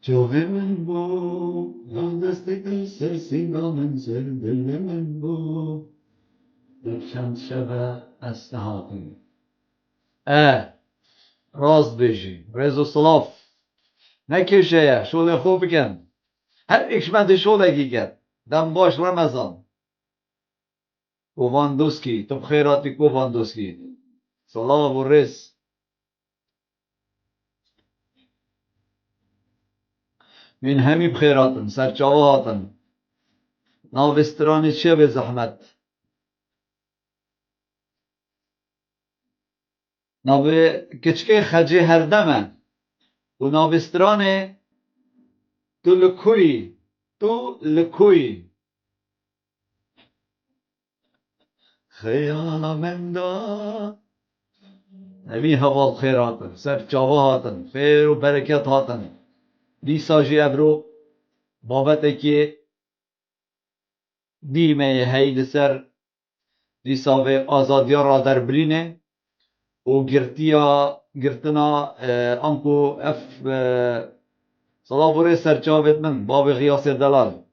جوه من با دست دل سرسینا من سر دل من با چند شبه استحاقی راست بجی رزو صلاف نکشه یا شوله خوب بکن هر اکشمند شوله کرد دم باش رمضان گواندوسکی تو بخیراتی گواندوسکی صلاف و رز من همی بخیراتن سرچاوه هاتن ناوسترانی چه به زحمت ناوه کچکه خجه هر دمه و ناوسترانه تو لکوی خیالم دا همی هوا خیر هاتن سرچاوه هاتن خیر و برکت هاتن دیساجی ابرو بابت که دیمه هید سر دیساوه آزادیا را در برینه و گرتنا انکو اف صلاح سرچاوت من باب غیاس دلال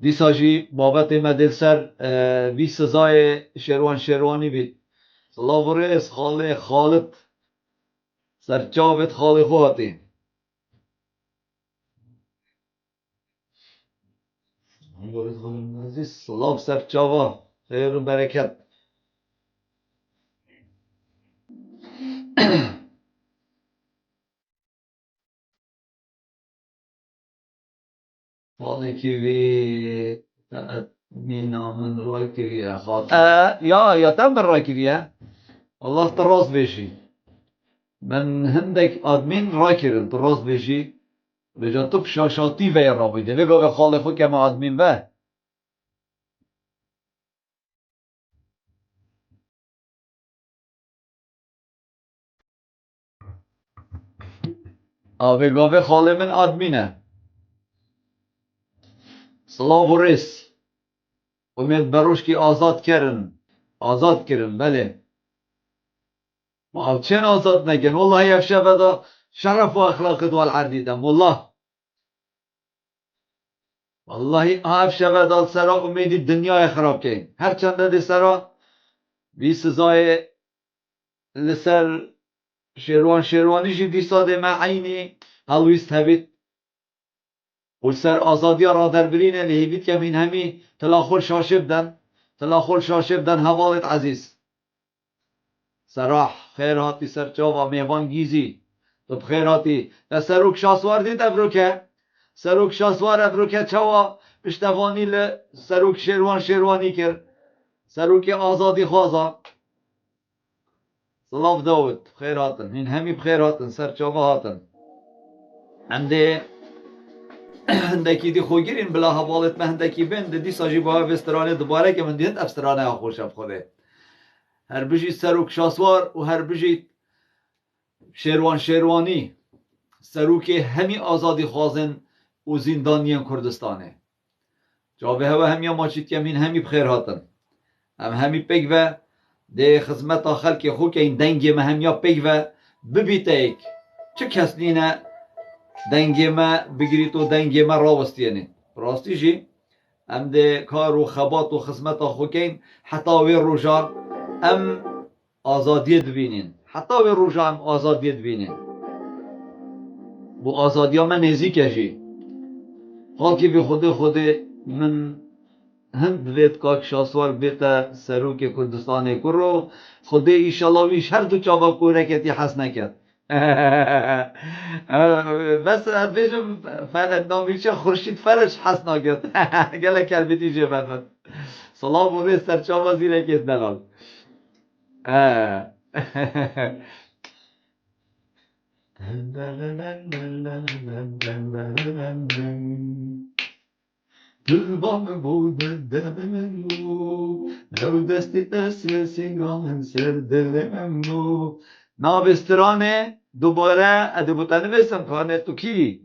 دیساجی بابت مدل سر وی سزای شیروانی بید صلاح بریس خالد سرچاوت خالی خواهدی صلاح سرچاوه خیر و برکت والله كذي مين من راكريا خاطر يا تم راكريا والله طراز بيجي من هندك ادمين راكر طراز بيجي بجا طب شاشاتي في الرابطة بقى خالفو كما ادمين به بقى خالف من ادمينه سلاو ورس امید بروش کی آزاد کرن بله ما چن آزاد نکن والله یفشه بدا شرف و اخلاق دوال عردیدم والله افشه بدا سرا امیدی دنیا خراب کن هر چند دی سرا بی سزای لسر شیروانی جی دی ساده ما عینی هلویست هبید و سر آزادی را در برینه لهیبید که من همی تلاخل شاشه بدن حوالت عزیز سراح خیر هاتی سرچاوا میوان گیزی تو بخیر هاتی سروک شاسوار دید ابروکه سروک شاسوار ابروکه چوا پشتوانی سروک شیروانی کرد سروک آزادی خوازا سلاف داود بخیر هاتن این همی بخیر هاتن سرچاوا هاتن هندکی دی خو گیرین بلا حوالت به هندکی بند دی ساجی با وسترانه دوباره که من دیت افسترانه خوشم خوده هر بجی سروک شاسوار و هر بجی شیروانی سروک همی آزادی خوازن و زندانیان کردستانه جاوه هوا همی ماچید که من همی بخیر هاتن همی پگوه ده خدمت خلق خو که این دنگی ما همیا پگوه ببیته ایک چه کس نینه دنگی ما بگیرید و دنگی ما راوستینه راستی جی ام ده کار و خبات و خدمت خو که حتی وی روژا ام آزادی دبینین حتی وی روژا ام آزادی دبینین بو آزادی ها من نزیکه جی خاکی بی خوده من هند دوید که شاسوار بیتا سروک کردستان کرو خوده ایشالله ویش هر دو چاوا کورکتی حس نکد بس بیشم فرد نامیشه خورشید فرش حس نکد گله کلبتی جه بدن سلام و بیست سر چاوا زیره کت دلال دلبان بود دلم بود لو دستی دست سیگان سر دلم بود نابسترانه دوباره ادبوتن نویسم کارنه تو کی؟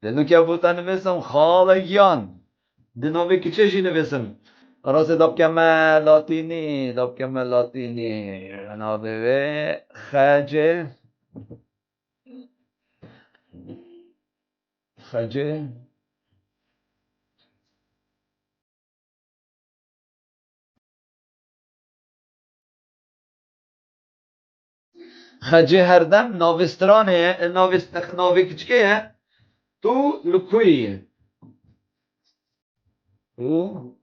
دنو که بوتن نویسم خالقیان دنوی که چشی نویسم راست داب کمه لاتینی نابه خجه خجه هردم ناوسترانه ناوی کچکیه تو لکویه او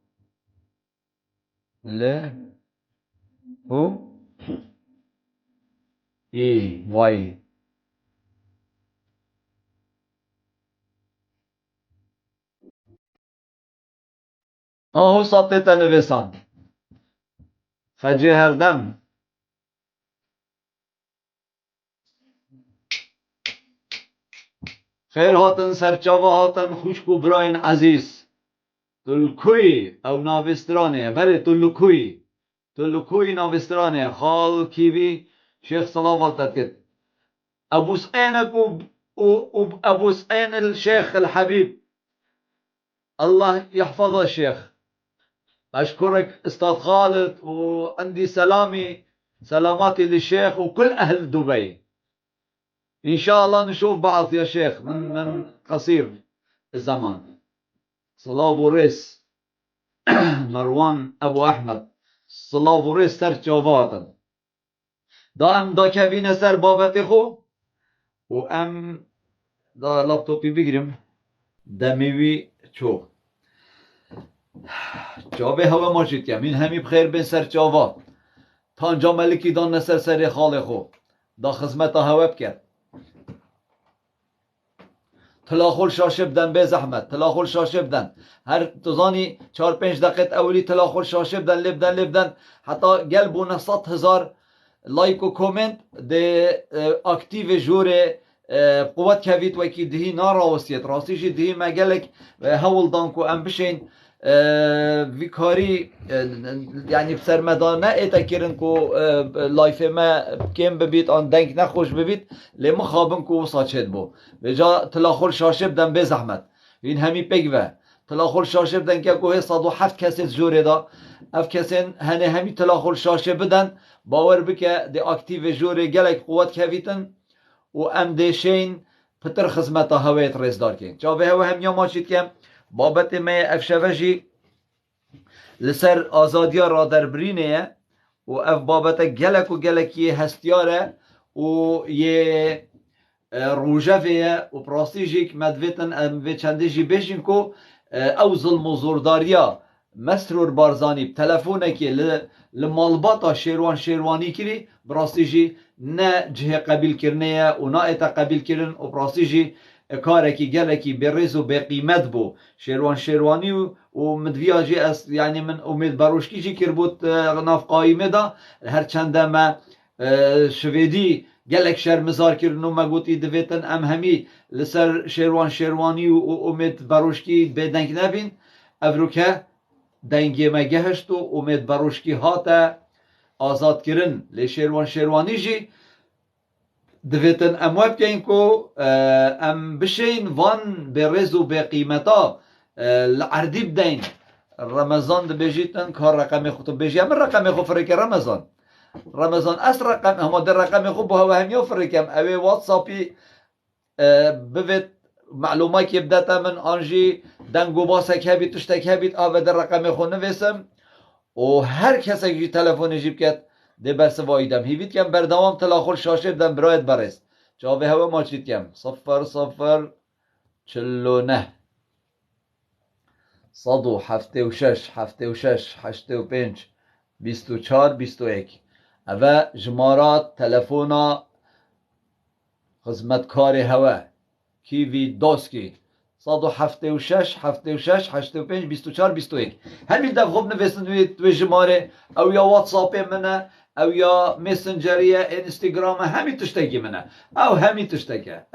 ل او ای وای آهو ساطه تنویسان خجه هردم خیر هاتن سرچاوه هاتن خوشکو براین عزیز تلکوی او ناوسترانه بله تلکوی ناوسترانه خال کیوی شیخ صلوات کد ابو سعينك وابو سعين الشيخ الحبيب الله يحفظه الشيخ أشكرك أستاذ خالد وعندي سلاماتي للشيخ وكل أهل دبي إن شاء الله نشوف بعض يا شيخ من قصير الزمان صلاة بوريس مروان أبو أحمد صلاة بوريس سر جواباتا دائم دا كفين سر بابتي خو وأم دا لابتوبي بگیرم دمیوی چو جاوه هوا ماشید که این همی بخیر بین سر جاوا تا انجا ملکی دان نسر سر خال خو دا خزمت هوا بکرد تلاخل شاشه بدن به زحمت تلاخل شاشه بدن هر تزانی 4-5 دقیقه اولی تلاخل شاشه بدن لبدن حتی گلبونه 100,000 لایک و کومنت ده اکتیو جوره قوت کویت وکی دهی ناراوستیت راستیش دهی مگلک هول دانکو ام بشین وی کاری یعنی بسر مدانه ایتا کرن کو لایف ما کم ببید آن دنگ نخوش ببید لیما خوابن کو ساچد بو بجا تلاخل شاشه بدن به زحمت این همی پگوه تلاخل شاشه بدن که کوه 107 کسی جوره دا اف کسی همی تلاخل شاشه بدن باور بکه دی اکتیو جوره گلک قوت کویتن و ام دیشین پتر خدمت هوایت رزدار کن جاوه هوا هم یا ماشید که بابت ما افشوشی لسر آزادیا را در برینه و اف بابت گلک و گلکی هستیاره و یه روژوه و پراستیجیک مدویتن ام و چندیجی بیشین کو او ظلم و زورداریا مسرور بارزانی تلفونه که لمالباتا شیروانی کری براستیجی نه جه قبیل کرنه و نه ایتا قبیل کرن و براستیجی کارکی گلکی بریز و بقیمت بو شیروانی و مدویاجی است یعنی من امید باروشکی جی کر بود ناف قایمه دا هر چنده ما شویدی گلک شرمزار کرن و مگوتی دویتن ام همی لسر شیروانی و امید باروشکی بدنگ نبین افروکه دنگی مگهشت و امید باروشکی هاته آزاد کرن لی شیروانی جی دویتن امواب که اینکو ام بشین وان برز و بقیمتا لعردی بدین رمضان ده بجیتن کار رقم خود تو بجی همه رقم خود فرق رمضان اس رقم همه در رقم خود با هوا همیو فرقم اوی واتساپی بوید معلومه که بدتا من آنجی دنگو باسک هبید تشتک هبید آوه در رقم خود نویسم و هر کسی که تلفن جیب کرد ده برس وایدم هیوید کم بردوام تلاخل شاشه بدم برایت برست جاوه هوا ماچید کم 0049 176 85 24 21 اوه جمارات تلفونا خدمتکار هوا کیوی داسکی 176 85 24 21 همین دفع خوب نویسن توی جماره او یا واتساپ منه او یا مسنجریه اینستاگرام همی تشتکی منه او همی تشتکه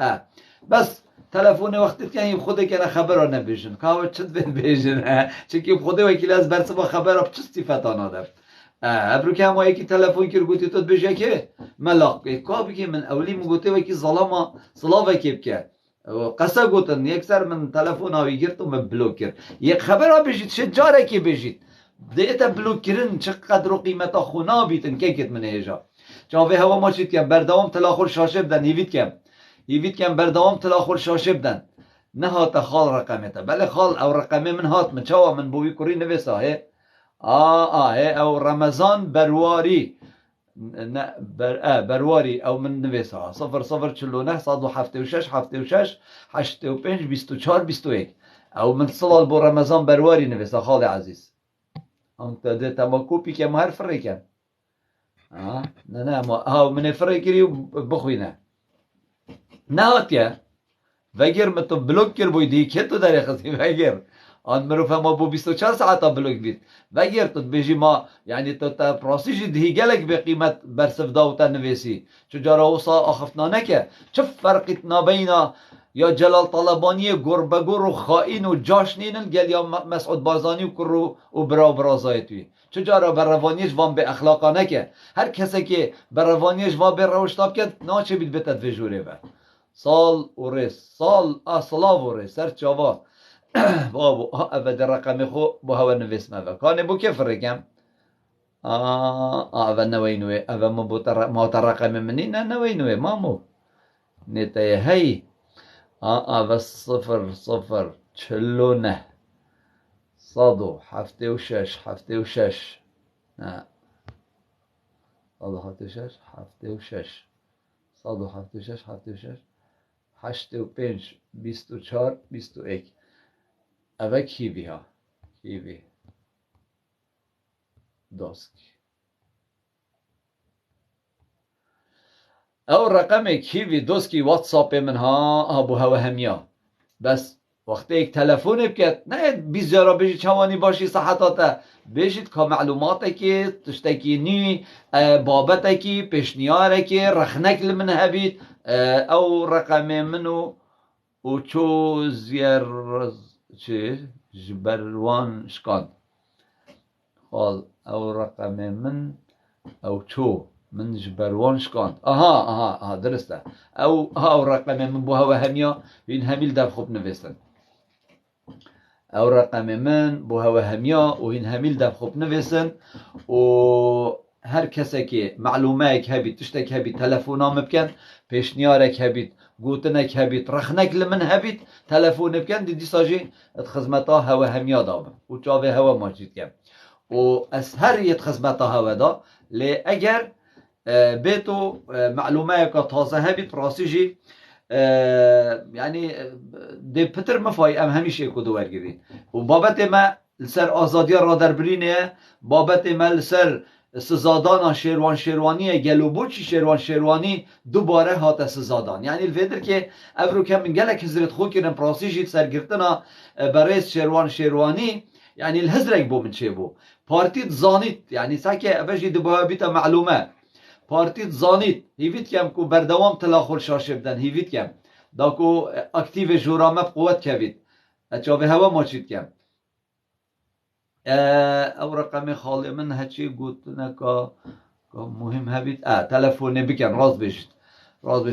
بس تلفن وقتی که خود که خبر نبیشن که چت بیشن چون خود وکیل از برس با خبر اب چه صفت آناده ابرو که همایی که تلفن کر گوتی تو بیشه که ملاق کابی که من اولی مگوته وکی ظلام صلاح کیب که قصه گوتن یک سر من تلفن هایی گرت و من بلوک کرد یک خبر ها بشید شجاره که بشید دیتا بلوک کردن چقدر و قیمتا خونا بیتن که کت من هیجا جاوه هوا ما چید که بردوام تلاخور شاشه بدن هیوید کم بردوام تلاخور شاشه بدن نه هات خال رقمته بله خال او رقمه من هات من چاوا من بوی کری نویسا او رمضان برواری نه برواری او من نویسا 0049 176 76 85 24 21 او من صلال بو رمضان برواری نویسا خال عزیز انت دیتا ما کوپی که ما هر فره کن نه ما من فره کری بخوینه نه وگر متو بلوک کر بویدی که تو داری خسی وگر آن مروف ما بو 24 ساعتا بلوک بید وگر تو بیجی ما یعنی تو تا پراسیجی دهی گلک به قیمت برسف داوتا نویسی چو جارا اوصا آخفنا نکه چه فرقیت نابینا یا جلال طلبانی گربگور و خائن و جاشنینن گل یا مسعود بازانی و کرو و برازایتوی چجارا بر روانیش وام به اخلاقا نکه هر کسی که بر روانیش وام به روشتاب کرد ناچه بید بتد وجوره با سال و ریس سال اصلا و ریس سر چاوا بابو اول رقم خو بو هوا نویس ما کانه بو کیف رقم اول نوینوه اول ما رقم منی نه نوینوه مامو نتای هی اول 0049 صادو هفته و شش هفته و شش نه صادو هفته و شش هفته و شش صادو هفته و شش هفته و شش 85 24 21 اوه کیوی ها کیوی دوسکی او رقم کیوی دوسکی واتساپ من ها ابو هوا همیا بس وقتی یک تلفن بکرد نه 20 جارا بشید چوانی باشی صحتاته بشید که معلوماته که تشتکی نی بابته که پیشنیاره که رخنک لمن هبید او رقم منو و چو زیر چه جبروان شکان خال او رقم من او چو من جبروان شکان آها درسته او رقم من بو هوا همیا این همیل در خوب نویسن او رقم من بو هوا همیا و این همیل در خوب نویسن و هر کسی که معلومه هبید تشتک هبید تلفونام بکن پیشنیارک هبید گوتنک هبید رخنک لمن هبید تلفون بکن دیدی ساجی خدمتا هوا همیا دابم و چاوه هوا ماجید کم و از هر یت خدمتا هوا دا لی اگر بیتو معلومه که تازه هبید راسیجی یعنی دی پتر مفای ام همیشه کدو ورگیرید و بابت ما لسر آزادی را در برینه بابت ما لسر سزادان شیروانی گلوبوچی شیروانی دوباره هات سزادان یعنی الفیدر که افرو کم من گلک حضرت خو کرن پراسیجید سرگرتنا برای شیروانی یعنی الهزرک بو من چه بو پارتید زانید یعنی ساکه افجی دوباره بیتا معلومه پارتید زانید هیوید کم کو بردوام تلاخور شاشه بدن هیوید کم دا کو اکتیو جورامه قوت کبید اچاوه هوا ماچید کم او رقم خالی من هچی گوتنه که مهم هبید تلفون بکن راز بشید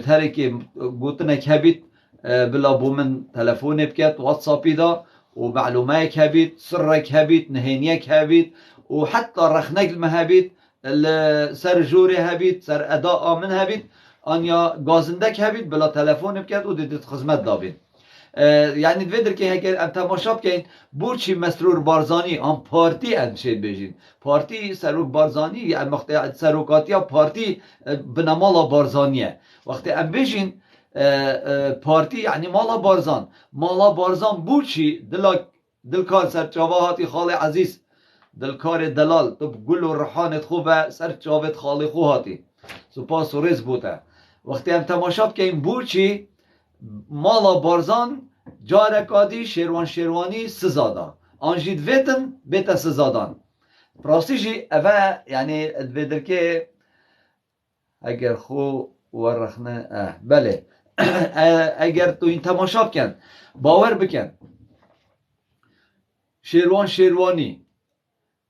هری که گوتنه که هبید بلا بو من تلفون بکت واتساپی دا و معلومه که هبید سره که هبید نهینیه که هبید و حتی رخنک هبید سر جوری هبید سر اداء من هبید آنیا گازنده که هبید بلا تلفون بکت و دیدید خدمت دابید یعنی دویدر که اگر تماشا بکنید بوچی مسرور بارزانی آن پارتی انشید بجین پارتی سروک بارزانی سروکاتی ها پارتی بنامالا بارزانیه وقتی ام بجین پارتی یعنی مالا بارزان بوچی دلکار سرچاواهاتی خال عزیز دلکار دلال تو گل و رحانت خوبه سرچاوت خالی خوهاتی سپاس و رز بوده وقتی ام تماشا بکنید بوچی مالا بارزان جارکادی شیروانی سزادا آنجید ویتن بیتا سزادان پراستیجی اوه یعنی دویدر که اگر خو ورخنه بله اگر تو این تماشا بکن باور بکن شیروانی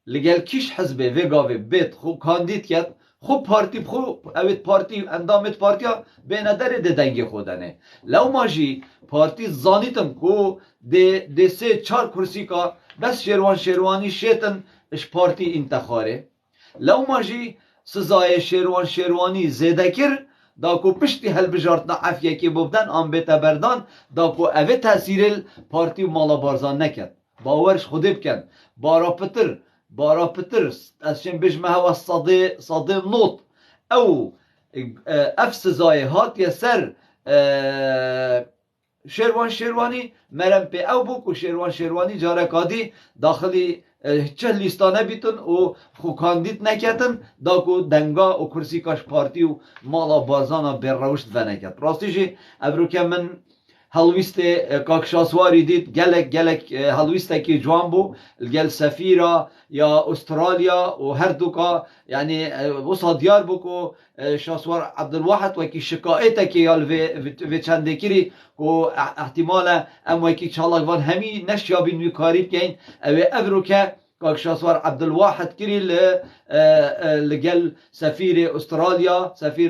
لگل کیش حزبه و گاوه بیت خو کاندید کرد خو پارتی خو اوید پارتی اندامت پارتیا به ندر ده دنگ خودنه لو ماجی پارتی زانیتم کو ده سه چار کرسی کا بس شیروانی شیطن اش پارتی انتخاره لو ماجی سزای شیروانی زیده کر دا کو پشتی هل بجارتنا عفیه که بودن آن بیتا بردان دا کو اوه تاثیر پارتی و مالا بارزان نکد باورش خوده بکن بارا پتر از شن بجمه هوا صادي نوت او اف سزای هات یا سر شیروانی مرم پی او بو کو شیروانی جارکادی داخلی چه لیستانه بیتن و خو کاندید نکتن دا کو دنگا و کرسی کاش پارتی و مالا بازانا بر روشت و نکت راستیشی ابرو که من هلویست کاکشاسواری دید گلک هلویسته که جوان بو گل سفیرا یا استرالیا و هر دوکا یعنی وصا دیار بو که شاسوار عبدالواحد وکی شکایته که یال و چنده کری که احتمال ام وکی چالاک وان همی نشیابی نوی کاری بکن او که کاکشاسوار عبدالواحد کری لگل سفیر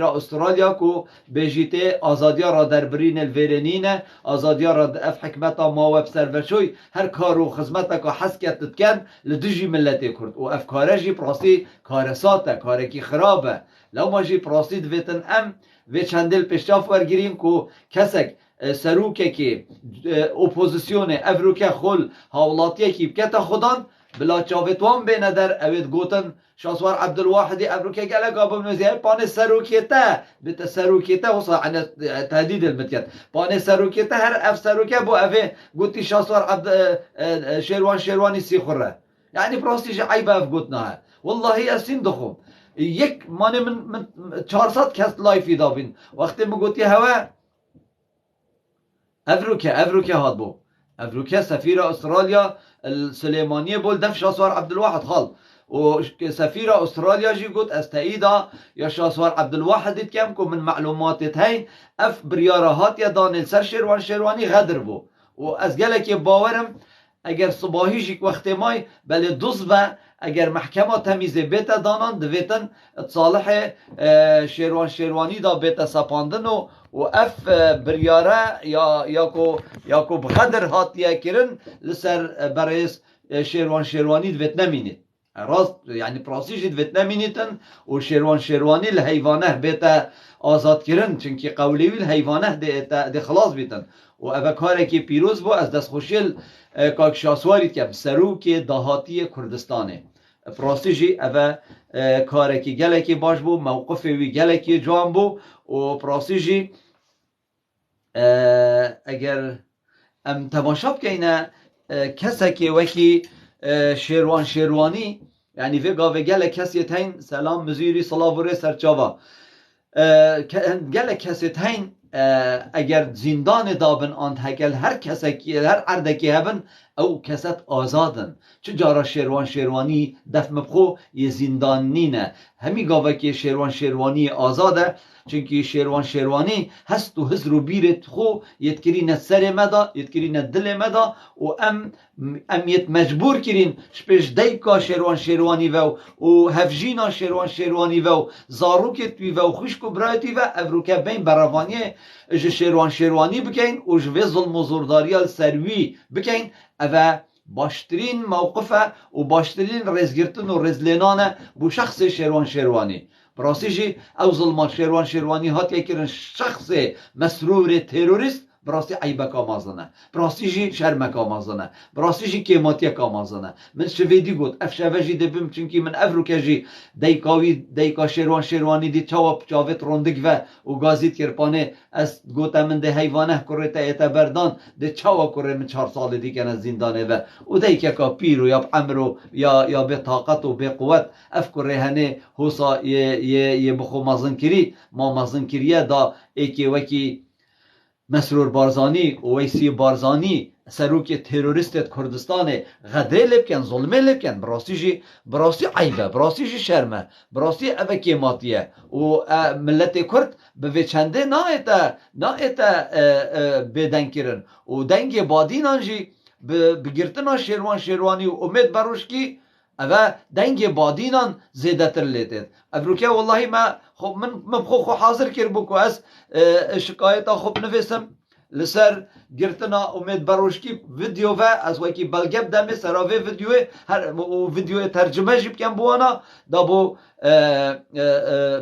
استرالیا کو بیجیته آزادیا را در برین الویرنینه آزادیا را اف حکمتا ما و بسرورشوی هر کار و خدمتا که حس کتت کن لدجی ملت کرد و اف کاره جی پراسی کارساته کاره کی خرابه لو ما جی پراسی دویتن ام و چندل پشتاف ورگیریم که کسک سروکه که اپوزیسیون افروکه خل حولاتیه که بکتا خودان بلا چاوتوان به ندر اوید گوتن شاسوار عبدالواحدی ابروکه گله قابل نزیه پانه سروکیته بتا سروکیته وصا عن تهدید المتیت پانه سروکیته هر اف سروکه بو اوه گوتی شاسوار شیروانی سی خوره یعنی پراستیش عیبه اف گوتناه والله اسین دخوم یک مانه من 400 کس لایفی دابین وقتی مگوتی هوا افروکه هاد بو افروکه سفیر استرالیا السليمانية بول دف شاسوار عبدالواحد خال وسفير استراليا جي قلت استعيدا يا شاسوار عبدالواحد يتكمكم من معلومات هاي اف بريارهات يا دانيل سر شيرواني غدر بو وازقالك يباورم اگر صباحی جيك وقت ماي بل دوزبه اگر محکمه تمیزه بیتا دانان دویتن تصالح شیروانی دا بیتا سپاندن و اف بریاره یا کو بخدر هاتیه کرن لسر برایس شیروانی دویت نمینید راست یعنی پراسیش دویت نمینیدن و شیروانی الحیوانه بیتا آزاد کرن چونکی قولیوی الحیوانه ده خلاص بیتن و اوه کاره که پیروز بو از دست خوشیل کاکشاسواری که سروک دهاتی کردستانه پراستیجی اوه کارکی گلکی باش بو موقف وی گلکی جوان بو و پراستیجی اگر ام تماشا بکنه کسکی وکی شیروانی یعنی وی گاوه گل کسی تین سلام مزیری صلاوره سرچاوا گل کسی تین اگر زندان دابن آن هکل هر کسکی هر اردکی هبن او کست آزادن چه جارا شیروانی دف مبخو یه زندان نینه همی گاوه که شیروانی آزاده چونکه شیروانی هست و هز رو بیرت خو یتکرین سر مدا یتکرین دل مدا و ام یت مجبور کرین شپش دیکا شیروانی و هفجینا شیروانی و زاروکت و خوشکو برایتی و افروکه بین براوانی شیروانی بکن و جوه ظلم و زورداری سروی بکن اوه باشترین موقفه و باشترین رزگرتن و رزلینانه بو شخص شیروانی براستی او ظلمات شیروانی هات یکرن شخص مسرور تروریست براستی عیبک آمازنه براستی شرمک آمازنه براستی کیماتیک آمازنه من شویدی گود اف شویدی دبیم چونکی من افروکه جی دیکا شیروانی دی چاوت روندگ و گازیت کرپانه از گوتا من ده حیوانه کرتا ایتا بردان ده چاوا کره من 4 سال دیگه از زندانه و دیکه که پیرو یا عمرو یا به طاقت و به قوت اف کره هنه حوصا یه بخو مازن کری ما مازن کریه دا ایکی وکی مسرور بارزانی و ویسی بارزانی سروک تروریست کردستان غدره لبکن ظلمه لبکن براستی عیبه براستی شرمه براستی اوکی ماتیه و ملت کرد به چنده نایتا بدن کرن و دنگ بادینان جی بگرتنا شیروانی و امید بروش کی اوه دنگ بادینان زیده تر لیتید افروکه والله ما خب من خو حاضر کر بکو از شکایتا خوب نویسم لسر گرتنا امید بروشکی ویدیو و از وکی بلگب دمی سراوی ویدیو ترجمه جیب کم بوانا دا بو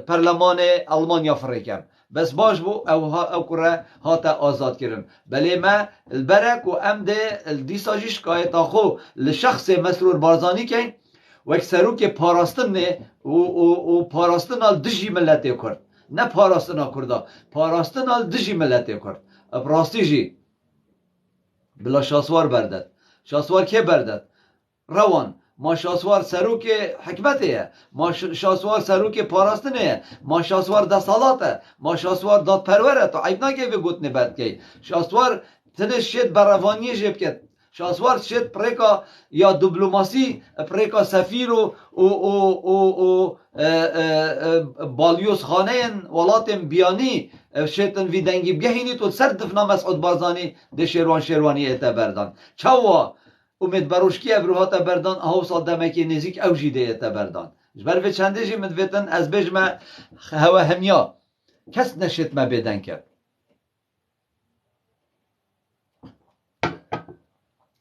پرلمان آلمانیا فریکم بس باش بو او کره هاتا آزاد کرن بله ما البرک و امده دیساجی شکایتا خو لشخص مسرور بارزانی کن وک سروک پاراستن نه و پاراستن آل دجی ملتی کرد نه پاراستن آل کرده پاراستن آل دجی ملتی کرد براستی جی بلا شاسوار بردد شاسوار که بردد روان ما شاسوار سروک حکمته ما شاسوار سروک پاراستنه ما شاسوار دستالاته ما شاسوار داد پروره تو عیب نگه به گوت نبرد که شاسوار تنش شد بروانی جب کد شاسوار شد پریکا یا دیپلماسی پریکا سفیر و بالیوس خانه ولاتم بیانی شیطان وی دنگی بگهینی تو سر دفنا مسعود بارزانی ده شیروانی ایتا بردان چوا امید بروشکی ابروها تا بردان اهو سال دمکی نزیک او جیده ایتا بردان جبر و چنده جی مدویتن از بجمع هوا همیا کس نشید ما بیدن کرد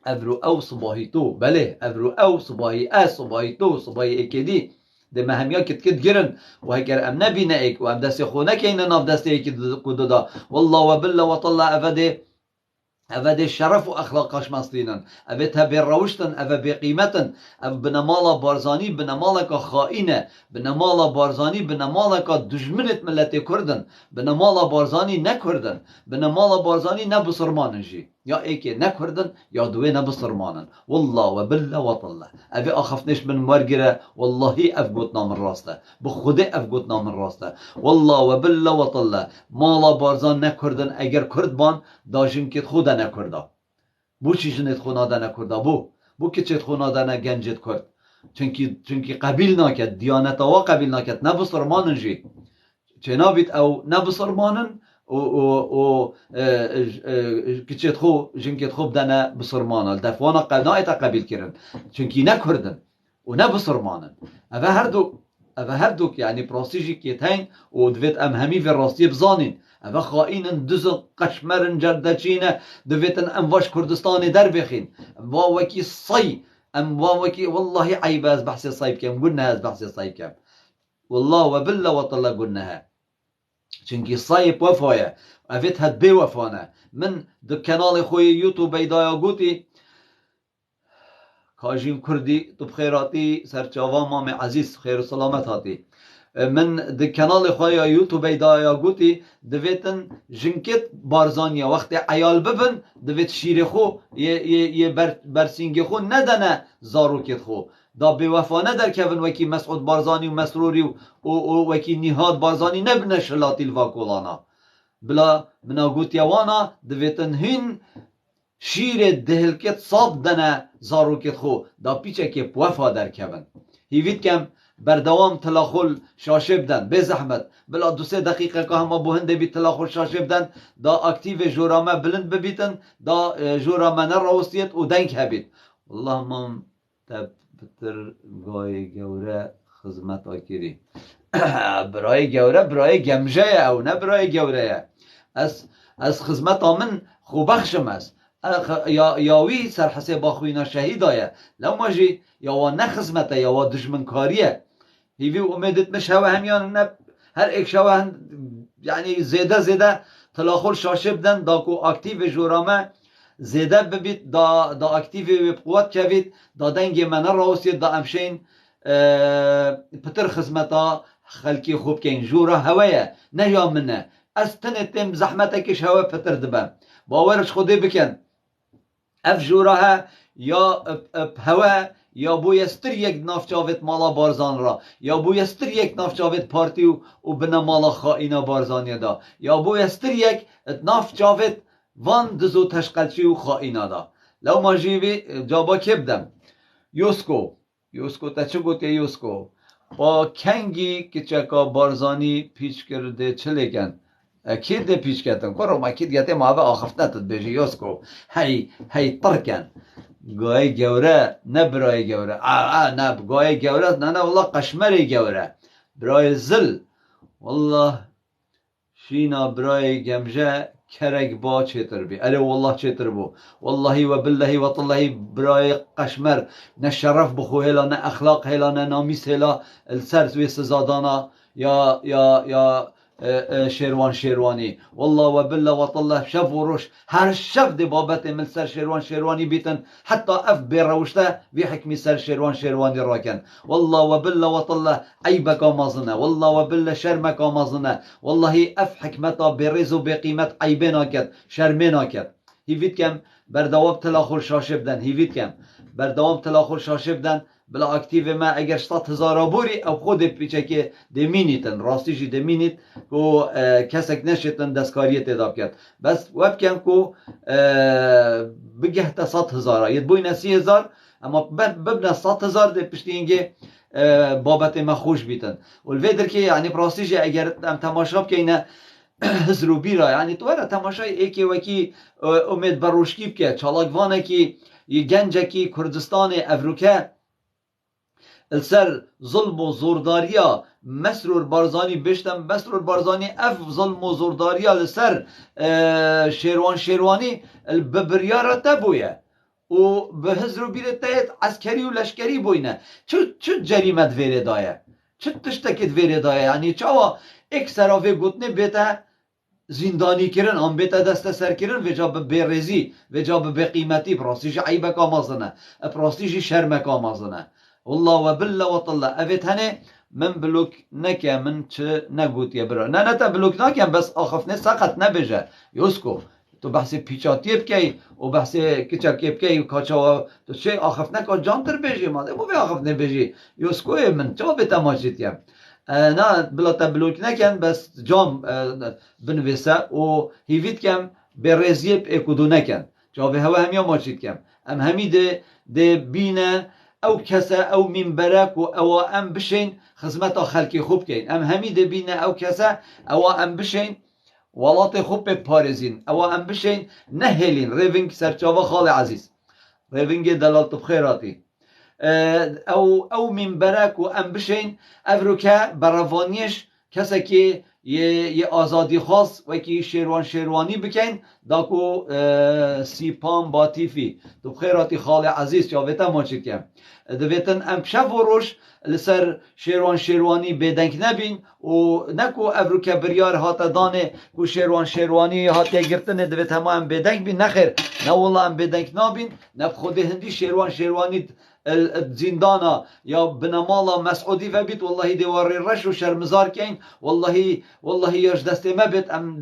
ابرو او صباحی تو بله ابرو او صباحی صباحی تو صباحی اکیدی ده مهمیا کت گرن و هکر ام نبینه ایک و ام دست خونه که این ناف دست ایک کدو دا والله و بالله و طالله اوه شرف و اخلاقاش مستینن اوه تبیر روشتن اوه بقیمتن اوه بنمالا بارزانی بنمالا خائنه بنمالا بارزانی بنمالا دجمنت ملت کردن بنمالا بارزانی نکردن بنمالا بارزانی نبسرمانن جی یا ایکی نکردن یا دوی نبسرمانن والله و بالله و طالله اوه آخفتنش من مرگره واللهی اف گوتنا من راسته بخوده اف گوتنا من راسته والله و بالله و طالله مالا بارزان نکردن اگر کرد بان داجن که خود نکرده بو چی جنت خوناده نکرده بو که چت خوناده نگنجت کرد چونکی قبیل نکد دیانت آوا قبیل نکد نبسرمانن جی چنابید او نبسرمانن و کچت خو جنکت خوب دنه بسرمانه دفوانا قناعت قبیل کرن چونکی نکردن و نبسرمانن اوه هر دو یعنی پراستیجی که تین و دوید ام همی و راستی بزانین اوه خائنن دوزن قشمرن جردچینه دویدن ام واش کردستان در بخین وا وکی صی ام وا وکی والله عیب از بحث صیب کم گنه از بحث صیب کم والله و بالله و طالله گنه چونکی صیب وفایه اوید هد بی وفانه من دو کانال خوی یوتیوب ایدایا گوتی کاجیم کردی تو بخیراتی سرچاوا مام عزیز خیر و سلامت هاتی من د کانال خوی یوتیوب ایدایا گوتی دویتن جنکت بارزانیا وقت عیال ببن دویت شیر خو یه برسینگ خو ندنه زاروکت خو دا به وفانه در کون وکی مسعود بارزانی و مسروری و وکی نهاد بارزانی نبنه شلاتی الواکولانا بلا منا گوتیوانا دویتن هین شیر دهلکت صاب دنه زاروکت خو دا پیچه که وفا در کون هیوید کم بردوام تلاخل شاشه بدن به زحمت بلا 2-3 دقیقه که همه بوهنده بی تلاخل شاشه بدن دا اکتیو جورامه بلند ببیتن دا جورامه نراوستیت و دنگ هبید والله ما تبتر گای گوره خدمت آکیری برای گوره برای گمجه او نه برای گوره از خدمت آمن خوبخشم است یاوی سرحسه با خوینا شهید آیه لو ماجی یا نه خدمته یا دشمنکاریه هیوی امیدت مش هوا همیان نه هر ایک شوا یعنی زیده تلاخل شاشه بدن دا کو اکتیو جورامه زیده ببید دا اکتیو بقوت کوید دا دنگ منه راوسید دا امشین پتر خدمتا خلکی خوب کن جورا هوایه نه یا منه از تنتم زحمتکش هوا پتر دبم باورش خودی بکن اف جورا یا هوا یا بویستر یک نافچاوت مالا بارزان را یا بویستر یک نافچاوت پارتی و بنا مالا خائنا بارزانی دا یا بویستر یک نافچاوت وان دزو تشقلچی و خائنا دا لو ما جیوی جابا کبدم یوسکو تا چه گوتی یوسکو با کنگی که چکا بارزانی پیچ کرده چلگن اكيد پیچ کردن کرم اكيد گته ما به آخفت نتد بجی یوسکو هی ترکن گای گوره نه برای گوره نه گای گوره نه والله قشمری گوره برای زل والله شینا برای گمجه کرک با چطر بی اله والله چطر بو والله و بالله و طالله برای قشمر نه شرف بخو هلا نه اخلاق هلا نه نامیس هلا السر سوی سزادانا یا شیروانی والله و بالله و طالله شب و روش هر شب دی بابت من سر شیروانی بیتن حتی اف بیروشته وی حکمی سر شیروانی راکن والله و بالله و طالله عیبک آمازنه والله و بالله شرمک آمازنه والله اف حکمتا بریز و بقیمت عیبه ناکد شرمه ناکد هیوید کم بردوام تلاخور شاشه بدن هیوید کم بردوام تلاخور شاشه بدن بلا اکتیو ما اگر 100,000 بوری او خود پیچه که دمینیتن راستیشی دمینیت کو کسک نشتن دستکاری تداب کرد بس وب کن کو بگه تا 100,000 ید بوی 30,000 اما ببنه 100,000 ده پشتی اینگه بابت ما خوش بیتن والویدر که یعنی راستیشی اگر تماشاب که اینه هزرو بیرا یعنی تو را تماشای ایکی وکی امید بروشکی بکه چالاکوانه که یه گنجه که کردستان افریقا السر ظلم و زورداریا مسرور بارزانی بشتم مسرور بارزانی اف ظلم و زورداریا لسر شیروانی ببریارا تبویه و به هزرو بیره تایت عسکری و لشکری بوینه چه جریمت ویره دایه چه تشتکت ویره دایه یعنی چاوا ایک سرافه گوتنه بیته زندانی کرن هم بیتا دست سر کرن وجا به بیرزی وجا به قیمتی پراستیش عیبک آمازنه پراستیش شرمک آمازنه والله و بالله و طالله اوید هنه من بلوک نکه من چه نگوتیه برا نه تا بلوک نکم بس آخفنه سقط نبجه یوسکو تو بحث پیچاتی بکی و بحث کچاکی بکی و کاچا تو چه آخفنه که جان تر بجی ماده مو بی آخفنه بجی یوسکوی من چه به تماشیتیم نه بلا تبلوک نکن بس جام بنویسه و هیوید کم به رزیب اکودو نکن جاوه هوا همیا ماچید کم ام همی ده بینه او کسا او منبرک و او ام بشین خدمت خلقی خوب کن ام همی ده بینه او کسا او ام بشین ولات خوب بپارزین او ام بشین نهلین ریوینگ سرچاوه خال عزیز ریوینگ دلالت بخیراتی او منبرک و ام بشین افروکا براوانیش کسی که یه آزادی خاص و که شیروانی بکن داکو سیپان باتیفی تو خیراتی خال عزیز چاویتا ماچید کم دویتن ام شف و روش لسر شیروانی بدنگ نبین و نکو افروکا بریار هاتا دانه کو شیروانی هاتا گرتنه دویت همه ام بدنگ بین نخیر نه والله ام بدنگ نبین نه خود هندی شیروانی زندانا یا بنمالا مسعودی و بیت والله دیواری رش و شرمزار کن والله یاش دسته ما بیت ام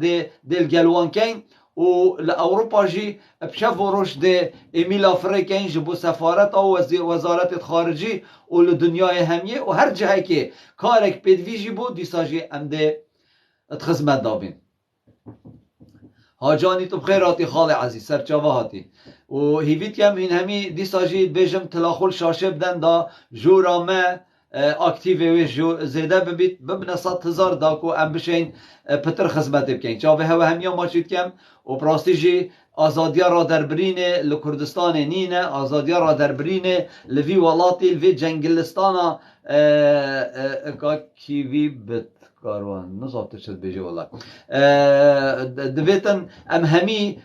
دل گلوان کن و لأوروپا جی بشف و روش ده امیل افریقین جبو سفارت او وزارت خارجی و لدنیای همیه و هر جهه که کارک پیدویجی بود دیسا جی ام ده اتخزمت دابین هاجانی تو بخیراتی خال عزیز سرچاوه هاتی و هیوید کم این همی دیساجی بیجم تلاخول شاشه بدن دا جورا ما اکتیوی و زیده ببید ببنه 100,000 داکو ام بشین پتر خدمت بکن چاوه هوا همیا ماچید کم و پراستی جی آزادیا را در برینه لکردستان نینه آزادیا را در برینه لوی ولاتی لوی جنگلستانا کیوی بت کاروان نزاته شد بیجه والله دویتن ام همی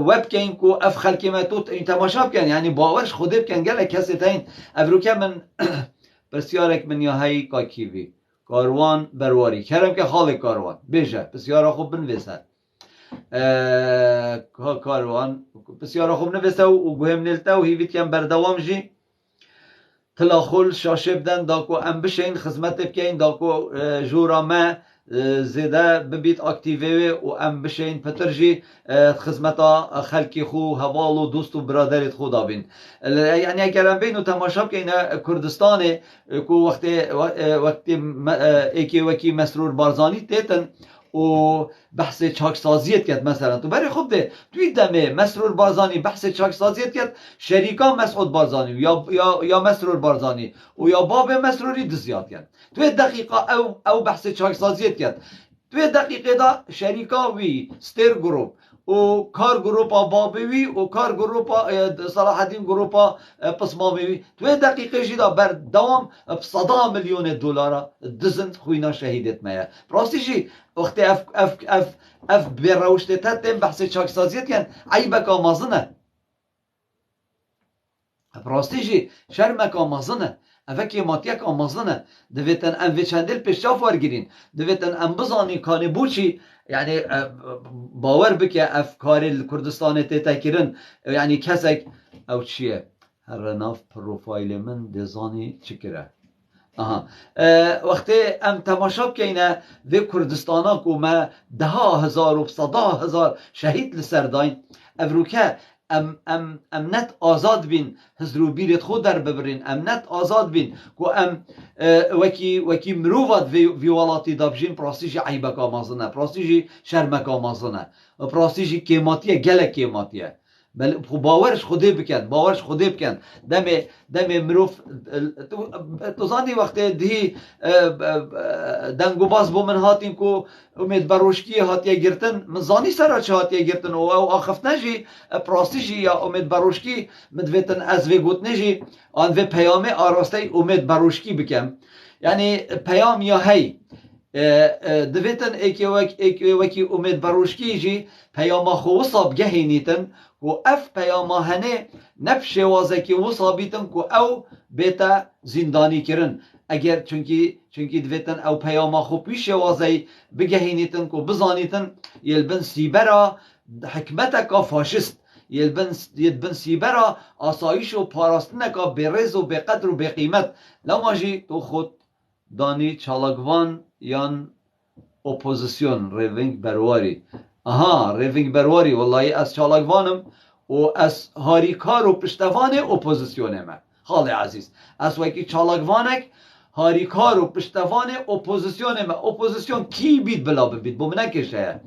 وب کن کو اف خلکی ما تو تماشا بکن یعنی باورش خوده بکن گله کسی تاین افروکه من بسیارک من یا هی کاکیوی کاروان برواری کرم که خال کاروان بیجه بسیارا خوب بنویسه کاروان بسیارا خوب نویسه و گوهم نیلته و هیوید کم بردوام جی تلاخول شاشه بدن داکو ام بشین خدمت بکین داکو جورا ما زیده ببیت اکتیوی و ام بشین پترجی خدمت خلکی خو حوال و دوست و برادرت خو دابین یعنی اگر ام بین و تماشا بکین کردستان کو وقتی ایکی وکی مسرور بارزانی تیتن و بحث چاکسازیت کرد مثلا تو برای خود ده توی دمه مسرور بارزانی بحث چاکسازیت کرد شریکا مسعود بارزانی یا مسرور بارزانی و یا باب مسروری دزیاد کرد توی دقیقه او بحث چاکسازیت کرد توی دقیقه دا شریکا وی ستر گروپ و کار گروپا بابوی و کار گروپا صلاح الدین گروپا پسماوی توی دقیقه جدا بر دوام بصدا میلیون دلار دزند خوینا شهیدت مایه راستی جی وقتی اف بروشت تتم بحث چاکسازیت کن عیبک آمازنه راستی جی شرمک آمازنه اوکی ماتیک آمازنه دویتن ام وی چندل پیشاف ورگیرین دویتن ام بزانی کانی بوچی یعنی باور بکه افکار کردستان تکرن یعنی کسک او چیه هر ناف پروفایل من دزانی چکره وقتی ام تماشا بکنه و کردستانا که ما 10,000 و 100,000 شهید لسرداین افروکه ام نت آزاد بین هزرو بیرت خود در ببرین ام نت آزاد بین که ام وکی مروفات وی والاتی دابجین پراستیجی عیبک آمازنه پراستیجی شرمک آمازنه پراستیجی کیماتیه گلک کیماتیه بل باورش خوده بکن دم مروف تو زانی وقتی دی دنگو باز بو من هاتین کو امید بروشکی هاتیه گرتن من زانی سرا چه هاتیه گرتن و آخفت نجی پراستیجی یا امید بروشکی مدویتن از وی گوت نجی آن وی پیامه آراسته امید بروشکی بکم یعنی پیام یا هی دویتن ایکی وکی امید بروشکی جی پیام خو وصاب گهینیتن و اف پیاما هنه نفش وازکی وصابیتن که او بیتا زندانی کرن اگر چونکی دویتن او پیاما خو پیش وازی بگهینیتن که بزانیتن یلبن سیبرا حکمتکا فاشست یلبن سیبرا آسایش و پاراستنکا برز و بقدر و بقیمت لاماجی تو خود دانی چالاگوان یان اپوزیسیون ریوینگ برواری ریوینگ برواری والله از چالاگوانم و از هاریکار و پشتوان اپوزیسیونم خاله عزیز از وکی چالاگوانک هاریکار و پشتوان اپوزیسیونم اپوزیسیون کی بید بلا ببید بو منکشه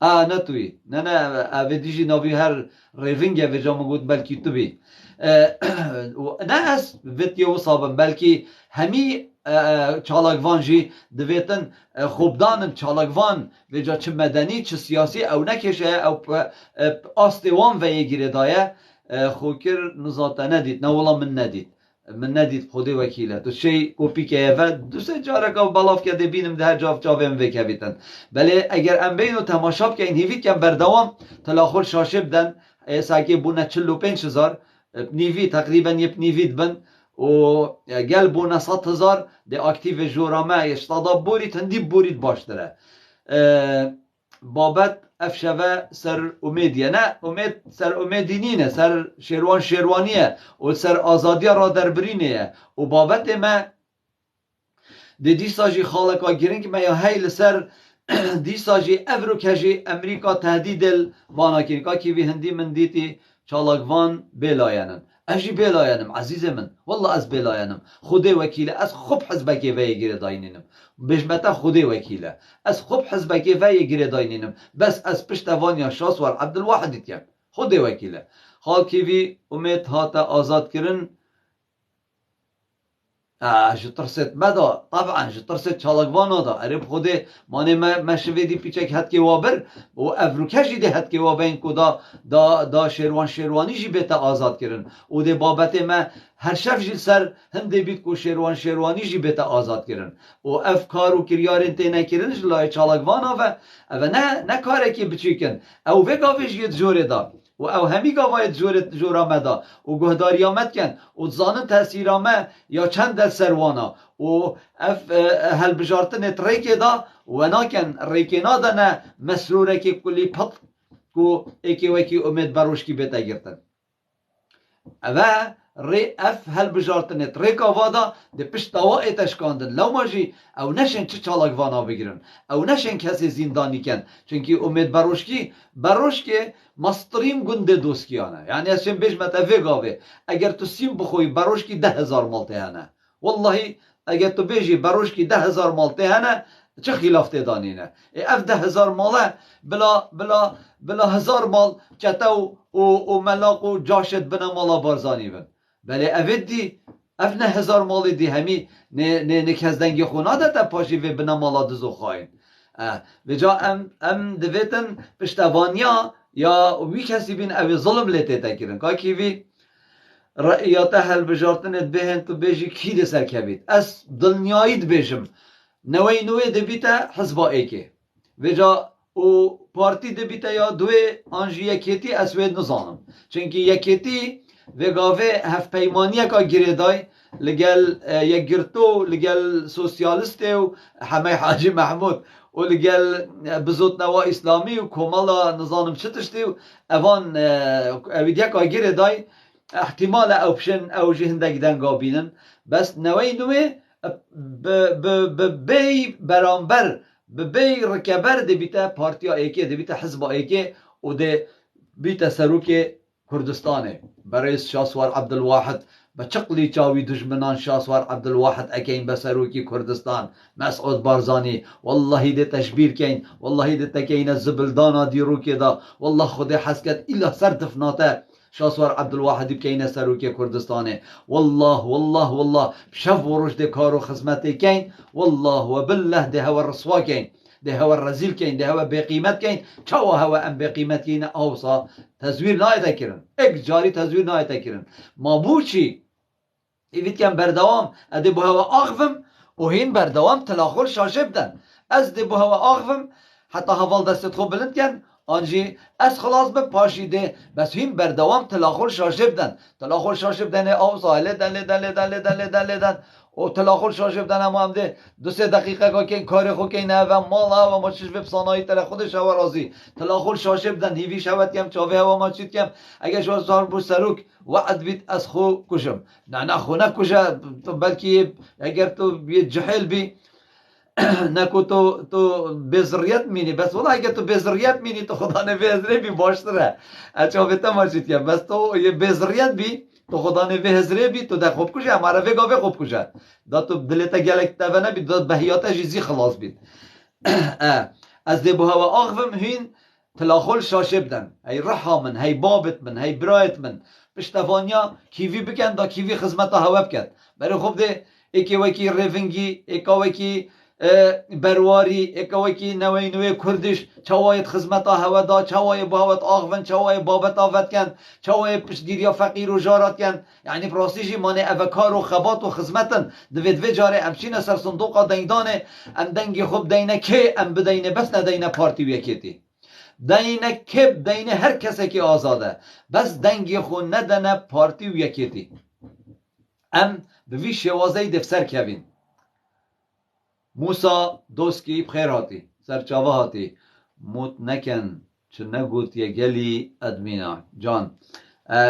نتوی نه دیجی ناوی هر ریوینگ ویجا مگود بلکی تو بی نه از ویدیو صابم بلکی همی چالاگوان جی دویتن خوبدانن چالاگوان ویجا چه مدنی چه سیاسی او نکشه او آستوان و یگیره دایه خوکر نزاته ندید نه والا من ندید خودی وکیله تو شی کوپی که و دوست جاره که بلاف کرده بینم ده جاویم وکویتن بله اگر ام بینو تماشا که این هیوید که بردوام تلاخور شاشه بدن ساکی بونه 45,000 نیوی تقریبا یک نیوید بن و گل بونه 100,000 ده اکتیو جورامه اشتادا بورید هندی بورید باشتره بابت افشوه سر امیدیه نه امید سر امیدی نینه سر شیروانیه و سر آزادی را در برینه و بابت ما دی ساجی خالقا گرنگ ما یا هیل سر دی ساجی افرو کجی امریکا تهدید وانا کنکا کی وی هندی من دیتی چالاگوان بلاینن اجی بلاینم عزیز من والله از بلاینم خودی وکیله از خوب حزبکی وی گیره داینینم بجمتا خودی وکیله از خوب حزبکی وی گیره داینینم بس از پشتوانیا شاسوار عبدالواحدی تیم خودی وکیله خال کی وی امید هاتا آزاد کرن جترست مدا طبعا جترست چالاگوانا دا عرب خودی مانه ما شویدی پیچک حد که وابر و افروکشی ده حد که وابین که دا شیروانی جی بیتا آزاد کرن و ده بابت ما هر شف جی سر هنده بید که شیروانی جی بیتا آزاد کرن و افکار و کریارین تینه کرن جلای چالاگوانا و نه کاره که بچی کن او وگاوش ید جوره دا و او همی گاواید جورامه دا و گهداری آمد کن و زانن تاثیرامه یا چند در سروانا و اف هل بجارتن ریکی دا و ناکن ریکینا دا نه مسروره که کلی پت کو ایکی وکی امید بروشکی بیتا گرتن و ری اف هل بجارتن ریکا وادا ده پشت آوائی تشکاندن لو ماجی او نشن چه چالاگوانا بگیرن او نشن کسی زندانی کن چونکی امید بروشکی مستریم گنده دوستیانه یعنی از چون بیش متفق آوه اگر تو سیم بخوی بروشکی 10,000 مالته هنه والله اگر تو بیشی بروشکی 10,000 مالته هنه چه خلاف تدانینه اف 10,000 ماله بلا 1000 مال کتو و ملاق و جاشت بنا مالا بارزانی بن بله افید دی اف 9,000 مال دی همی نه کزدنگی خونه ده تا پاشی و بنا مالا دزو خواهیم و جا ام دویتن پشتوانیا یا وی کسی بین اوی ظلم لیته تکرن که کی وی رأیات هل بجارتنت بهن تو بیجی کی ده سر کبید از دلنیایید بیجم نوی دبیتا حزبا ایکه و جا او پارتی دبیتا یا دوی آنجی یکیتی اسوید نزانم چونکه یکیتی و گاوه هف پیمانیه که گریدای لگل یک گرتو لگل سوسیالیسته و همه حاجی محمود و لگل بزود نوا اسلامی و کمالا نظانم چتشتی و اوان اویدیا که گریدای احتمال اوپشن او جهنده دنگا بینن بس نوی به بی برانبر به بی رکبر ده بیتا پارتیا ایکی ده بیتا حزب ایکی و ده بیتا سروک کردستانه برای شاسوار عبدالواحد بچقلی چاوی دشمنان شاسوار عبدالواحد اکین بسروکی کردستان مسعود بارزانی والله ده تشبیر کین والله ده تکین زبلدانا دیروکی دا والله خود حسکت ایلا سر دفناته شاسوار عبدالواحد بکین سروکی کردستانه والله شف و رشد کار و خدمت کین والله و بالله ده هوا رسوا کین ده هوا رزیل کین ده هوا بقیمت کین چوا هوا ام بقیمت کین اوصا تزویر نایت کرن اک جاری تزویر نایت کرن ما بوچی ایوید کن بردوام اده بو هوا آغفم و هین بردوام تلاخور شاشه بدن از ده بو هوا آغفم حتی حوال دستت خوب بلند کن آنجی از خلاص به پاشیده بس هین بردوام تلاخور شاشه بدن تلاخور شاشه بدن اوصا دن و تلاخور شاشه بدن هم ده 2-3 دقیقه که کار خو که نه و مال و ما چش وب صنایع تر خودش هوا راضی تلاخور شاشه بدن هیوی شوت کم چاوه هوا ما چیت کم اگه شو سال بو سروک وعد بیت از خو کشم نه خو نکشه تو بلکه اگر تو یه جهل بی نکو تو بزریت مینی بس والله اگه تو بزریت مینی تو خدا نویزره بی باشتره چاوه تا ما چیت کم بس تو یه بزریت بی تو خدا نویزره بی تو ده خوب کشه اماره وگاوه خوب کشه دا تو دلتا گلک تاوه نبی دا بهیاتا جیزی خلاص بید از ده بو هوا آغفم هین تلاخول شاشه بدن هی رحا من هی بابت من هی برایت من پشتوانیا کیوی بکن دا کیوی خدمتا هوا بکن برای خوب ده ایکی وکی ریفنگی ایکا وکی برواری اکوکی نوی کردش چوایت خدمتا هوا دا چوای باوت آغفن چوای بابت آفت کن چوای پشتگیری فقیر و جارات کن یعنی پراسیجی مانه اوکار و خبات و خدمتن دوید جاره امچین سر صندوق دینگدانه ام دنگی خوب دینه که ام بدینه بس ندینه پارتی ویکیتی دینه که دینه هر کسی که آزاده بس دنگی خو ندنه پارتی ویکیتی ام به وی شوازه دفسر کوین موسا دوسکی بخیر هاتی سرچاوه هاتی موت نکن چه نگوت یه گلی ادمینا جان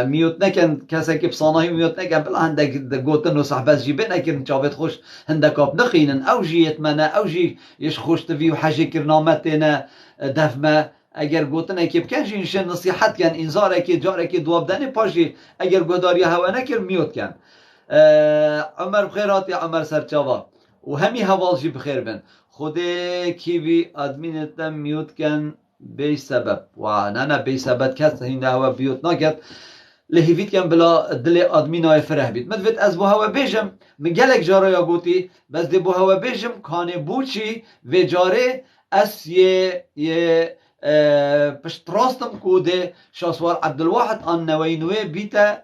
میوت نکن کسی که بصانایی میوت نکن بلا هندک گوتن و صحبت جیبه نکن چاوت خوش هندک آب نخینن او جی یتمنه او جی یش خوش توی و حجی کرنامتینه دفمه اگر گوتن اکی بکن جینشه نصیحت کن انذار اکی جار اکی دواب دنی پاشی اگر گوداری هوا نکر میوت کن عمر بخیر هاتی عمر سرچاوه و همی حوالجی بخیر بن خوده کیوی ادمینتا میوت کن بی سبب و نه بی سبب کس هینده هوا بیوت نکد لحیوید کن بلا دل ادمینای فرح بید مدوید از بو هوا بیجم مگلک جاره یا گوتی بس دی بو هوا بیجم کانه بوچی و جاره اس یه پشت راستم کوده شاسوار عبدالواحد آن نوی بیتا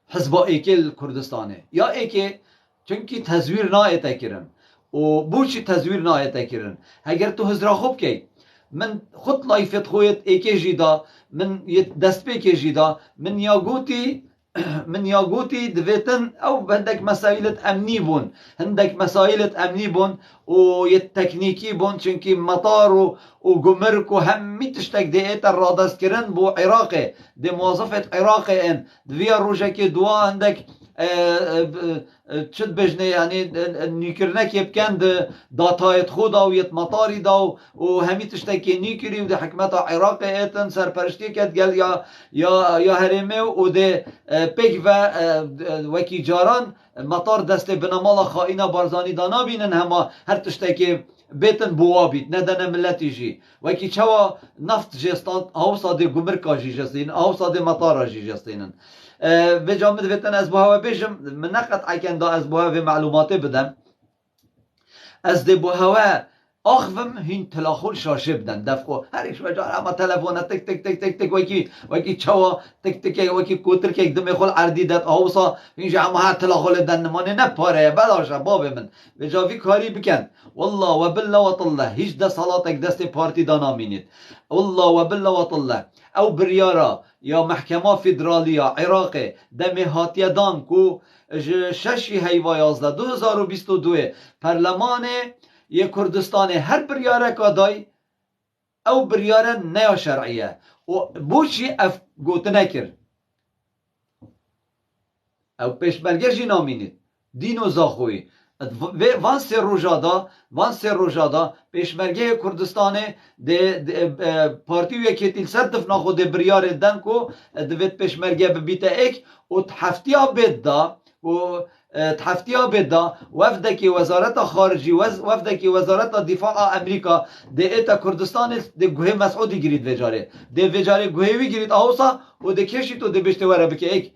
حزب ایکل کردستانه یا ایکه چونکی تزویر نایت کرن و بوچی تزویر نایت کرن اگر تو هزرا خوب کی من خود لایفت خویت ایکی جیدا من دست پیکی جیدا من یاگوتی دویتن او هندک مسائلت امنی بون هندک مسائلت امنی بون و یه تکنیکی بون چونکی مطار و گمرک و همی تشتک دیت را دست کرن بو عراقه دی موظفت عراقه ان دویا روژه که دوا هندک چت بجنه یعنی نیکرنک بکند داتایت خدا و یت مطاری دا و همی تشتکی نیکری و ده حکمت عراق ایتن سرپرشتی کد گل یا هرمه و ده پیک و وکی جاران مطار دست بنمال خائنا بارزانی دانا بینن هما هر تشتکی بیتن بوا بیت ندن ملتی جی وکی چوا نفت جستان هاوسا ده گمرکا جی جستین هاوسا ده مطارا جی جستینن و جامد ویتن از بوها بیجم من نقط عکن دا از بوها و معلوماتی بدم از ده بوها آخوم هین تلاخول شاشه بدن دفقو هر ایش وجار اما تلفون تک تک تک تک تک وکی چوا تک تک وکی کوتر که دم خول عردی داد آوسا اینجا اما هر تلاخول دن نمانه نپاره بلاشا باب من و جاوی کاری بکن والله و بالله و طالله هیچ ده صلاتک دست پارتی دانا مینید والله و بالله و طالله او بریارا یا محکمه فدرالیا عراق دم هاتیه دان کو ششی هیوا 11 2022 پرلمان یه کردستان هر بریاره کادای او بریاره نیا شرعیه و بوچی اف گوت نکر او پیشمرگه جی نامینید دین و زاخوی وان سه روژادا پیشمرگه کردستان ده پارتی و یکیتیل سر دفنا خود بریاره دن کو دوید پیشمرگه ببیته ایک و تحفتیا بید دا و تحفتیا بدا وفدکی وزارت خارجی وفدکی وزارت دفاع امریکا ده ایتا کردستان ده گوه مسعودی گرید وجاره ده وجاره گوهوی گرید آوسا و ده کشی تو ده بشته وره بکه ایک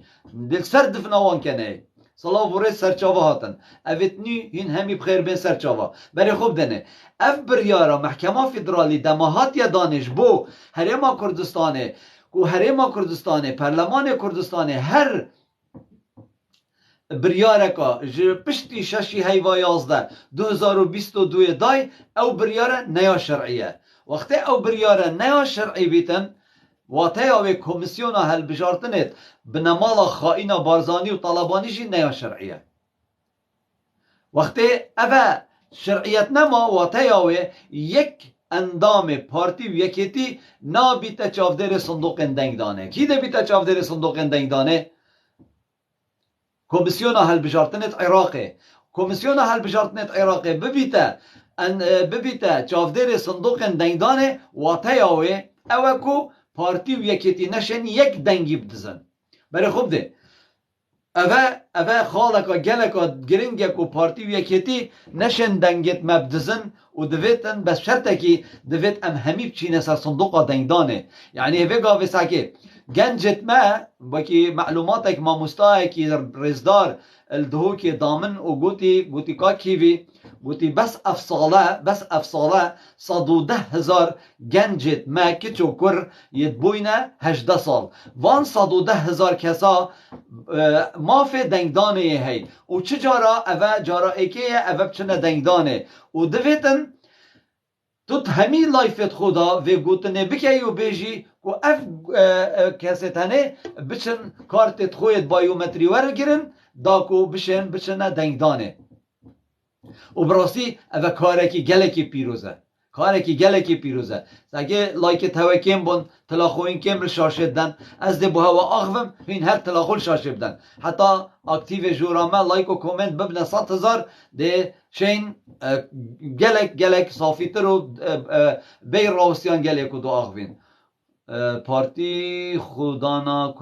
دل سر دفنوان کنه صلاح وره سرچاوه هاتن اویتنی هین همی بخیر بین سرچاوه برای خوب دنه اف بریارا محکمه فدرالی دماهات یا دانش بو هرما کردستانه کو هرما کردستانه پرلمان کردستانه هر بریارکا پشتی ششی هیوا 11 2022 دای او بریاره نیا شرعیه وقتی او بریاره نیا شرعی بیتن واته او کمیسیون هل بجارتنت بنمال خائنا بارزانی و طالبانی جی نیا شرعیه وقتی اوه شرعیت نما واته او یک اندام پارتی و یکیتی نابیت چافدر صندوق دنگ دانه کی ده بیت چافدر صندوق دنگ دانه کمیسیون هل بجارتنت عراقی کمیسیون هل بجارتنت عراقی ببیته چافدر صندوق دنگدانه واته اوه اوه کو پارتی و یکیتی نشن یک دنگی بدزن برای خوب ده اوه خالکا گلکا گرنگه کو پارتی و یکیتی نشن دنگت مبدزن و دویتن بس شرطه کی دویت ام همی بچینه سر صندوق دنگدانه یعنی اوه گاوه ساکه گنجت ما باکی معلوماتك ما مستاهكي رزدار الدهوكي ضامن وقوتي كاكيفي قوتي بس افصاله 110,000 گنجت ما كتو كر يتبوينه 18 سال وان 110,000 كسا ما في دنگدانه هي و چه جارا اوه جارا ايكيه اوه بچنه دنگدانه و دویتن تو همی لایفت خدا و گوتنه بکی و بیجی و اف کسیتنه بچن کارتت خویت بایومتری ورگیرن دا کو بچنه دنگدانه و براستی او کارکی گلکی پیروزه ساگه لایکت هوا کم بون تلاخوین کم شاشد دن از ده بو هوا آخوم این هر تلاخول شاشد دن حتی اکتیو جورامه لایک و کومنت ببنه 100,000 ده شین گلک صافی تر و بیر راوستیان گلک و دو آخوین پارتی خودانا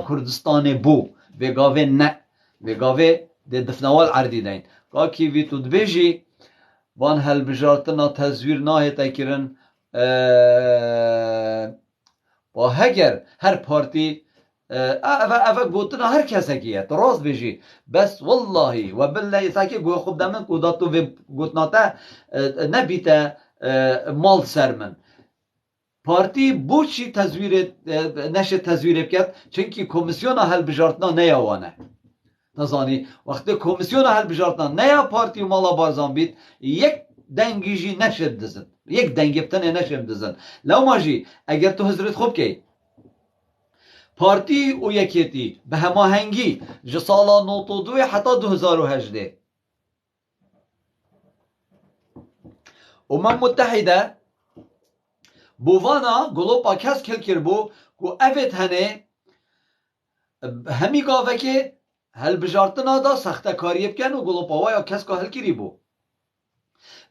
کردستانه بو وگاوه نه وگاوه ده دفنوال عردی دین که کیوی تو دبیجی وان هل بجارتنا تزویر ناهی تکرن با هگر هر پارتی اوه گوتنا هر کسی کیه راز بیجی بس والله و بالله ساکی گوه خوب دمن کوداتو و گوتناتا نبیتا مال سرمن پارتی بوچی نشه تزویر بکرد چونکی کمیسیون هل بجارتنا نیاوانه نزانی وقتی کمیسیون هل بجارتنا نیا پارتی و مالا بارزان بید یک دنگیجی نشد دزن یک دنگیبتنه نشد دزن لو ماجی اگر تو حضرت خوب کی پارتی و یکیتی به هماهنگی جسالا 92 حتی 2018 متحده بوانا گلوبا کس کل کر بو که اوید هنه همی گاوه که هل بجارتنا دا سخته کاری بکن و گلوپاوا یا کس که هل کری بو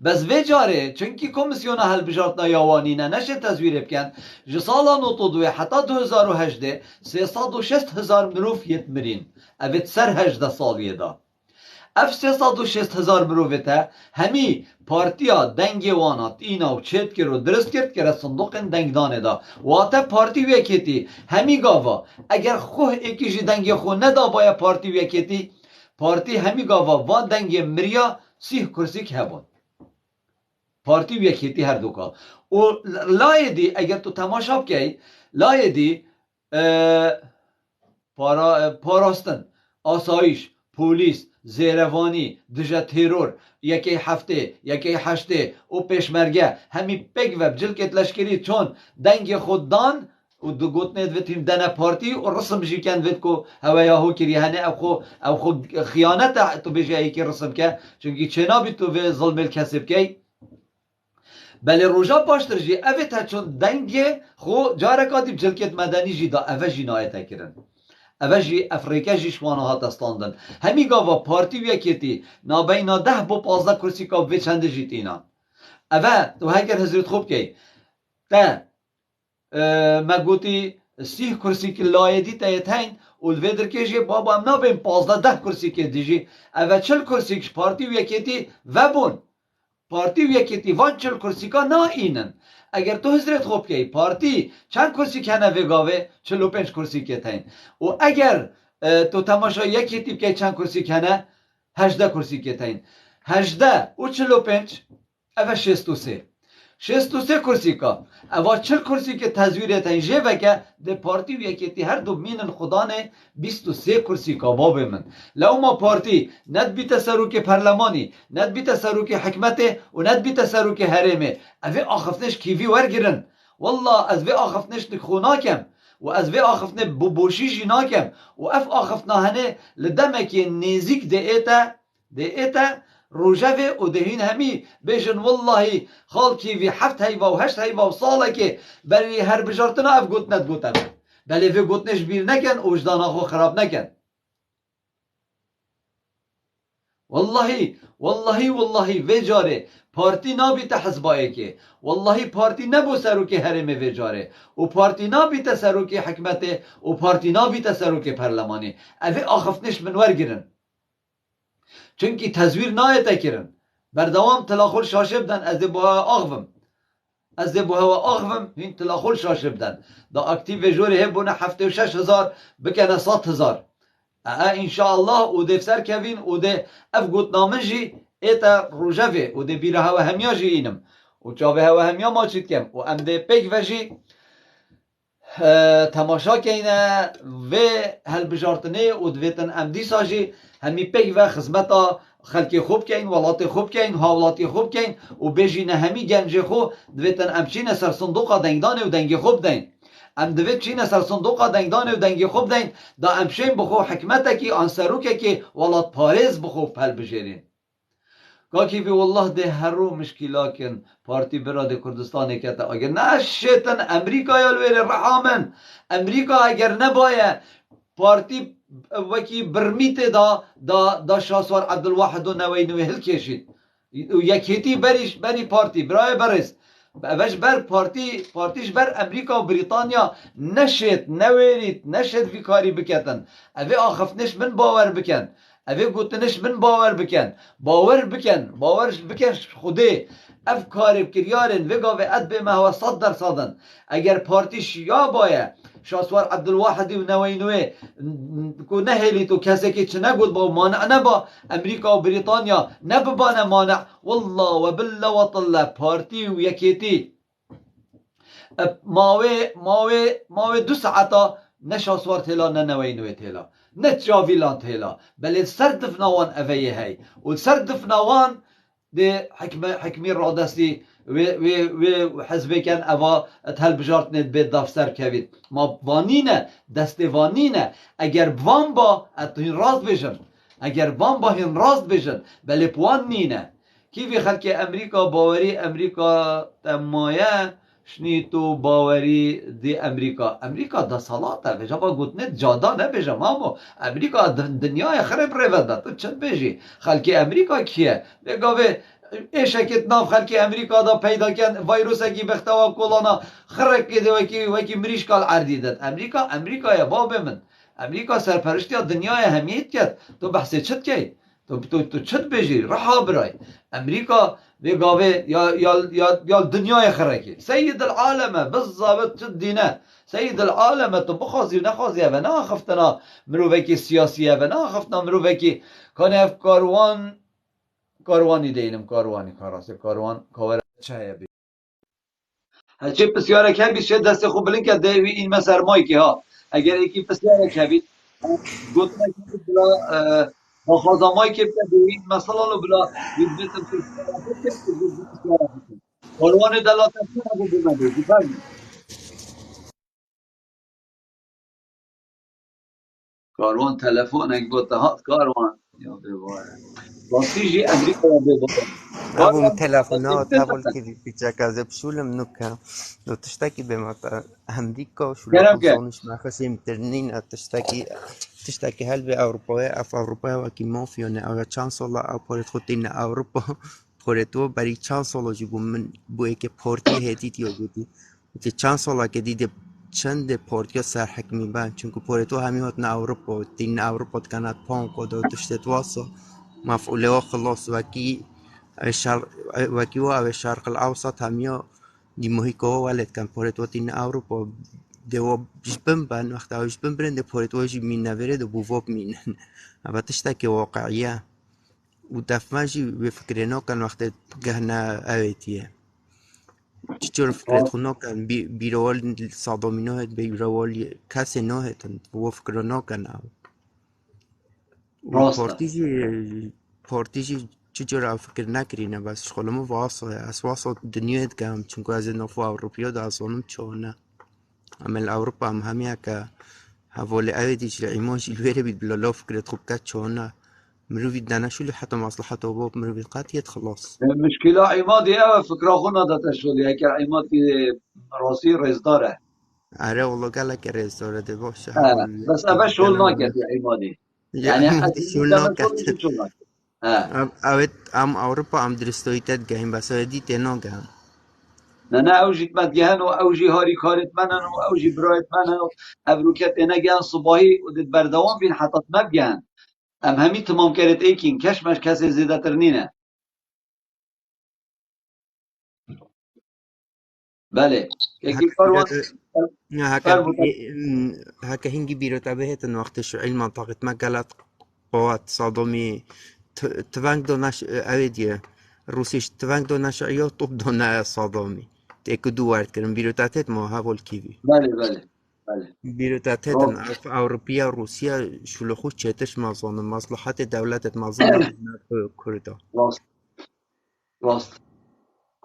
بس وی جاره چونکی کمیسیون هل بجارتنا یاوانینه نشه تزویر بکن جسالا نوتو دوی حتی 2018 306,000 مروف یت مرین اوید سر 18 سالیه دا اف 306,000 مروفته همی پارتیا دنگ وانات اینا و چت کرد و درست کرد که صندوق دنگ دانه دا واتا پارتی ویکیتی همی گاوا اگر خواه ایکیجی دنگ خو ندا باید پارتی ویکیتی پارتی همی گاوا وان دنگ مریا 30 کرسی که هبون پارتی ویکیتی هر دوکا و لای دی اگر تو تماشا بکی لای دی پاراستن آسایش پولیس زیروانی دژه تیرور یکی هفته یکی هشته و پیشمرگه همی پگ و بجلکت لشکری چون دنگ خود دان و دو گوتنه دوتیم دنه پارتی و رسم جیکن وید کو هوا یاهو کری هنه او خو خیانت تو بجه ای که رسم که چونکه چنا بی تو به ظلم الکسب که بله روژا پاشتر جی اوه تا چون دنگ خو جارکاتی بجلکت مدنی جی دا اوه جنایت کرن اوه جی افریقا جی شوانه ها تستاندن همی گاوا پارتی ویکیتی نابینا 10 با 15 کرسی که وی چنده جیت اینا اوه تو هکر حضرت خوب که تا مگوتی 30 کرسی که لایدی تا یتین اولوی درکشی بابا هم نابین 15 کرسی که دیجی اوه 40 کرسی که پارتی ویکیتی و بون پارتی ویکیتی وان 40 کرسی که نا اینن اگر تو حضرت خوب که پارتی چند کرسی که نوی گاوه 45 کرسی که تین و اگر تو تماشا یکی تیپ که چند کرسی که نه 18 کرسی که تین 18 و 45 اوه 63 کرسی که اوه 40 کرسی که تزویر تین جه وکه ده پارتی ویکیتی هر دو مینن خدانه 23 کرسی که باب من لو ما پارتی ند بی تسروک پرلمانی ند بی تسروک حکمت و ند بی تسروک حرمه اوه آخفتنش کیوی ورگرن والله از وی آخفتنش نخوناکم و از وی آخفتنه بوشی جناکم و اف آخفتنا هنه لدمکی نزیک ده ایتا روجه و دهین همی بیشن والله خالکی وی 7 هیوا و 8 هیوا و ساله که برای هر بجارتنا اف گوت ند گوتن بله وی گوتنش بیر نکن و وجدانا خو خراب نکن والله وی جاره پارتی نابیت حزبایی که والله پارتی نبو سروک حرم وی جاره و پارتی نابیت سروک حکمت و پارتی نابیت سروک پرلمانی اوه آخفتنش منور گرن چونکی تزویر نایتا کرن بردوام تلاخول شاشه بدن از بوها آغوم هین تلاخول شاشه بدن دا اکتیو جوری هبونه 76,000 بکنه 100,000 انشاءالله او دفسر کوین او ده اف گوت نامجی ایتا روژوه او ده بیره هوا همیا جی اینم و چاوه هوا همیا ما چید کم و ام ده پیک وجی تماشا کینه و هل بجارتنه و دویتن ام دیسا جی همی پیک و خزمتا خلکی خوب کین ولات خوب کین حوالاتی خوب کین و بجینه همی گنج خو دویتن ام چینه سر صندوقا دنگدانه و دنگی خوب دین ام دوید چینه سر صندوقا دنگدانه و دنگی خوب دین دا ام شیم بخو حکمتا کی آنسروکه کی ولات پارز بخو پل بجیرین که بی والله ده هر رو مشکلا کن پارتی براد کردستان کتا اگر نشتن امریکا یا الویر رحامن امریکا اگر نبایه پارتی وکی برمیت دا شاسوار عبدالواحد و نوی هل کشید یکیتی بری پارتی برای برس اوش بر پارتیش بر امریکا و بریتانیا نشد نویرید نشد وی کاری بکتن اوه آخفتنش من باور بکن اوه گوتنش من باور بکن خوده اف کاری بکریارن وگاوه اد به محوه 100% اگر پارتیش یا بایه شاسوار عبدالواحدی و نوینوه کو نهلی تو کسی که چه نگود با مانع نبا امریکا و بریتانیا نببانه مانع والله و بالله و طله پارتی و یکیتی ماوه 2 ساعتا نه شاسوار تیلا نه نوینوه تیلا نه جاویلان تیلا بله سر دفناوان اوه هی و سر دفناوان ده حکمی را دستی و حزبی کن اوا تل بجارت ند به دفتر کوید ما وانینه دست وانینه اگر وان با اتوین راست بشن اگر وان با هین راست بشن بله پوان نینه کیوی خلک امریکا باوری امریکا تمایه شنی تو باوری دی امریکا دا سالاته بجا با گوتنه جادا نبیجا مامو امریکا دنیای خرب روده تو چند بیجی خلکی امریکا کیه بگاوه ایشکت ناف خلکی امریکا دا پیدا کن ویروس اکی بختوا کولانا خرک کده وکی مریشکال عردیدد امریکا یا باب من امریکا سرپرشتی دنیای همیت کرد تو بحثی چت کی تو چت بیجی رها برای امریکا بقاوه یا دنیای خرکی سید العالم بالضبط دینه سید العالم تو بخوازی و نخوازی و نه خفتنا مروفکی سیاسیه و نه خفتنا مروفکی کنف کاروانی دینم کاروانی کاراسی کاروان کاور چه بی هرچی پسیاره که بیشه دست خوب بلین که دیوی این مسر مایکی ها اگر ایکی پسیاره که بید گوتنا که بلا با خوازامایی که دیوی این مسئله رو بلا بید بیتم پسیاره کاروان دلات چه نبود بمده بفرمی کاروان تلفن اگه گوته ها کاروان یا بباره راستی جی امریکا یا بباره ابو کاروان تلفونات هبول كذي بيتجاكا بشولم نوكا لو تشتكي بما همديكا شو لو کرم که خلصانش ما خسي مترنين تشتكي هل بأوروبا أف أوروبا وكي مافيا أو تشانسولا أو بوريت خوتين أوروبا بوريتو بري تشانسولا جيبو من بويكي بورتي هديتي وجودي وتي تشانسولا كديدي چند پورتیا سرحکمی بند چونکو پورتو همی هات نا أوروبا تين أوروبا كانت بانكو دو تشتت واسو مفعوله خلاص وكي الشرق وكيو أو الشرق الأوسط هميو دي موهيكو والد كان بوريتوتين أوروبا دو جبن بان وقت أو جبن برن دي بوريتوجي مين نفره دو بوفوب مين أبا تشتكي واقعية ودفماجي بفكرينو كان وقت جهنا أويتيه چطور فكرت خونو كان بيروال صادومينو هت بيروال كاسي نو هتن وفكرنو كان أو راسته پارتیجی چجور فکر نکرینه بس شغلمو واسه از واسه دنیا کم چون از نفو اروپیا دا ازونم چونه عمل اوروبا هم همیا که حوالی اویدیش لعیماش الویره بید بلا فکرت خوب کت چونه مروفي دانشولي حتى مصلحته وباب مروفي قاتية خلاص مشكلة عمادي أو فكرة خونا دا تشولي هكا عمادي راسي رئيس داره اره والله قالك الرئيس دولة دي باشه حول بس أبا تيجي شغل دانا ناكت يا عمادي يا يعني عمودي شو دام شغل النوكت مش شغل ناكت اوت ام اوروبا ام درستويتات جاين بس دي تنو جاين نه اوجی مدگهن و اوجی هاری کارت منن و اوجی برایت منن و ابروکت اینگه صباحی و دید بردوام بین حتات مبگهن ام همی تمام کرد ایکین کشمش کسی زیده تر نینه بله یکی کاروان هكا فرمو هكا هنجي بيرتبهت ان وقت شعيل منطقة مقالات قوات صادومي تفانك دو ناش اويديا روسيش تفانك دو ناش عيو طب دو نا صادومي تيكو دوارت كرم بيرتاتت ما هاول كيفي بله بله بله بيرتاتت ان راست اوروبيا روسيا شلوخو تشتش مازون مصلحات دولات مازون كردا راست راست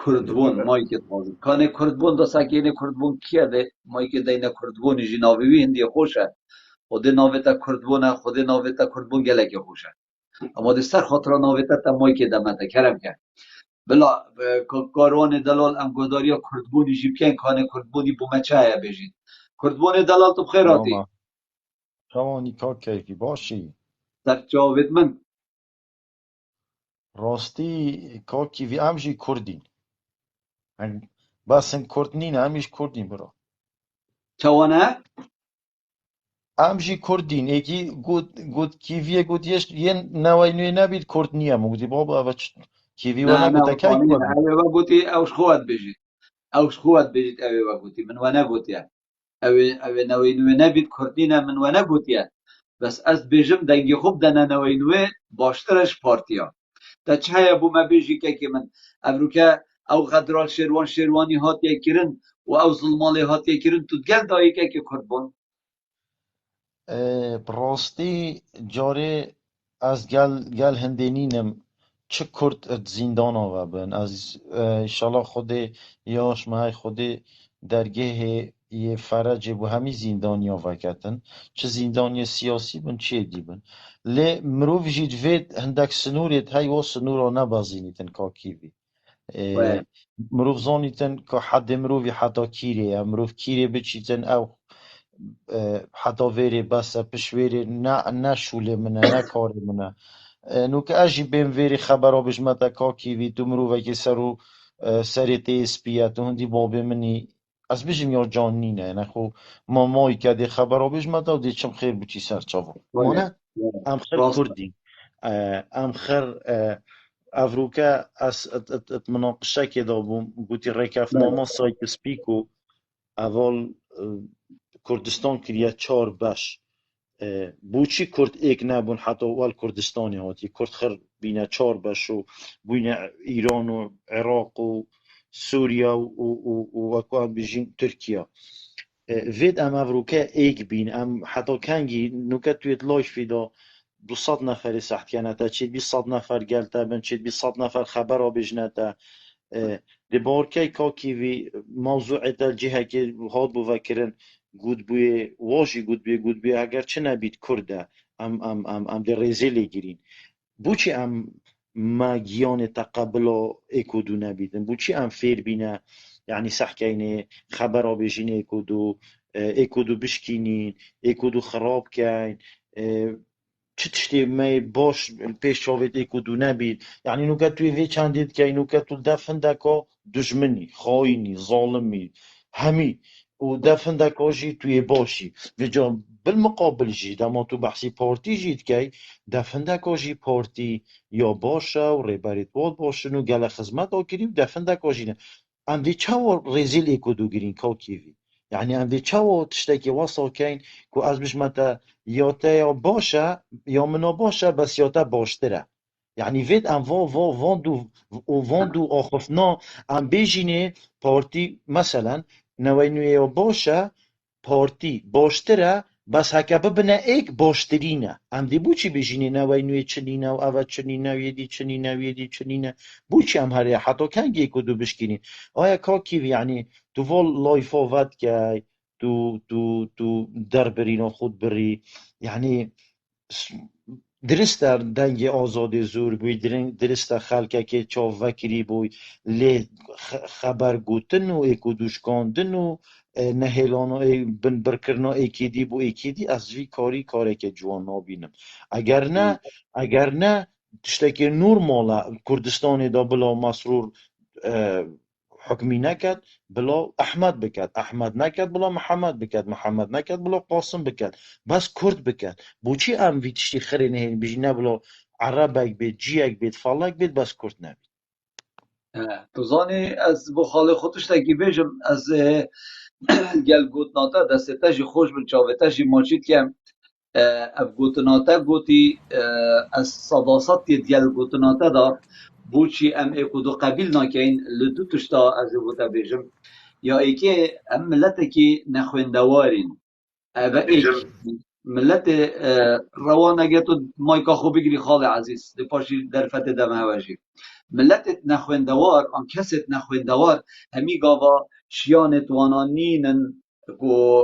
کردبون مایکت بازم کانه کردبون دا سکینه کردبون کیه ده مایکت دینه کردبون جی ناویوی هندی خوشه خود ناویتا کردبونه خود ناویتا کردبون گلک خوشه اما ده سر خاطر ناویتا تا مایکت دمته کرم کرد بلا کاروان دلال ام گوداریا کردبونی جی بکن کانه کردبونی بومچه بجید کردبون دلال تو بخیراتی سلام روانی کا کیفی باشی سر جاوید من راستی کا کیوی امجی کردین بس کرد نین امیش کردین برا چوانه امجی کردین ایگی گود کیویه گود یه نوای نوی نبید کرد نیم گودی بابا اوه کیوی نه وانا نه گوتا که وطانی نه کرد اوه و گوتی اوش خوات بجید اوش خوات بجید اوه و گوتی من و نگوتی اوه نوی نوی نبید کردینه من و نگوتی بس از بجم دنگی خوب دنه نوی نوی باشترش پارتیا تا چه هیا بو ما بیجی که من امروکه او غدرال شیروانی هاتیه کرن و او ظلمالی هاتیه کرن تو گل دایی که کرد راستی جاره از گل هندینینم چه کرد زندان آوه بن از انشالله خود یاش مای خود درگه یه فرج بو همی زندانی آوه کتن چه زندانی سیاسی بن چه دی بن لی مروف جید وید هندک سنوریت های و سنور آ نبازینیتن که کیوی و مروف زانیتن که حد مروفی حتی کیره مروف کیره بچیتن او حتی ویره بس پشویره نه شوله منه نه کار منه نو که اجی بیم ویری خبر بجمتا کاکی وی تو مروفه که سری تیز بیه تو هندی بابی منی از بجم یا جان نینه نه خو مامایی که دی خبر بجمتا و دی چم خیر بچی سر چاوا ولی مانه ام خیر راست کردی ام خیر افروکا از ات مناقشه که دا بوم گوتی ریکف ناما سایت سپیکو اول کردستان کریه 4 بش بوچی کرد ایک نبون حتی اول کردستانی هاتی کرد خر بینه 4 بش و بینه ایران و عراق و سوریا و وکوان بیجین ترکیه وید ام افروکا ایک بین ام حتی کنگی نوکت تویت لایف فیدا 200 نفر سخت کنه چید 200 نفر گلتا بن چید 200 نفر خبر ها بجنه دی بارکه کاکی وی موضوع الجهه که هاد بو وکرن گود بوی واجی گود بوی اگر چه نبید کرده ام دی ریزیلی گیرین بوچی ام ما گیان تقبلا اکودو نبیدن بوچی ام فیر بینه یعنی سحکینه خبر آبیجین اکودو بشکینین اکودو خراب کن چه تشتی می باش پیش شاوید اکودو نبید یعنی نوکت توی وی چندید که نوکت تو دفن دکا دجمنی خاینی ظالمی همی و دفن دکا جی توی باشی و جا بالمقابل جی دما تو بحثی پارتی جید که دفن دکا جی پارتی یا باشه و ریبریت واد باشه نو گل خزمت آکری و دفن دکا جی نه ام وی چاو ریزیل اکودو گرین کاکیوی یعنی ام وی چاو تشتکی واسا کین که از بشمتا یا تا یا باشه یا منا باشه بس یا تا باشتره یعنی وید ام واندو آخفنا ام بیجینه پارتی مثلا نوی یا باشه پارتی باشتره بس هکه ببینه ایک باشترینه ام دی بوچی بیجینه نوی نوی چنینه و اوه چنینه و یدی چنینه و یدی چنینه بوچی ام هره حتی کنگی ایکو دو بشکینی آیا کاکی یعنی تو وال لایفا ود که تو در برین و خود بری یعنی درست در دنگ آزاد زور بوی درست خلکه که چاو وکری بوی لی خبر گوتن و ایکو دوشکاندن و نهیلان و بن برکرنا ایکی دی بو ایکی دی از وی کاری که جوان نابینم اگر نه تشتکی نورماله کردستانی دا بلا مسرور حکمی نکد بلا احمد بکد احمد نکد بلا محمد بکد محمد نکد بلا قاسم بکد بس کرد بکد بوچی ام وی تشتی خری نهین بیجی نه بلا عربک بید جیک بید فالک بید بس کرد نبید تو زانی از بخال خودش تکی بیجم از گل گوتناتا دسته جی خوش بن چاوتا جی ماچید که اف گوتناتا گوتی از صداست گل گوتناتا دا بوچی ام اکودو قبیل ناکین لدو تشتا از بوتا بیجم یا ایکی ام ملت کی نخوندوارین و ایک ملت روانه تو مایکا خوب بگیری خال عزیز دی پاشی در فتح دم هواجی ملت نخوندوار آن کست نخوندوار همی گاوا شیانت وانانینن و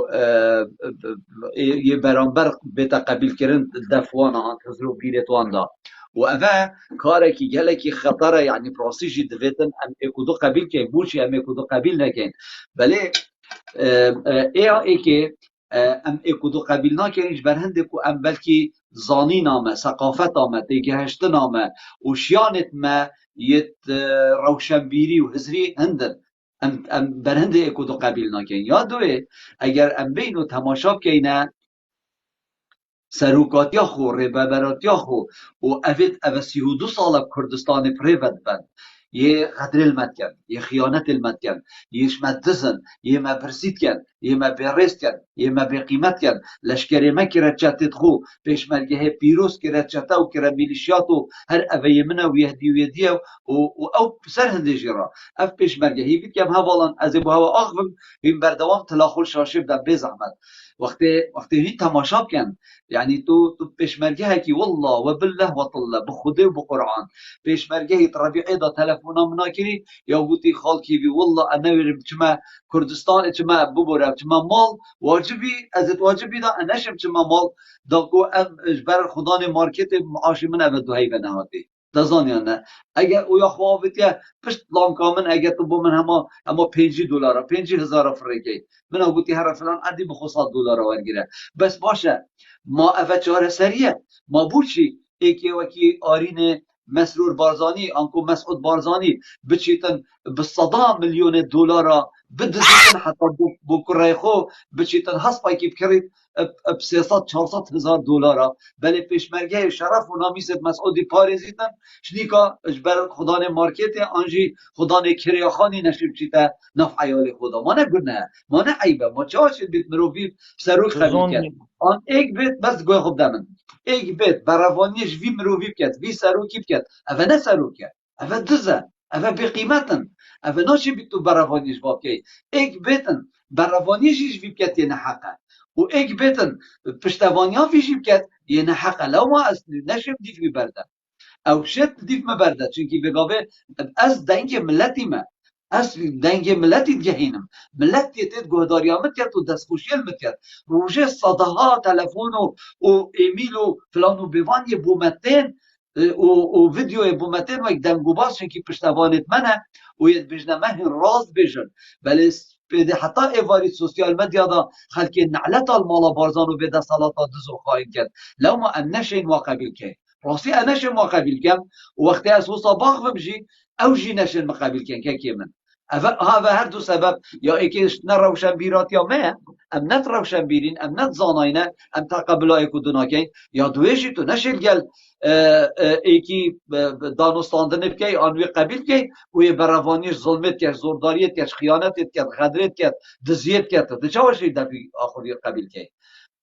یه برانبر بتا قبیل کرن دفوانا آن تزرو بیرت واندا و اوه کاره که گله که خطره یعنی پراسی جی دویتن ام اکودو قبیل که بوچی ام اکودو قبیل نکن ولی ای که ام اکودو قبیل نکنیش بر هنده که ام بلکی زانی نامه ثقافت نامه دیگهشت نامه و شیانت ما یت روشنبیری و هزری هندن ام بر هنده اکودو قبیل نکن یا دوه اگر ام بینو تماشا کنه سروکاتیا خو ریبابراتیا خو و اوید 32 سال کردستان پریود بند یه قدر المد کن یه خیانت المد کن یه شمت دزن یه ما برسید کن یه ما بیرست کن یه ما بقیمت کن لشکری ما کرد چتت خو پیشمرگه پیروز کرد چتا و کرد میلیشیات و هر اوی منه و یهدی و او سر هنده جیرا اف پیشمرگه هی بید کم هوالان از ابو هوا آخفم این بردوام تلاخل شاشب در بزحمت وقتی هی تماشا کن یعنی تو پیشمرگه کی والله و بالله و طله بخوده و بقرآن پیشمرگه ربیعی دا تلفونا مناکری یا گوتی خالکی بی والله انا ورم چما کردستان چما ببرم چما مال واجبی ازت واجبی دا انشم چما مال دا کو بر خدان مارکت معاشی من ابد دوهی بنهاتی دزانیان نه اگر او یا خواهد پشت لام کامن اگر تو بو من اما $5 $5,000 فرنگی من گوتی هر فلان عدی $100 ورگیره بس باشه ما اوه چاره سریه ما بوچی ایکی وکی آرین مسرور بارزانی انکو مسعود بارزانی بچیتن $100 میلیون بدزیتن حتی بو کره خو بچیتن هست پای که بکرید ب 300-400 هزار $، بله پیشمرگه شرف و نامیست مسعودی پارزیتن شنیکا اجبر خدان مارکت آنجی خدان کریاخانی نشیم چیتا نف عیال خدا ما نگونه ما نه عیبه ما چه هاشید بیت مروفی سروک خبیل کرد آن ایک بیت بس گوی خوب دمن ایک بیت براوانیش وی مروفی بکد وی سروکی بکد اوه نه سروکه اوه دزه اوه بقیمتن اوه ناشی بیت تو براوانیش باکی ایک بیتن براوانیش وی بکد یه نه حقه و ایک بیتن پشتوانیان فیشی بکد یه نه حقه لو ما اصلی نشیم دیف میبرده او شت دیف مبرده چونکی بگاوه از دنگ ملتی ما از دنگ ملتی جهینم ملتی تید گهداریامت کرد و دستخوشیل مت روژه صده ها تلفون و ایمیل و فلان و بیوان یه بومتین و ویدیو بومتین و یک دنگو باز چونکی پشتوانت منه و یه بجنه مهن راز بجن بله حتی ایواری سوسیال مدیا دا خلکی نعلت المالا بارزان و بیده سالاتا دزو خواهید کرد لو ما انشین واقبیل که راستی انشین واقبیل کم وقتی از حوصا باغ بمجی او جی نشین مقابل کن که من هذا هر دو سبب یا ایکیش نه روشن بیرات یا ما ام نت روشن بیرین ام نت زاناینه ام تقبلای کدوناکین یا دویشی تو نشیل گل ایکی دانستاندن بکی آنوی قبیل کی و یه براوانیش ظلمت کرد زورداریت کرد خیانتت کرد غدرت کرد دزیت کرد ده چه واشی دفی آخری قبیل کی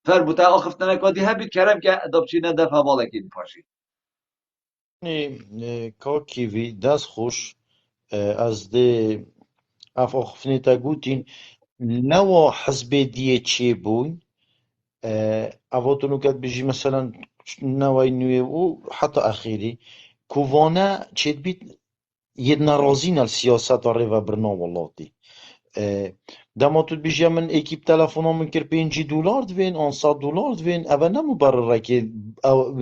فربوتا آخفتنه کدی هبید کرم که ادابچینه دف حواله کی پاشی کاکیوی دست خوش از ده اف آخفنه تا گوتین نوا حزب دیه چی بوین اواتونو کد بجی مثلا نوای نوی و حتی اخیری کووانا چید بیت ید نرازین السیاست ریو برنا واللاتی دما تو بجی من اکیب تلفونا من کر $5 دوین $100 دوین اوه نمبرره که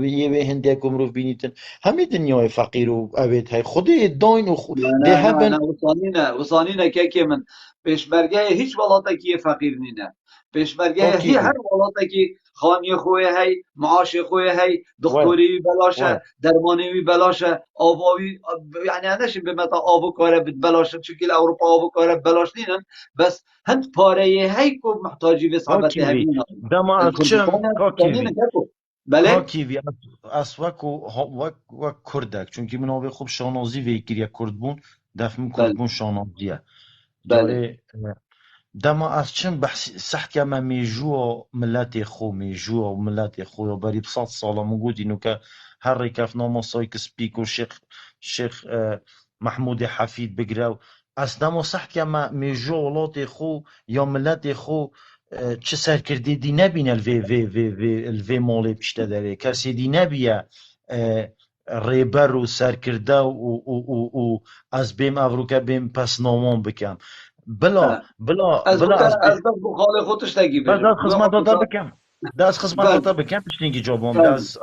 یه هنده کمروف بینیتن همه دنیای فقیر و اوید های خوده داین و ده هبن وصانینه که من پیشمرگه هیچ ولاتا که فقیر نینه پیشمرگه هی هر ولاتا که خانی خوی هی معاش خوی هی دکتوری بلاشه درمانی بلاشه آواوی یعنی هنشین به متا آوو کاره بلاشه چکیل اروپا آوو کاره بلاش نینن بس هند پاره هی کو محتاجی به صحبت همین دما از چم بله کاکیوی از وک کردک چونکی من آوه خوب شانازی ویکر یا کرد بون دفم کرد بون شانازیه داره دما از چم بحث صح ما میجو ملت خو میجو ملت خو بری ب 100 ساله موجود اینو که هر ریکف ناموسای سپیک و شیخ محمود حفید بگراو از دما صح ما میجو ولات خو یا ملت خو چه سرکردی دی نبین الوی مالی پشت داره کسی دی نبیه ریبر و سرکرده و از بیم افروکه بیم پس نامان بکم بلا از بخال خودش تگی بجم از خدمت بکم پشتینگی جابم از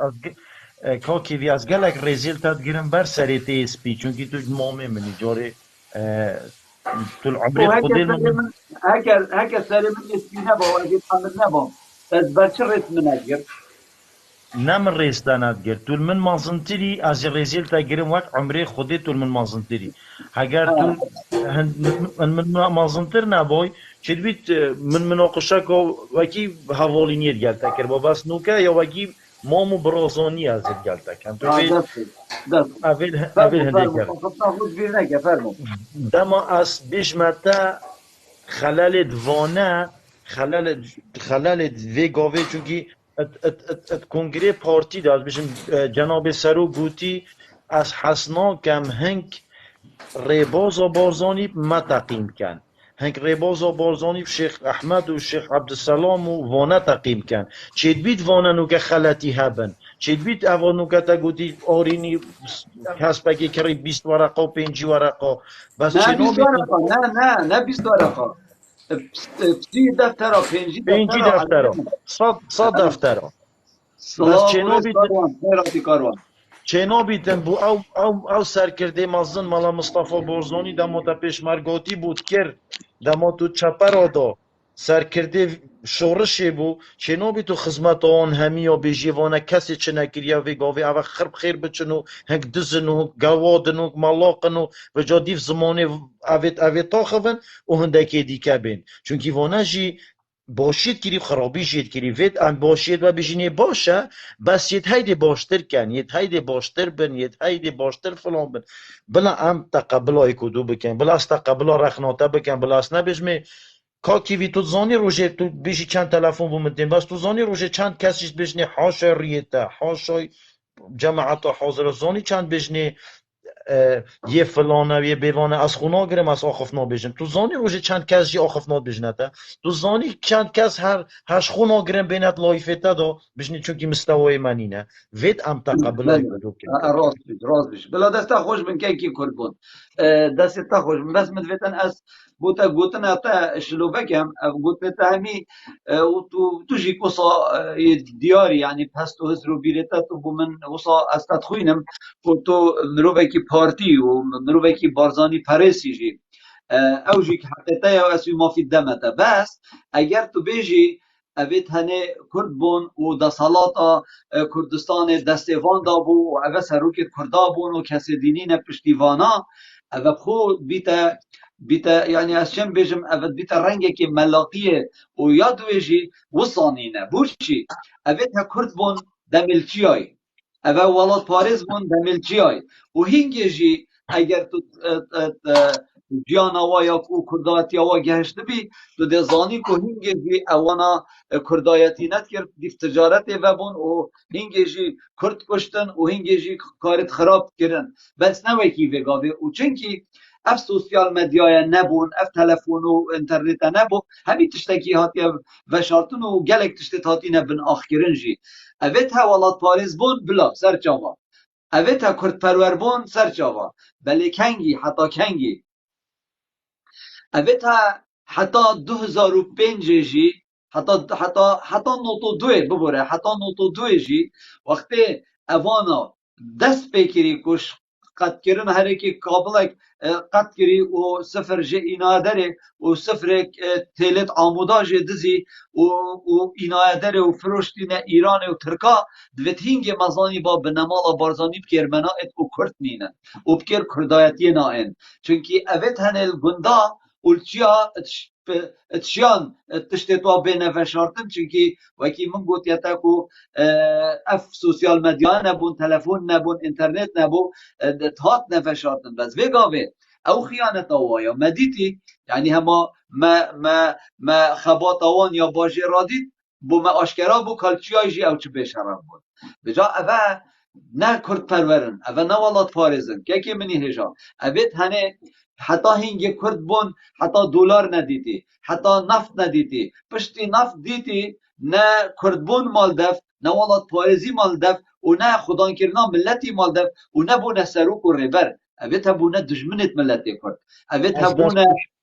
کاکیوی از گلک ریزیل تاد گیرم بر سری تی اسپی چونکی تو مامه منی جاره تو العمری خودی هکر سری من اسپی نبا و اگه تامر نبا از برچه ریت من اگر نم ریز داند گیر تو من مازنتری از ریزیل تا گیرم وقت عمری خودی تو من مازنتری اگر تو من مازنتر نبای چید بیت من مناقشه که وکی حوالی نیر گل تکر با بس نوکه یا وکی مامو برازانی از گل تکر تو اول هنده گل دما از بشمتا خلال دوانه خلال وی گاوه چونکی ات کنگره پارتی داد بشن جناب سرو گوتی از حسنا کم هنگ ریباز و بارزانی ما تقیم کن هنگ ریباز و بارزانی شیخ احمد و شیخ عبدالسلام و وانه تقیم کن چید بیت وانه نو که خلطی هبن چید بیت اوانو که تا گوتی آرینی کس بگی کری 20 ورقا و 5 ورقا بس نه 20 ورقا نه 20 ورقا 30 دفترا 5 دفترا 100 دفترا بس چنو بیت کاروان چینا بیتن بو او سرکرده مزن مالا مصطفى بارزانی دما تا پیشمرگاتی بود کرد دما تو چپر دا سرکرده شورشی بو چینا بی تو خدمت آن همی یا بیجیوانه کسی چه نکریا وی گاوی او خرب خیر بچنو هنگ دزنو گوادنو ملاقنو و جا دیف زمانه اوید تاخون و هندکی دیکه بین چونکی وانه جی باشید کری خرابی جید کری وید ام باشید و بجینه باشه بس یت هیدی باشتر کن یت هیدی باشتر بن یت هیدی باشتر فلان بن بلا ام تقبلای کدو بکن بلا است تقبلا رخناته بکن بلا است نبجمه کاکی وی تو زانی روژه تو بیشی چند تلفن بومدین بس تو زانی روژه چند کسیش بجنه حاشا ریته حاشا جماعت حاضر زانی چند بجنه یه فلانه و یه بیوانه از خونا گرم از آخفنا بجن تو زانی روژه چند کس جی آخفنا بجنه تو زانی چند کس هرش خونا گرم بینت لایفته دا بجنه چونکی مستوای منینه وید ام تقبلای بله کدو کن راست بیش راست بیش بلا دست خوش بن کی کرد بون دست تا خوش بن بس مدویتن از بوتا گوتن اتا شلو بکم گوتن تا همی و تو جی کوسا دیاری یعنی پس تو هزرو بیرتا تو بومن وسا استاد خوینم و تو مروبه کی پارتی و مروبه کی بارزانی پرسی جی او جی که حقیقتا یا اسوی مافی دمتا بس اگر تو بیجی اوید هنه کرد بون و دا سالاتا کردستان دستیوان دا بو و اوه سروک کردا بون و کسی دینی نه پشتیوانا اوه خود بیتا یعنی از چم بیجم اوه بیتا رنگی که ملاقیه و یادویجی وصانینه بوشی اوید ها کرد بون دا ملچی های اوه ولاد پاریز بون دا ملچی های و هینگی جی اگر تو جیانا و یا کردایتی و گهشته بی تو دزانی که هنگی جی اوانا کردایتی نت کرد دیف تجارت و بون و هنگی جی کرد کشتن و هنگی جی کارت خراب کردن بس نوی کی وگاوه و چنکی اف سوسیال مدیای نبون اف تلفون و انترنت نبون همی تشتکی هاتی و شارتون و گلک تشتت هاتی نبن آخرین جی اوید حوالات پاریز بون بلا سر جاوا اوید ها کرد پرور بون سر جاوا بله کنگی حتی کنگی اویتا حتی 2005 جی حتی نوتو دوی ببوره حتی نوتو دوی جی وقتی اوانا دست بکری کش قد کرن هر کی کابلک قد کری و سفر جه اینا داره و سفر تیلت آمودا جه دزی و اینا داره و فروشتین ایران و ترکا دوید هینگ مزانی با بنمالا بارزانی بکر منا ات و کرد نینن و بکر کردایتی نائن چونکی اوید هنل گندا اولچیا اتشیان تشتتوا بین فشارتن چونکی وکی من گوت یتا کو اف سوسیال مدیا نبون تلفن نبون اینترنت نبون تات نفشارتن بس وگاوه او خیانت آوایا مدیتی یعنی هما ما خبات آوان یا باجی رادید بو ما آشکرا بو کالچیای جی او چه بشرم بود بجا اوه نه کرد پرورن اوه نه ولاد پارزن که منی هجا اوید هنه حتی هنگی کرد بون حتی دلار ندیدی حتی نفت ندیدی پشتی نفت دیدی نه کرد بون مال دف نه ولاد پارزی مال دف و نه خدان کرنا ملتی مال دف و نه بونه سروک و ریبر اوید بونه دجمنت ملتی کرد اوید از دست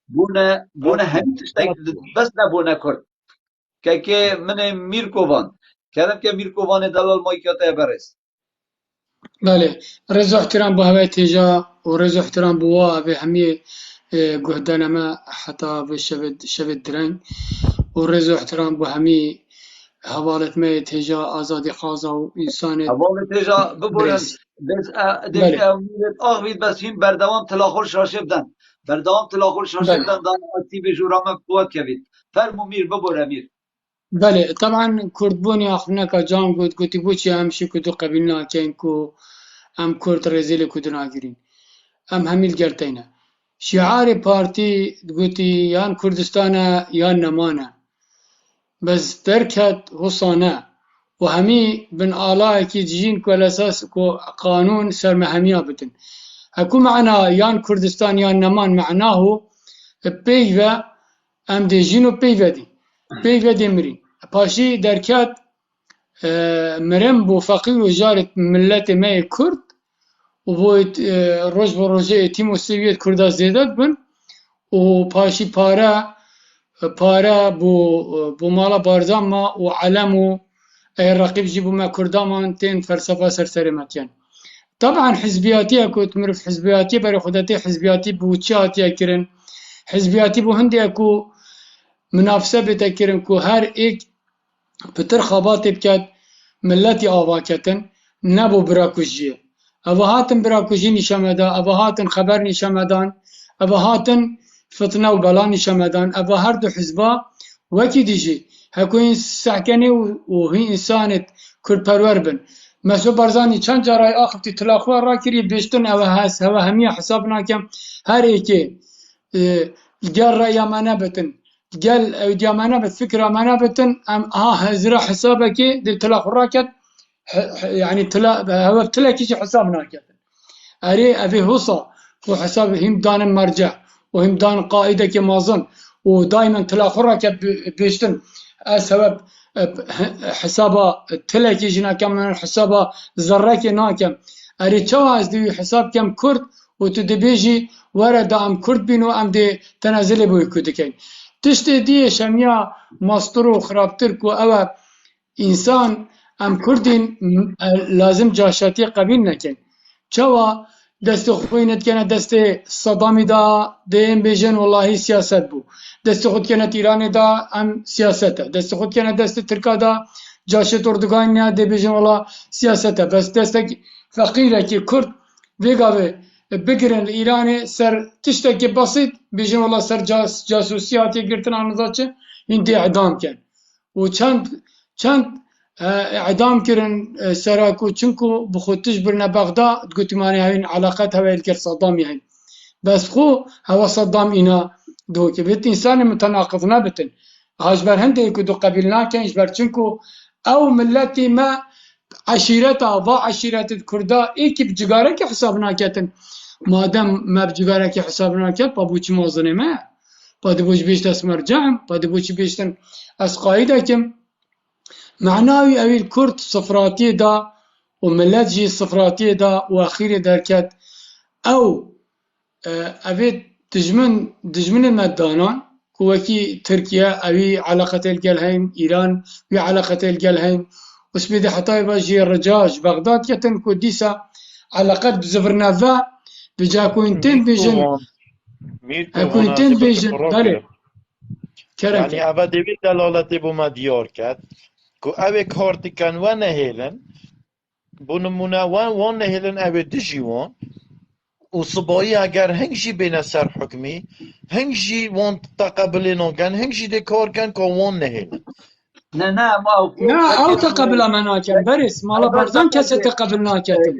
بونه همین تشتک بس نبونه کرد که من میرکوان کردم که میرکوان دلال مایکاته برست بله رضا احترام بو هوای تیجا و رضا احترام بو وا به همی گهدان ما حتی به شبت درنگ و رضا احترام بو همی حوالت ما تیجا آزادی خوازا و انسانت اول تیجا ببورن برس دش بله آغوید بس هیم بردوام تلاخور شاشه بدن بردوام تلاخور شاشه بله بدن دان آتی به جورام قوت کوید فرمو میر ببور امیر بله طبعا کردبونی آخرنا که جان گوتی بوچی همشی کدو قبیلنا که اینکو هم کرد رزیل کدو ناگرین هم همیل گرتینا شعار پارتی گوتی یان کردستانه یان نمانه بس دركت حصانه وهمي بن آلاء كي تجين كل أساس كو قانون سر مهمية بتن هكو معنا يان كردستان يان نمان معناه بيفا ام دي جينو بيفا دي مرين باشي دركات مرم بو فقير وجارة ملت ماي كرد وبويت روج بروجي تيمو سويت كردا زيدت بن وباشي پاره بو مالا بارزان ما و علم و رقیب جی بو ما کردامان تین فلسفه سرسری مکن طبعا حزبياتي اكو تمرف حزبياتي بري خدتي حزبياتي بوتشاتي اكرن حزبياتي بو هندي اكو منافسه بتكرن كو هر ايك بتر خابات بكات ملتي آواكتن نبو براكوجية أبا هاتن براكوجي نشمدا أبا هاتن خبر نشمدان أبا هاتن فتنة وبلا نشمدان أبا هردو حزبا وكي ديجي هكوين سعكني وهي إنسانة كل پرور بن مسو برزاني چند جارای آخفتی تلاخوه را کری بیشتن او هست هوا همیه حساب ناکم هر ایکی گل را یامانه بتن قال يامانا بالفكرة مانا بتن ام هزرا حسابك دي تلا خراكت يعني تلا هو تلا كيش حسابنا كت اري ابي هوصا وحساب هم دان مرجع وهم دان قائده كمازن ودائما تلا خراكت بيشتن السبب حسابا تلا كيجنا كم حسابا ذرك ناكم اري تشواز دي حساب كم كرد وتدبيجي ورا ام كرد بينو ام دي تنازل بو كدكين تشتي دي شميا ماسترو خرابتر كو او انسان ام كردين لازم جاشاتي قبيل نكن چوا دست خوينت كنا دست صدامي دا دين بيجن والله سياست بو دست خود كانت ايران دا ام سياسته دست خود كانت دست تركا دا جاشت اردوغان دي بيجن والله سياسته بس دست فقيره كي كرد بيغاوي بگیرن ایرانی سر تشتکی بسیط بیشتر والله سر جاسوسیاتی گرتن آنجاچه این دی اعدام کن و چند اعدام کردن سراکو چونکو بخوتش برنا بغداد گوتمانی هاین علاقات هوا الکر صدامی هاین بس خو هوا صدام اینا دو که بیت انسان متناقض نبتن هاجبر هنده که دو قبیل ناکن جبر چونکو او ملتی ما عشيرتها وعشيرة الكردا إيكي بجارك حسابنا كاتن مادام ما بجارك حسابنا كات بابوش موزنه ما بادبوش بيشت اسمر جام بادبوش بيشتن اسقايدا كم معناوي اوي الكرد صفراتي دا وملات جي صفراتي دا واخيري دركات او اوي دجمن المدانان كوكي تركيا اوي علاقة الجلهين ايران وي علاقة الجلهين وسبيدي حتى باجي الرجاج بغداد كتن كوديسا علاقات بزفرنافا بجا كوينتين بيجن كوينتين بيجن بله يعني أبا ديبي دلالتي بما ديار كات كو أبي كارتي كان وانا هيلن بونمونا وان هيلن أبي دجي وان وصبايا اگر هنگشي بين سر حكمي هنگشي وان تقبلينو كان هنگشي دي كار كان كوان نهيلن نه ما او تقبل مناكم برس مالا برزان كسي تقبل ناكتم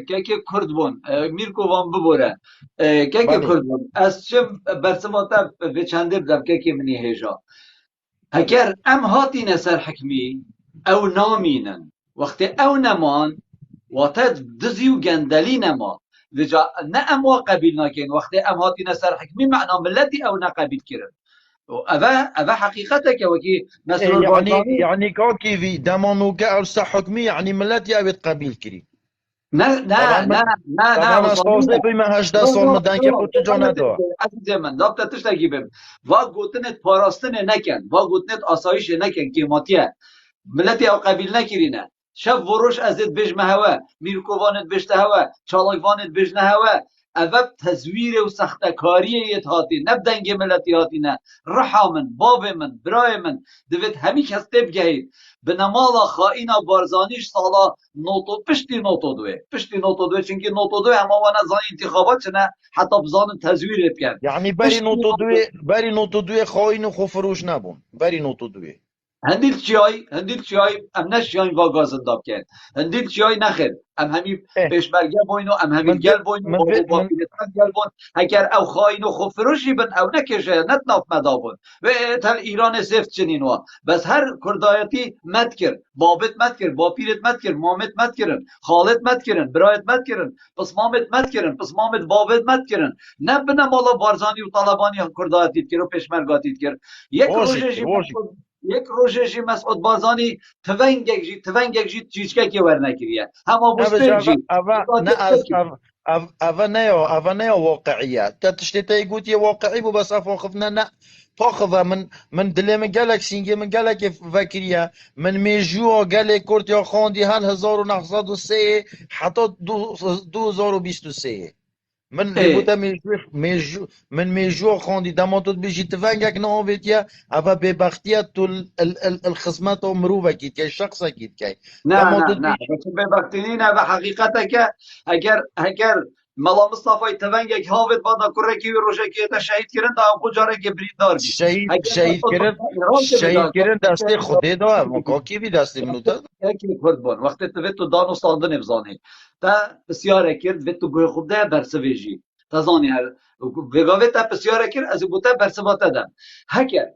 كاكي كرد بون ميركو وان ببوره كاكي كرد بون از چم برسماتا به چنده بدم كاكي مني هيجا اگر ام هاتين سر حكمي او نامينن وقت او نمان واتد دزيو گندلي نما وجا نه ام قبيل ناكين وقت ام هاتين سر حكمي معنى ملتي او نقبيل كرن أبا حقيقتك وكي مثلا يعني كوكي في دمانوكا أو حكمي يعني ملاتي أبيت قبيل كري نه صوصي بما هجدا صور مدان كي قلت جانا دوا عزيزي من دابتا تشتاقي بهم وا قوتنت پاراستن نكن وا قوتنت آسایش نكن كيماتيه ملتي أو قبيل نكرينه شب وروش ازد بجمه هوا ميركوانت بجته هوا چالقوانت بجنه هوا اوب تزویر و سختکاریه هاتی نبدنگ ملتی هاتی نه رحا من باب من برای من دوید همی کس تب گهید به نمالا خائینا بارزانیش سالا نوتو پشتی نوتو دوه چونکه نوتو دوه همه وانا زان انتخابات چنه حتی بزان تزویر بکن یعنی بری نوتو دوه خائین و خفروش نبون بری نوتو دوه هندیل چیای ام نشیاین و گازنداب کرد هندیل چیای نخیر ام همی پیشبرگه بوینو ام همی گل بوینو با پیلتان گل بوین اگر او خواهین و خفروشی بن او نکشه نتناف مدا بون و تل ایران سفت چنینو بس هر کردایتی مد کرد بابت مد کرد با پیرت مد کرد مامت مد کرن خالت مد کرن برایت مد کرن پس مامت مد کرن پس مامت بابت مد کرن نبنه مالا بارزانی و طالبانی کردایتیت کرد و پیشمرگاتیت کرد یک روزی مسعود بازانی تونگک جی چیچکه که ور نکریه همه بوستر جی أفا نيا واقعية تشتي يقول يا واقعي بس أفا خفنا نا باخذ من دلي من قالك سينجي من قالك فاكريا من ميجو قالك كورت يا خوندي هال 1903 حتى 2023 من لبوتا ميجو من ميجو خوندي دامونتو بيجي تفانجك نوفيتيا أفا ببختيا تول الخصمات مروفة كيت كاي شخصا كيت كاي نه بس ببختینی نه به حقیقت که اگر ملا مصطفی تونگک هاوید بادا کرکی و روشکی تا شهید کرن دا کجاره که بریدار بی شهید کرن دسته خوده دا مکاکی بی دسته منو تا یکی خود بون وقتی تو تو دانو ساندن افزانی تا بسیار کرد و تو گوی خود ده برسویجی تا زانی هر وگاوی تا بسیار کرد از بوتا برسوات دم هکر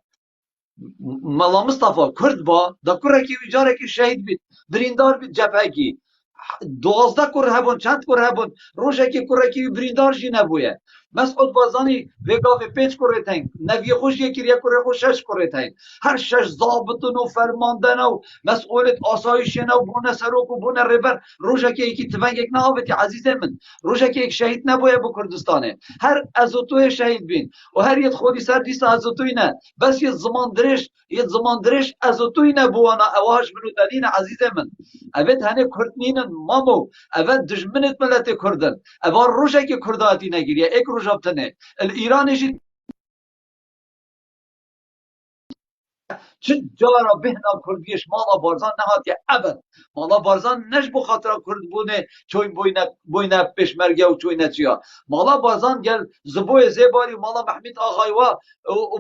ملا مصطفى کرد با دا کرکی و جاره که شهید بید بریندار بید جبهه کی 12 کره هبون چند کره هبون روشه که کرکی بریندار جی نبویه مسعود بازانی وگاوی 5 کره تنگ نوی خوش یکی کره خوش 6 کره تنگ هر 6 ضابطن و فرماندن و مسئولت آسایشن و بونه سروک و بونه ریبر روشه که یکی تفنگ یک نهاوتی عزیز من روشه که یک شهید نبویه بو کردستانه هر ازوتوی شهید بین و هر یه خودی سر دیست ازوتوی نه بس یه زمان درش ازوتوی نبوانا اواش منو دلین عزیز من اوید هنه کردنینن مامو اوید دجمنت ملت کردن اوار روشه که کرداتی نگیریه ایک روشابتنه الایرانشی چه جارا بهنا کردیش مالا بارزان نهاد که ابد مالا بارزان نش بخاطر کرد بونه چوی بوینه پشمرگه و چوی نچیا مالا بارزان گل زبوی زیباری مالا محمید آغای و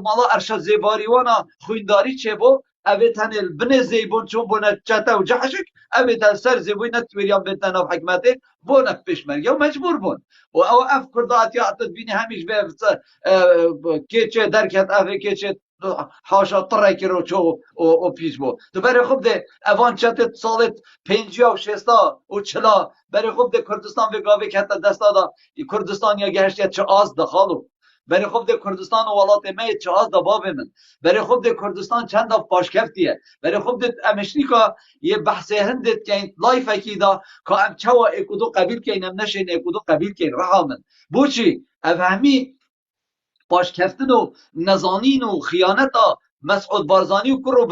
مالا ارشد زیباری وانا خوینداری چه بو اوید هنل بنه زیبون چون بونه چتا و جحشک اوید هل سر زیبوی نتویریان بنتن و حکمته بونه پشمرگه و مجبور بون و او اف کرداتی اعتد بینی همیش به کچه درکت افه کچه حاشا ترکی رو چو او پیش بو تو برای خوب ده اوان چت سالت 50 و 60 و 40 برای خوب ده کردستان وگاوی که حتی دستا دا کردستان یا گهشت چه آز دخالو برای خوب ده کردستان و ولات می چه آز دا باب من برای خوب ده کردستان چند دا پاشکفتیه برای خوب ده امشنی که یه بحث هندت که این لایف اکی دا که ام چوا اکودو قبیل که اینم نشین اکودو قبیل که رها من بوچی افهمی باش کفتن و نزانین و خیانتا مسعود بارزانی و کرو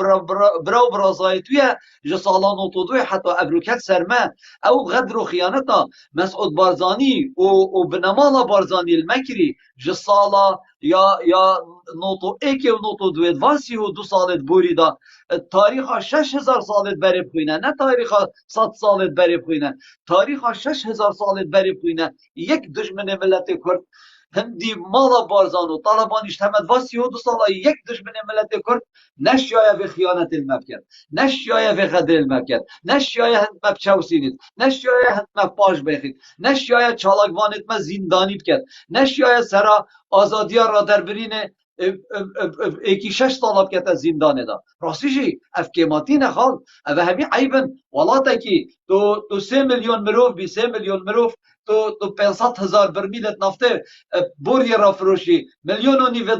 براو برازایتوی جسالان و طودوی حتی ابروکت سرمه او غدر و خیانتا مسعود بارزانی و بنمالا بارزانی المکری جسالا یا نوتو ایک و نوتو دوید واسی و 2 سالت بوری دا تاریخ 6000 سالت بری بخوینه نه تاریخ 100 سالت بری بخوینه تاریخ 6000 سالت بری بخوینه یک دشمن ملت کرد هندی مالا بارزان و طالبانیش تمد و 32 ساله یک دشمن ملت کرد نشیایه به خیانت المب کرد نشیایه به غدر المب کرد نشیایه هند مب چوسینید نشیایه هند مب پاش بخید نشیایه چالاگوانت مب زندانی بکرد نشیایه سرا آزادی را در برین ایکی 6 سال بکرد از زندانه دا راستیشی افکیماتی نخال او همی عیبن ولاتا کی تو 3 میلیون مروف بی 3 میلیون مروف تو 500,000 برمیلت نفته بوری را فروشی میلیون و نیو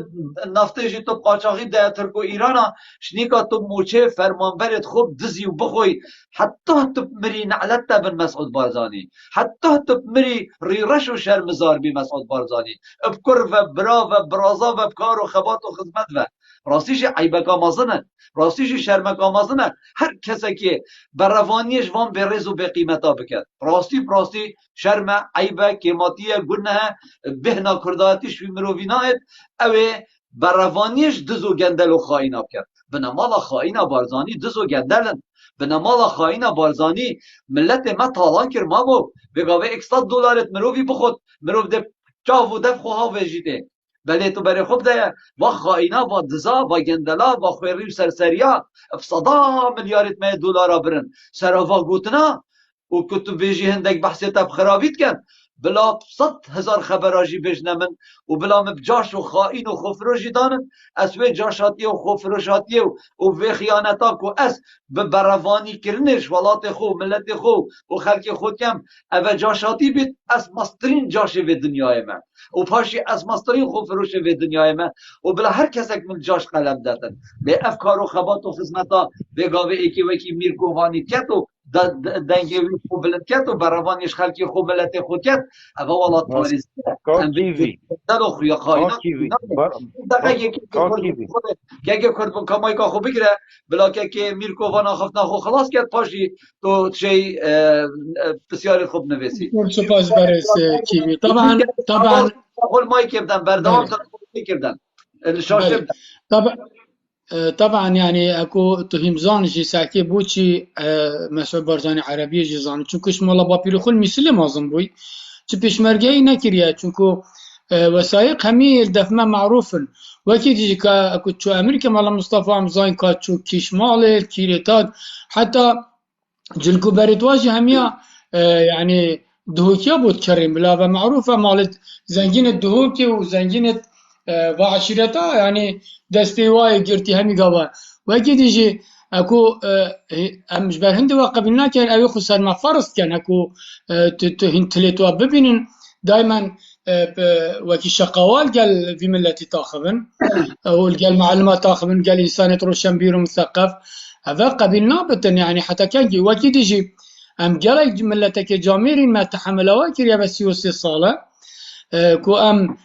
نفته جی تو قاچاقی ده ترک و ایرانا شنیکا تو موچه فرمانبرت خوب دزی و بخوی حتی تو مری نعلت بن مسعود بارزانی حتی تو مری ریرش و شرمزار بی مسعود بارزانی بکر و برا و برازا و بکار و خبات و خدمت و راستیش عیبکا مازنه راستیش شرمکا مازنه هر کسی که بروانیش وان به رز و به قیمتا بکرد راستی شرم عیبه کماتیه گناه بهنا کرداتیش وی مروینایت اوه بروانیش دزو گندل و خائنا کرد بنامالا خائنا بارزانی دزو گندلن بنامالا خائنا بارزانی ملت ما تالان کرد ما بو بگاوه 100 دلارت مروی بخود مروف ده چاو و دف خواه وجیده بله تو برای خوب ده با خائنا با دزا با گندلا با خویری و سرسریا افصدا میلیارد می دلارا برن سراوا گوتنا و کتب بیجی هندک بحثی تب خرابید کن بلا 100,000 خبراجی بجنه من و بلا مبجاش و خائن و خفروشی دانن از وی جاشاتی و خفروشاتی و وی خیانتا که از به بروانی کرنش ولات خو ملت خو و خلق خود کم او جاشاتی بید از مسترین جاش وی دنیای من و پاشی از مسترین خفروش وی دنیای من و بلا هر کسک من جاش قلم دادن به افکار و خبات و خزمتا بگاوه ایکی وکی میر گوهانی کت و دنگی خوب بلند کرد و براوانیش خلکی خوب ملت خود کرد اما والا بس تاریزه هم کاکیوی دل و خویا خواهینا کاکیوی دقیقه یکی کاکیوی که کرد بون کمای که خوب بگیره بلا که میرکو وانا خفت نخو خلاص کرد پاشی تو چی بسیاری خوب نویسی سپاس برس کیوی. طبعا قول مای کردن بردوام بله تا کردن شاشه بله طبعا طبعا يعني اكو تهمزان جي ساكي بوشي مسعود برزاني عربية جي زاني چونكش مالا باپيرو خل مثل مازم بوي چه پیشمرگی نکریا چونکو وثائق همي الدفمه معروفن وكي تيجي كا اكو تشو امريكا مالا مصطفى عمزان كا تشو كيشمال الكيريتاد حتى جلكو بريتواجي هميا يعني دهوكيا بود كريم بلا معروفة مالت زنجين الدهوكي وزنجين وعشيرتها يعني دستي واي قرتي همي قوا واكيد يجي اكو مش برهند وقبلنا كان او خسر ما فرض كان اكو تلتوا ببين دائما وكي شقوال قال في ملتي تاخذن او قال معلومات تاخذن قال انسان روشنبير مثقف هذا قبلنا بتن يعني حتى كان واكيد يجي ام قال ملتك جامير ما تحملوا كريا بس يوسي صاله كو ام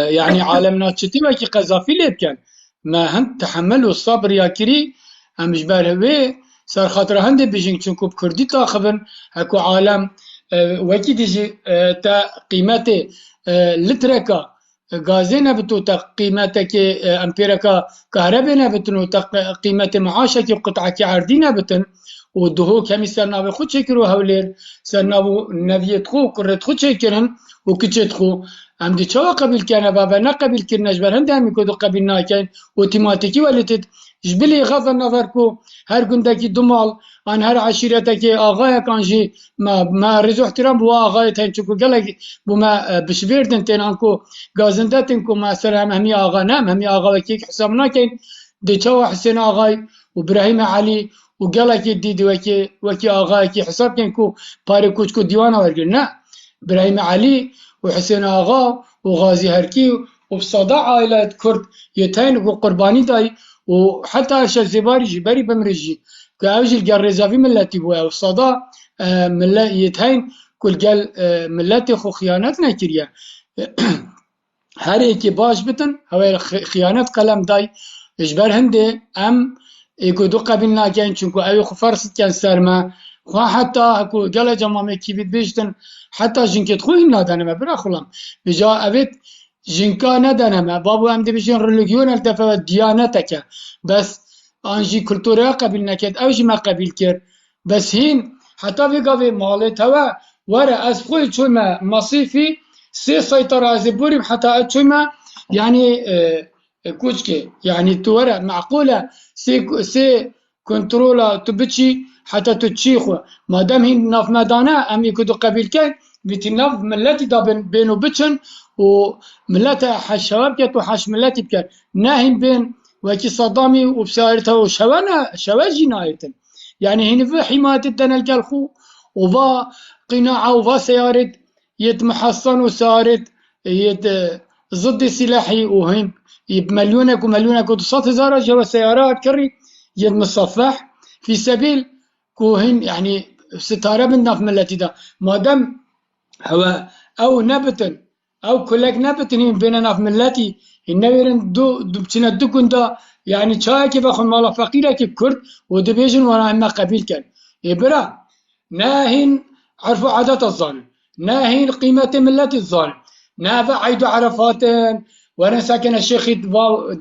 يعني عالمنا تشتي وكي قذافي ليب كان ما هم تحملوا الصبر يا كري هم جبار هوي صار خاطر هندي بيجين چونكو بكردي تاخبن هكو عالم وكي ديجي تا قيمته لتركا غازي نبتو تا قيمتك امبيركا كهرباء نبتنو تا قيمة معاشك بقطعك عردي نبتن ودهو كمي سرناوي خود شكرو هولير سرناو نبيت خو كرت خود شكرن وكتشت خو ام دي چوا قبل كان بابا نا قبل كرناش بر هند هم كودو قبل ناكن اوتوماتيكي ولتت جبلي غض النظر كو هر گندكي دمال ان هر عشيرتك اغايا كانجي ما رزو احترام بو اغايا تنچكو قالك بما بشبيردن تنانكو غازندتنكو ما سلام همي اغا نام همي اغا وكيك حسابنا كين دي چوا حسين اغاي وابراهيم علي وقالك دي وكي اغاي كي حساب كنكو باري كوچكو ديوانا ورگنا ابراهيم علي وحسين آغا وغازي هركي وبصداع عائلة كرد يتين وقرباني داي وحتى شزباري جباري بمرجي كأوجي الجرزافي ملتي بويا وصداع يتين كل قال ملتي خو خيانتنا كريا هر ايكي باش بتن هو خيانات قلم داي اجبر هندي ام ايكو دو قبلنا كان چونكو اوي خو فرصت كان سرما خو حتى اكو قال جمامي كي بيشتن حتى جنكت خوي نادنما برا خلام بجا اويت جنكا ندنما بابو ام دي بيجين ريليجيون التفا ديانتك بس انجي كولتورا قبل نكت اوجي ما قبل كير بس هين حتى في قوي مالتها ورا از خوي چوما مصيفي سي سيطرة زبوري حتى چوما يعني كوشكي يعني تورا معقولة سي كنترولا تبتشي حتى تتشيخو ما دام هي ناف مدانا ام يكدو قبيل كان بتناف ملتي دا بينو بتشن وملتها حش شباب كت وحش ملتي بكر ناهم بين وكي صدامي وبسارتها وشوانا شواجي نايتن يعني هنا في حماية الدنا الكالخو وفا قناعة وفا سيارة يتمحصن وسارت ضد سلاحي وهم بمليونك ومليونك وتصات هزار جوا سيارات كري يد مصفح في سبيل كوهن يعني ستارة بنا في ملتي دا ما دام هو او نبتن او كلك نبتن بيننا في ملتي النبيرن دو بتنا دكون دا يعني شاي كيف اخذ مالا فقيرة كيف كرد ودبيجن وانا اما قبيل كان يبرا ناهين عرفوا عادات الظالم ناهين قيمة ملة الظالم نافع عيد عرفات وانا ساكن الشيخ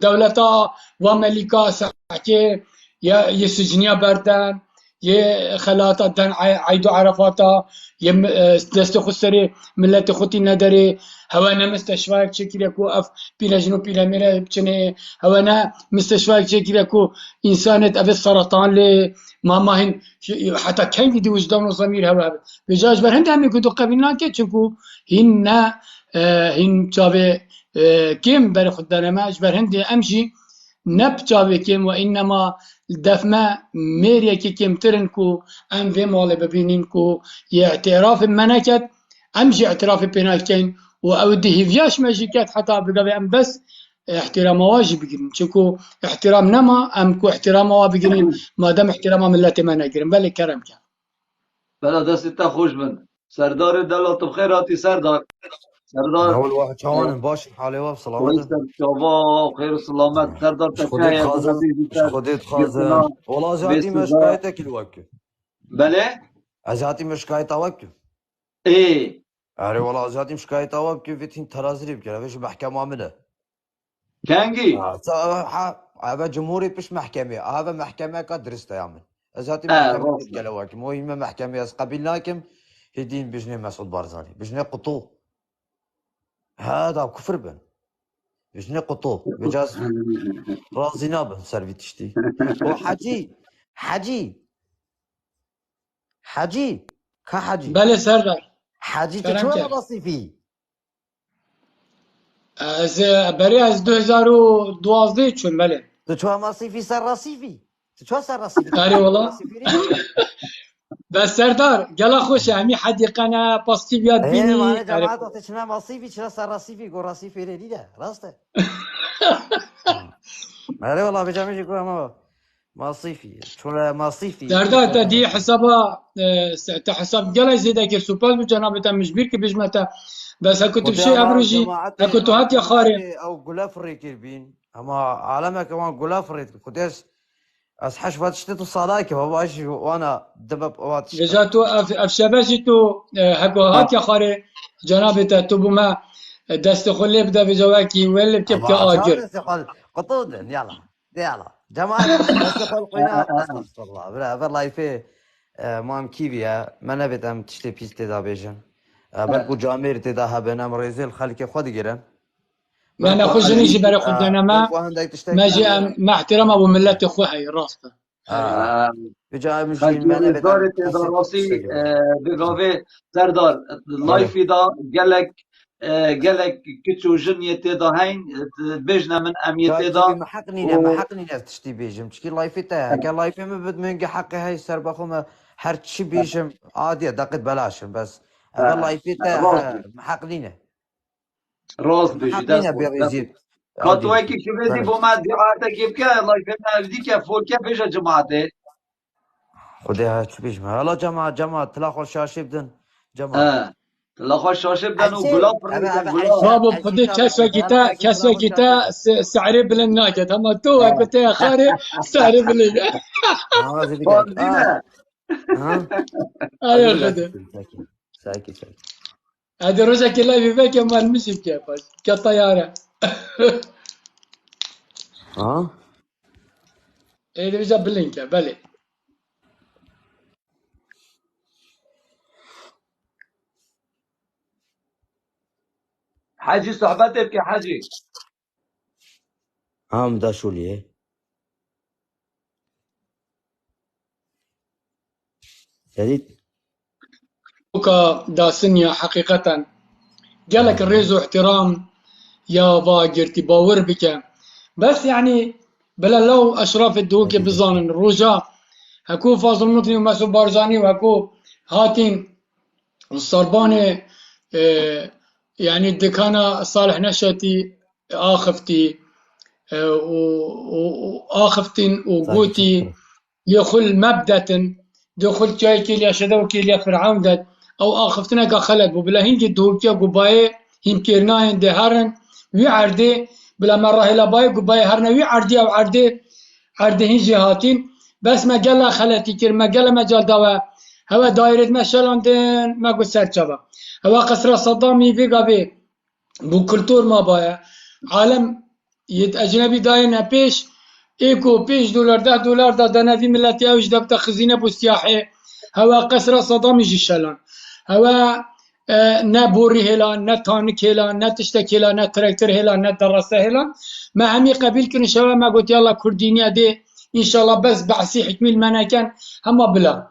دولتا وملكا ساكي يا سجنيا بردان يا خلاطة دان عيدو عرفاتا يا دست خسري ملت خوتي ندري هوانا مستشفى شكلكو اف بلا جنو بلا ميرا بچنه هوانا مستشفى شكلكو انسانت اب السرطان ل ما هن حتى كان دي وجدان وضمير هوا بجاج بر هند هم يقولوا قبلنا كي چكو هن چاوي كم بر خدنا ما اجبر هند امشي نبچاوي كم وانما دفما ميريا كي كم ترنكو ام في مال ببينينكو اعتراف منكت امشي اعتراف بيناكين واودي هيفياش ماجيكات حتى بقى ام بس احترام واجی بگیرین چکو احترام نما ام کو احترام وا بگیرین مادام احترام ملت ما نگیرین بله کرم کرد بلا دست تا خوش بن سردار دلات بخیر هاتی سردار سردار اول واحد شوان باش حالي واب خوش سلامته شبا خیر و سلامت سردار اش خديت تکه بنا خازن بیزی اش سر خديت گرتنا خازن والله زاتي بسوزا مشكايتك الوكل بله ازاتي مشكايت اوكل ای اري والله ازاتي مشكايت اوكل فيتين ترازري بكره فيش محكمة منه کنگی هذا جمهوري بش محكمة هذا محكمة كدرسته يا من ازاتي اه محكمة راست تتقلواك مهمة محكمة از قبلناكم هدين بجني مسعود بارزاني بجني قطو هذا كفر بن بجني قطو بجاز رازي نابن سرفي تشتي وحجي حجي كحجي بله سردار حجي کرم تشوى کرد راسي فيه از برای از 2012 چون بله تشوى ماسي في سر راسي فيه تشوى سر راسي فيه آره تحكي والله راسي فيه ليه؟ بس سردار گلا خوشه همی حدیقنا پاستی بیاد ايه ما انا بینی آره جماعة تشنا ماسي فيه شنا سر راسي فيه قول راسي فيه ليه ده راسته ما والله بجامعي يقول ما ماسي فيه شو ماسي فيه سردار تا دی حسابا تا حساب گلا زیده که سوپاس بو جنابتا مجبیر که بجمتا بس هکو تو بشی ودي ابروجی هکو تو هات یا خاره او غلاف الريكيربين اما عالمك كمان غلاف الريك قديش از حشفات شتت الصلاكي وباش وانا دبب وات جا تو اف شباشی تو هکو هات یا خاره جنابتا تو بما دست خلی بدا بجواکی ولی بتبکه اما آجر عشان يقول قطود يلا جماعة استقل قينا استغفر الله بلا بالله يفي مام كيفيا ما نبت ام تشتي بيستي دا بيجن بلكو جامير تدا هبنا مريزل خلك خود جيران ما نخوش نيجي بري خدنا ما بلكو هندك تشتكي ما جي ما احترام ابو ملت اخوها راسته بجا مجين خلکی ما نبت روزگار ام تیدا حسيت راسی تشتكي بگاوه سردار لایفی دا گلک گلک کچو جنیه تیدا هین بجنه من امیه تیدا كيفي محقني ناس تشتي بيجم تشكي لايفي تاعها كان لايفي ما بد من حقي هاي سر بخوما هر شي بيجم عادي دقت بلاشم بس هذا لايفي تاعها محقنينا راست بیجی دست خوش بيزيد کاتوی که کبیدی بو ما دیعاته که بکه لایفی نفدی که فولکه بیجه جماعته خديها شو بيجم هلا جماعة تلاقوا الشاشة بدن جماعة لخوش شاشه بدن و گلاب ریکن گلاب بابا بخدي كسوة كتا سعري بلن ناجد اما تو قلت يا خاري سعري بلن فاندینه اي خدم ساكت هذا روزا كلا في بيك ما المسك كيف كطيارة ها اللي بيجا بلنكا بلي حاجی صحبت بکه حاجی مدا شو ليه جديد وكا داسنيا حقيقة قالك الريز واحترام يا باقرتي باور بك بس يعني بلا لو اشراف الدوك بظان الرجا هكو فاضل مطلي ومسو بارزاني وهكو هاتين الصرباني يعني الدكانة صالح نشأتي آخفتي وآخفتين وقوتي يخل مبدة دخل جاي كيليا شدو كيليا فرعون داد أو آخفتنا كخلد وبلا هنجي دوكيا قباية هنكيرناين دي هرن ويعردي بلا مرة هلا باي قباية هرنا ويعردي أو عردي هنجي هاتين بس ما قال خلتي كير ما قال مجال دوا هوا دايرة ما شلوندن ما قلت سرچبا هوا قصر صدامي في قبي بو كلتور ما بايا عالم يد أجنبي داينا بيش إيكو بيش دولار $10 دا دانا في ملتي أوش دبتا خزينة بو سياحي هوا قصر صدامي جي شلون هوا نا بوري هلا نا تانك هلا نا تشتك هلا نا تراكتر هلا نا دراسة هلا ما همي قبيل كن شباب ما قلت يلا كردينيا دي إن شاء الله بس بعسي حكمي المناكان هما بلا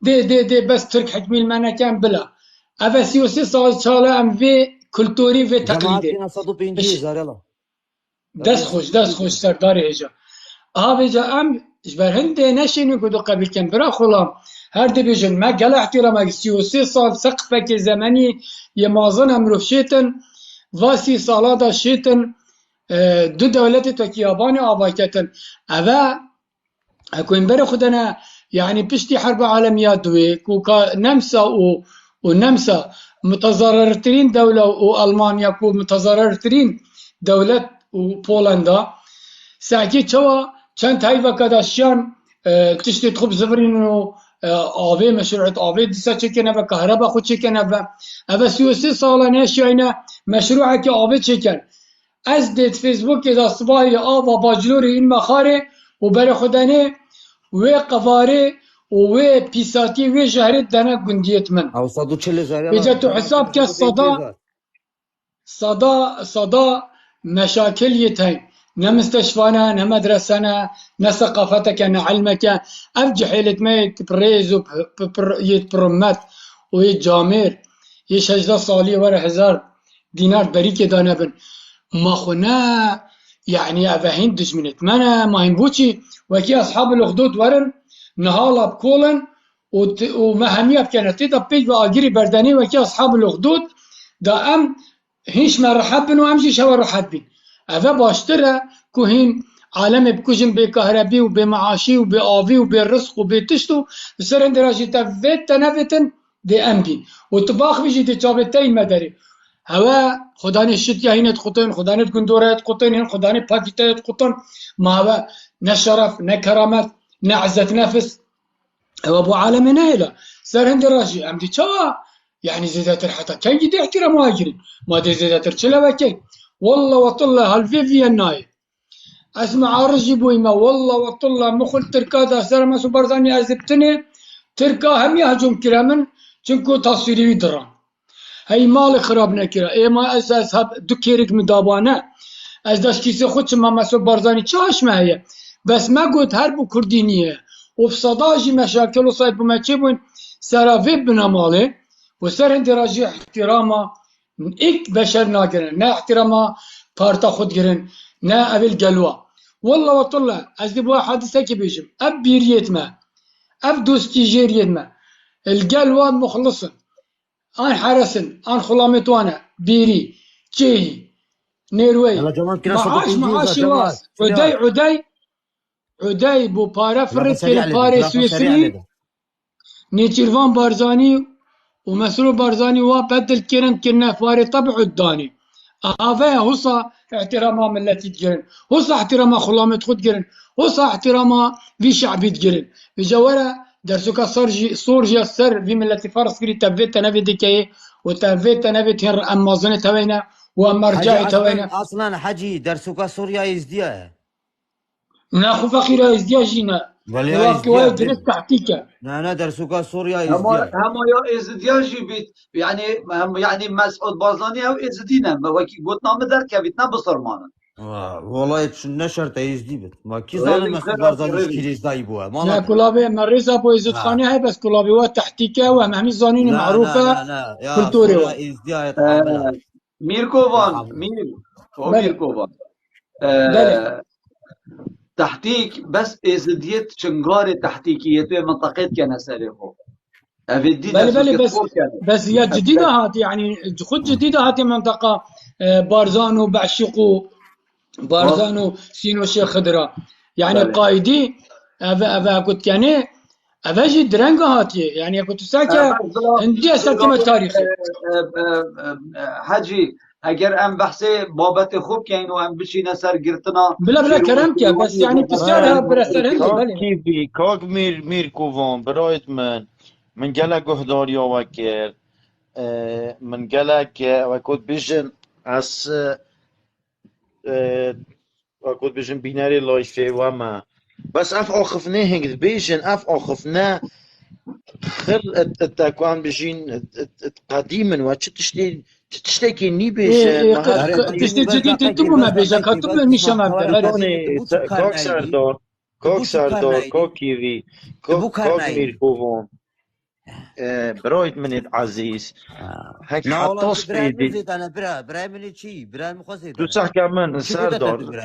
دي بس ترك حكمي المناكان بلا أفا سيوسي صالة أم في كولتوري في تقليدي جماعتنا صدو بينجي زاريلا دست خوش سرداري هجا بيجا أم جبر هندي نشيني كدو قبل كان برا خلا هر دي بيجن ما قال احترامك 33 سال سقفك زمني يمازن امرو شيتن واسي صالة شيتن دو دولت تکیابان آوا کتن اوه اكوين بري خدنا يعني بشتي حرب عالمية دوي كوكا نمسا ونمسا متضررترين دولة وألمانيا كو متضررترين دولة وبولندا ساكي تشوا چند هاي وكاداشيان تشتي تخب زفرين انه آوه مشروعات آوه ديسا چكنا و كهربا خود چكنا و اوه 33 سالانه شاينا مشروعه که آوه چكن از دید فیسبوک دا صباحی آوا باجلوری این مخاره و برای خدانه و قواره و پیساتی و شهرت دانه گندیت من او 140 بجا تو حساب که صدا مشاكل يتهي نه مستشفانا نه مدرسنا نه ثقافتك نه علمك افجح حيلت ما يتبريز يتبرمت ويتجامر يشجد صالي ورا 1000 دينار بريك دانا بن ما خنا يعني افهين دجمنت مانا ما ينبوشي وكي اصحاب الاخدود ورن نهالا بكولن ومهمية بكانت تيدا بيج واجري برداني وكي اصحاب الاخدود دا ام هيش ما رحبن وامشي شو رحبن هذا باشترى كوهين عالم بكوجن بكهربي وبمعاشي وبآوي وبالرزق وبتشتو سرن دراجي تفيت تنفتن دي امبين وطباخ بيجي دي تشابتاي مدري هوا خداني الشتيا هنا تقطن خداني تكندورة تقطن هنا خداني باكيتا تقطن ما هو نشرف نكرامات نعزة نفس هو ابو عالمنا هلا سرن دراجي امدي تشوا يعني زيادة حتى كان جدي احترام مهاجرين ما دي زيادة تشلا وكي والله وطلع هالفيفي الناي اسمع عرجي بويما والله وطلع مخل تركا دا سرما سوبرزاني ازبتني تركا هم يهجم كرامن چنكو تصويري دران هاي مال خراب نكرا اي ما اساس هب دكيرك مدابانه از داش كيسي خودش ما مسو برزاني چاش ما هي بس ما قلت هربو كردينيه وبصداجي مشاكل وصايب ما تشيبون سرافي بنا مالي وسر اندراجي احتراما ايك بشر ناقرن نا احتراما بارتا خود گرن نا اول قلوا والله وطلع ازدي بوا حادثة كي بيجم اب بيريت ما اب دوستي جيريت ما القلوا مخلصن ان حرسن ان خلامتوانا بيري جيهي نيروي معاش واس عدي بو بارا فرد في الباري سويسري نيتشيرفان بارزاني ومسرور بارزاني وبدل كرن كنا فاري طبع الداني هذا هوصا احتراما ملتي تجرن هوصا احتراما خلامت خود جرن هوصا احتراما في شعبي تجرن بجوارا درسوكا صورجي السر في ملتي فارس كري تبيت نبي ديكي وتبيت نبي تهر امازونة توينا ومرجعي توينا اصلا حجي درسوكا سوريا يزديا ناخو فقيرة يزديا جينا ولا درس تحتيكا لا درسوكا سوريا هم يا ازدياجي بيت يعني مسعود بارزاني او ازدينا وكي قلت نام در كبيتنا بصرمانا والله نشرت يزدي بت ما كي زال مسعود بارزاني كيريز دايبوها لا كلابي مريزا بو يزد خاني هاي بس كلابي وا تحتيكا وهم زانين معروفة كلتوري ميركوفان ميركوفان تحتيك بس ازديت شنغار تحتيكيته منطقه كان سالفه بل بس هي جديده هات يعني خد جديده هات منطقه بارزانو بعشقو بارزانو سينو شيخ خضراء يعني قايدي افا كنت كان افاجي درنگ هاتي يعني كنت ساكا عندي استلتم التاريخ حاجي اگر ام بحث بابت خوب کین و ام بشینه سر گرتنا بلا كلام كيا بس يعني بسيارها برسر كيفي كاك مير كوفان برايت من قالك هدار يا وكر من قالك وكود بيجن اس وكود بيجن بيناري لايفي وما بس اف اخفنا هنگ بيجن اف اخفنا خر التاكوان بيجين قديما وتشتي تشتكي ني بيش تشتكي جديد تبو ما بيجا كاتب مش ما كوك ساردور كوكيفي كوك مير كوفون برايت من العزيز هيك حتى سبيدي انا برا مني شي برا مخزي تو صح كمان ساردور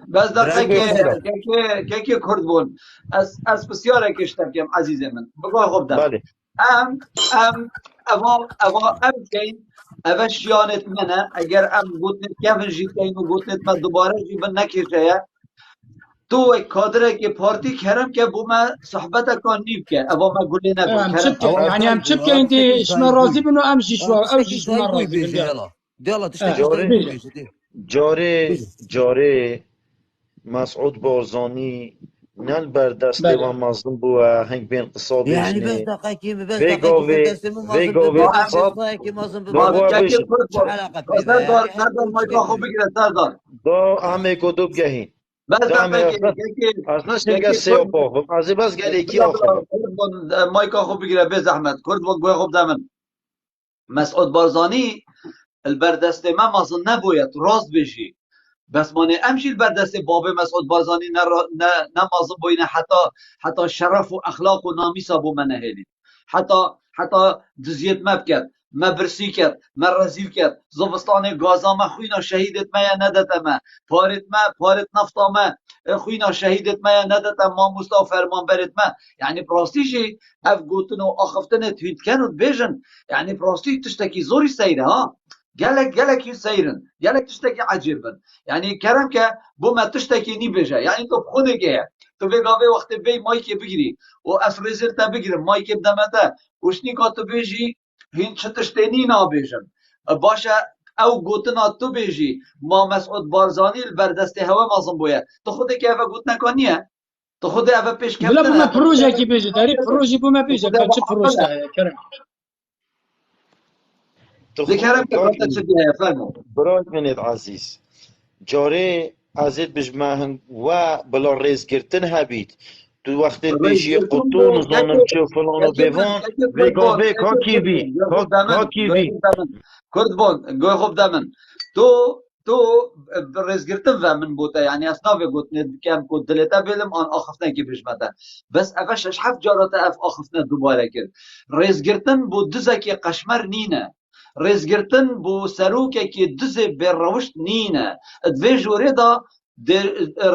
بس دقیقه که کرد بون از بسیار کشتم عزیز من بگو خب در اوا ام کین اوا شیانت منه اگر ام گوتنت کفن جی کین و گوتنت من دوباره جی من نکشه تو ایک کادره که پارتی کرم که بو ما صحبت کن نیب که اوا ما گلی نکن ام کرم چبکه او يعني ام افسر چبکه او انت تشتكي شما ساي راضي بوي بنو ام شيشوا او تشتكي شيشوا ما ساي بوي راضي بن بيجي يلا يلا يلا تشتكي ساي جاره بوي بيجي بيجي دي جاره بيجي جاره مسعود بارزانی نل بر دست و بله مظلوم بوه هنگ بین يعني بس قصابیجنه دقيقة بس دقيقة ویگاوه بردست مو مازن ویگاوه ما ببردست ام قصاب ساي كي مازن ما بگوه ببردست یکی بشن کرد شو علاقة بينا سردار يعني هل سردار بول مایکا تشتكي خوب بيجي بگیره سردار دا همه کدوب گهین بس دا همه دقیقه از نشن یکی گه کرد سیاپا از بس گل یکی بلا آخر کرد بون مایکا خوب بگیره به زحمت کرد بون گوه خوب دامن مسعود بارزانی البردست ما مازن نبوید راست بشی بس مانه امشي البردست باب مسعود بارزاني نمازم بوينه حتى شرف و اخلاق و ناميسا بو منهلي حتى دزيت ما بكت ما برسي كت ما رزيل كت زوستان غازا ما خوينا شهيدت ما يا ندت ما پارت نفتا ما خوينا شهيدت ما يا ندت ما مصطفى فرمان برت ما يعني براستيشي اف گوتنو اخفتن تويت كانوا بيجن يعني براستي تشتكي زوري سيره ها جالك يسيرن جالك تشتكي عجيبا يعني كلام که بو ما تشتكي ني بيجا يعني تو بخونك تو بيغاوي وقت بي مايك بگيري و اس ريزلت بگيري مايك بدمته وشني كاتو بيجي هين تشتني نا بيجن باشا او گوتنا تو بيجي ما مسعود بارزاني البردست هوا مازم بويا تو خودك هوا گوت نکنيه تو خود هوا پیش بلا کفتنه بما تو خود بروجه هوا کی بيجي داري بروجي بما تو بيجي خود كان هوا شي بروج عقله يا كرم ذكرم که کاک گوتا چه فرمو برای منید عزیز جاره ازت بجمعهن و بلا ریز گرتن هبید تو وقت رئیس بيجي گلتون قطون بو وزانم چه فلان و بيفان یکی کرد بون ويقافي یکی كاكي کرد بون بي گوه خوب دامن كاكي گوه بي خوب دامن کرد بون گوه خوب دامن تو رئیس گرتن و من بوده یعنی اصناف گوت کم کد دلتا بیلم آن آخفتن که بشمته بس افش اش حف جارات اف آخفتن دوباره کرد رئیس گرتن بو دزه که قشمر نینه رئیس گرتن بو سروکه که دزه بر روشت نینه دوی جوره دا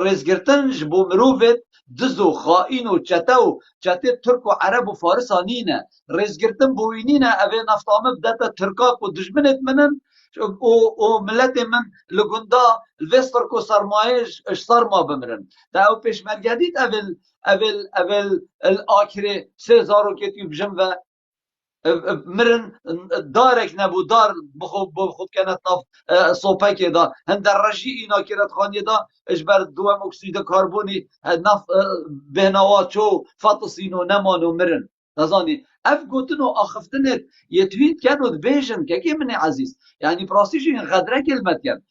رئیس گرتن بو مروفت دز و خائن و چته ترک و عرب و فارس نینه رزگرتن بوینینه اوه نفتامه بدتا ترکاک و دجمنت منن و ملت من لگندا الوستر کو سرمایش سرما بمرن تا او پیشمرگدید اول الاخره 3000 کتیب بجم و مرن دارك نبو دار بخود كانت نف صوبك دا هند الرجي اینا كرت خاني دا اجبر دوام اكسيد كربوني نف بهنوات شو فاطسينو نمانو مرن نزاني اف گوتنو اخفتنت يتويت كانوا بيجن كي من عزيز يعني براستيجي غدره كلمت كان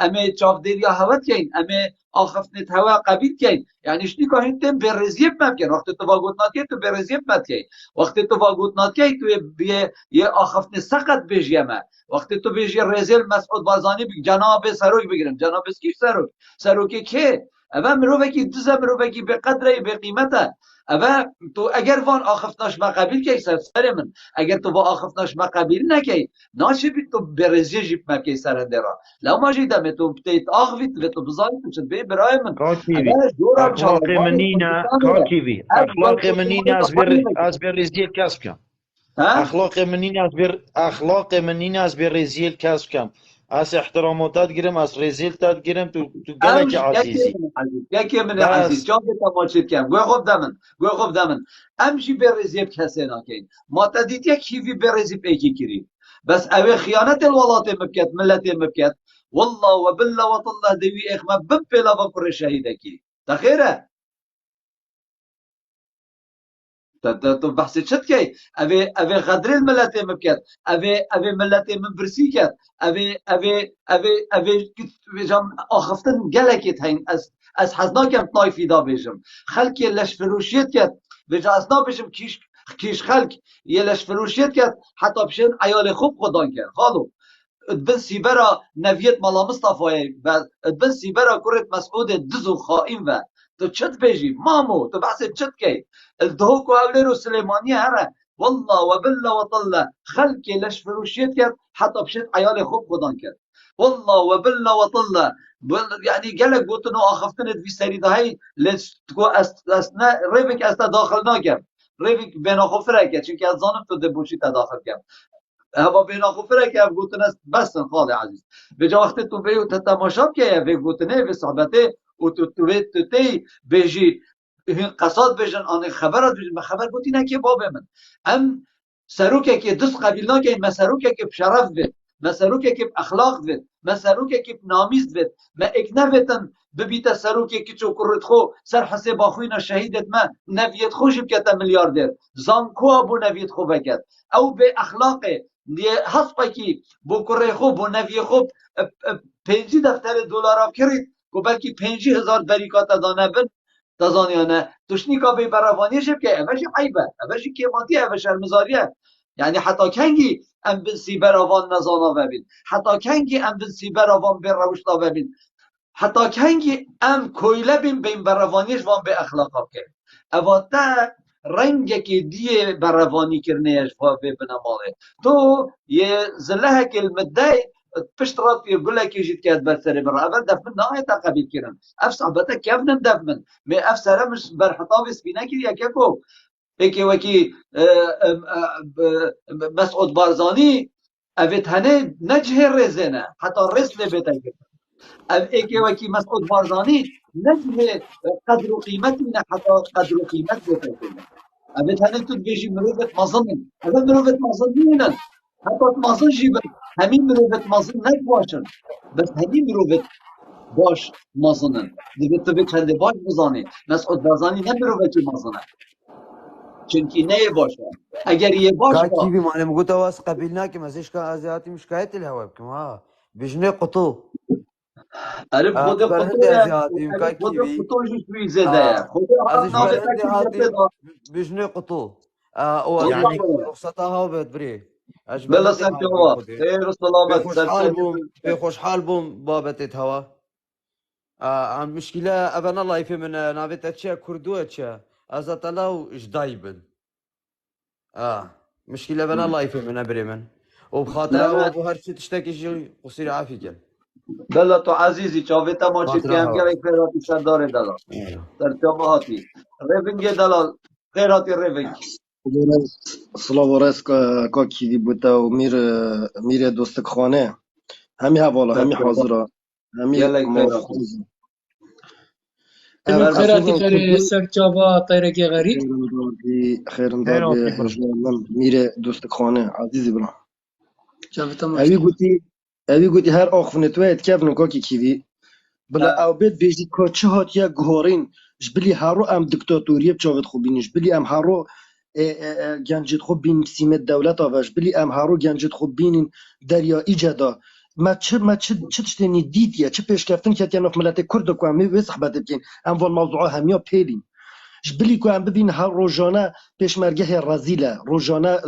امي چاف ديريا هوت كاين امي اخفتنت هوا قبيل كاين يعني شنو كاين تم برزيب ممكن وقت تفاوت ناتي تو برزيب ممكن وقتی تو واگوت ناتی تو یه آخفت سقط بجیمه وقتی تو بجی رزل مسعود بارزانی بگ جناب سروک بگیرم جناب کیش سروکی که اما مروفه کی دوزه مروفه کی به قدره به قیمته اما تو اگر وان آخفتناش ما قبیل که سر من اگر تو با آخفتناش ما قبیل نکی ناشه بی تو برزی جیب مکی سرنده را لو ما جیدم تو بتیت آخویت و تو بزانی تو چد بی برای من كاكي بي اما جورم اخلاق چاوانی منينا کردستانه كاكي بي اب گل اخلاق منينا کتمانی از بر رزيل كسب كم ها اخلاق منينا از بر رزيل كسب كم از احتراماتات گیرم از رزيلتات گیرم تو گلک امش عزیزی یکی من عزیز بس جا به تماشید کم گوه خوب دمن امشی برزیب کسی ناکین ما تدید یک هیوی برزیب ایکی کری بس اوه خیانت الولات مبکت ملت مبکت والله و بالله و طالله دوی اخما بپیلا بکر شهیده کی تخیره تو بحث چت کی اوه غدر الملت مبکت اوه ملت من برسی کت اوه جام آخفتن گلکت هین از حزناکم طایفی دا بیجم خلکی لش فروشیت کت بجا اسنا بیجم کیش خلق یه لش فروشیت کت حتی بشن عیال خوب خودان کرد خالو ادبن سیبرا نویت مالا مصطفی و ادبن سیبرا کرت مسعود دزو خائن و تو چت بیجی مامو تو بحث چت کی الدهوك وأوليرو سليمانية هره والله وبالله وطلة خلقي لش فروشيت كت حتى بشت عيالي خوب خدان كت والله وبالله وطلة يعني قالك قلت انه اخفتنت في سريده هاي لش تكو اسنا ريبك استا داخل ناكم روی بناخو فرکه چون از زانم تو دبوشی تداخل کم هوا بناخو فرکه اف گوتن است بس خال عزیز به جا وقت تو بیو تماشا که به گوتنه به صحبته و تو تی بجی قصاد بجن آن خبرات بجن خبر گوتی نه که باب من ام سروکه که دست قبیل که مسروکه که شرف بید مسروکه که اخلاق بید مسروکه که نامیز بید ما اکنه بیتن ببیت سروکه که چو کرد خو سر حساب آخوینا شهیدت ما نویت خوش بکتا میلیاردر زانکو ابو نویت خو بکت او به اخلاق حسبه که بو کره خو بو نوی خو 5 دفتر دلار کرد که بلکه 50,000 بریکات دانه بن تزانیانه توشنی که به براوانی شب که اوش عیبه اوش کیماتی اوش شرمزاریه یعنی حتی کنگی ام بن سی براوان نزانا ببین حتی کنگی ام بن سی براوان بین روشتا ببین حتی کنگی ام کویله بین براوانیش وان به اخلاقا کرد اواتا رنگ که دیه براوانی کرنهش به بناماله تو یه زله که المده پشت رات پی گله که جیت که بر سر برا اول دفن نه تا قبیل کردن اف صحبت کیف نم دفن می اف سر مش بر خطاب سپینا کی یا کو اکی وکی مسعود بارزانی اوت هنه نجه رزنه حتی رزل بیت اکی وکی مسعود بارزانی نجه قدر و قیمت نه حتی قدر و قیمت بیت اوت هنه تو بیشی مروفت مازن اول مروفت مازن نینن حتی مازن جیبن همین مروفت مازن نباشن بس همین مروفت باش مازنن دیگه تو به چنده باش بزانه مسعود بارزانی نه مروفتی مازنه چونکی نه باشه اگر یه باش كا با كيفي معلم قلت واس قبيلنا كما زيش كان ازياتي مش كايت الهواء كما بجني قطو عرف خود برهندي خطوه ازياتي مكا عرف خود كيفي خطوه جوی زده خود عرب ازيش نابه برهندي تاکی هاتي جفته بجني قطو خود يعني وازي بابا رخصتها وبيت بري اش بلا برهندي سلطه هاتي هوا خودي خیر و سلامت بخوش حال سلطه بوم بخوش حال بوم بابتت هوا عن مشكلة أبنا الله يفهم من نافت أشياء كردو أشياء أزات الله إيش دايبن مشكلة أبنا الله يفهم من بريمن وبخاطرها نه وأبو هرشي تشتكي شيء قصير عافية بلا تو عزیزی چاویتا ماچید که خاطرها هم هوا گره خیراتی سردار دلال سرچابه هاتی روینگ دلال خیراتی روینگ Slava Reska Kaki Buta و میر دوستکخانه همی حوالا همی سرچابه حاضرا همی گلک خیراتی موافقوز تبي هر بس بخيراتي اصلا تري کردی سر جابا طيرك يا غريب خیرم دار خيراتي به برا جوانم میر دوستکخانه عزیزی برا جابت اوی ماشي گوتی اوی گوتی هر آخفونه توی اتکفن کاکی کیوی بلا او بیت بیجی که چه هات یا گهارین جبلی هارو ام دکتاتوریه بچاوت خوبینی جبلی ام هارو گنجت خوب بین سیمت دولت آوش بلی ام هارو گنجت خوب بینین دریا ایجادا ما چه تشتنی دیدیه چه پیشکفتن که تیانوف ملت کرد کو هم می صحبت بکن ام وال موضوع همیا پیلین جبلی کو ام ببین هر روزانه پیشمرگه رزیله روزانه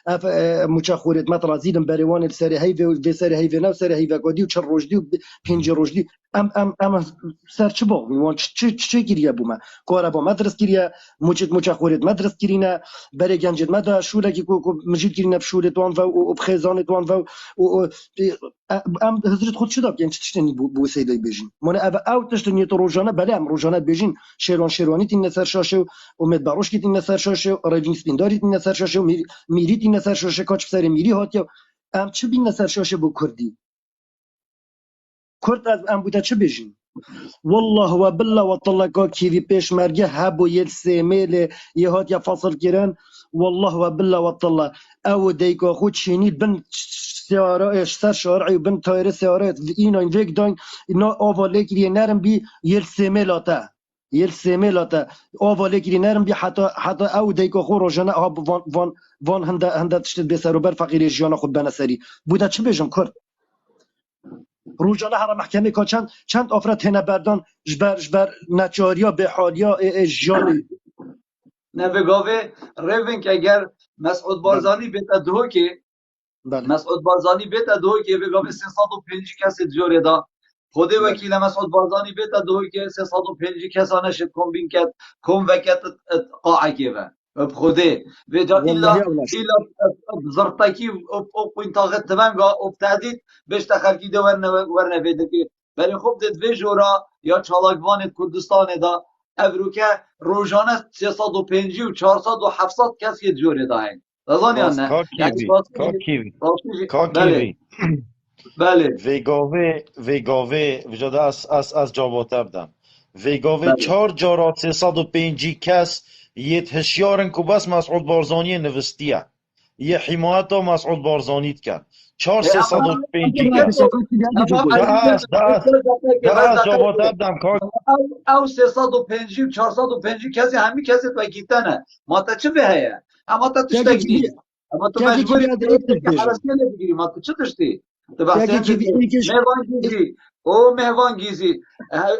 اف مچخورت مت رزیلم بریوان سری هی و سری هی و نو سری هی و گودی و چه روزدی و پنج روزدی ام سر چه باغ وان چه گیریه بوما کارا با مدرس گیریه مچخورت مدرس گیرینه بری گنجت مدا شوله کی کو مجید گیرینه بشوله دوان و بخزان دوان و ام حضرت خود شد یعنی تشتنی بو سیدای بیجین من او تشتنی تو روزانه بله ام روزانه بیجین شیروانی تین سر شاشه و امید باروش تین سر شاشه و روین سپینداری تین سر شاشه و میری تین سر شاشه کاچ سر میری هات ام چه بین سر شاشه بو کردی کرد از ام بوده چه بیجین والله و بالله و طلقا کیوی پیش مرگه هبو یل سیمیل یه هات یا فاصل کرن والله و بالله و طلق او دیگه خود چینی بن سیاره سر شارعی بن تایر سیاره اینا این ویک داین اینا آواله کریه نرم بی یل سیمیلاته یل سیمیلاته آواله کریه نرم بی حتی او دیگه خود روزانه آب وان هنده تشتید بسر و بر فقیر جیانا خود بنسری بوده چه بیجم کرد روزانه هر محکمه که چند افراد هنه بردان جبر نچاریا به حالیا جانی نه بگاوه روینگ اگر مسعود بله بارزانی بیتا دو که بله مسعود بارزانی بیتا دو که بگاوه 305 کسی جوری دا خود بله وکیل مسعود بارزانی بیتا دو که 305 کسانه شد کمبین کرد کم وکت قاعه که و بخوده و جا والله ایلا او نشد ایلا زرتکی او قوین طاقت تمام او تهدید بهش تخرکی ده ورنه ویده که ولی خب دید وی جورا یا چالاکوان کردستان دا ابروکه روزانه 350 و 400 و 700 کس یه جوری داین رضانی راست نه کا یعنی کیوی کا کیوی کا بله کیوی بله ویگاوه وجاده از جاباته بدم ویگاوه بله 4 جارات 305 کس یه هشیارن که بس مسعود بارزانی نوستیه یه حمایت ها مسعود بارزانیت کرد 4 اما 305 دیگه کس تو اما عزیز ده از جاباته بدم کا او 350 و 450 کسی همین کسی تو گیتنه ما تا چه بهه اما تا تاكي تشتاق كيفي نیست اما تو تاكي مجبوری كيفي هذا اكتب که بيجن حرسی نبگیری ما تو چه داشتی تو بحثی تاكي هم كيفي داشتی ايكش مهوان گیزی او مهوان گیزی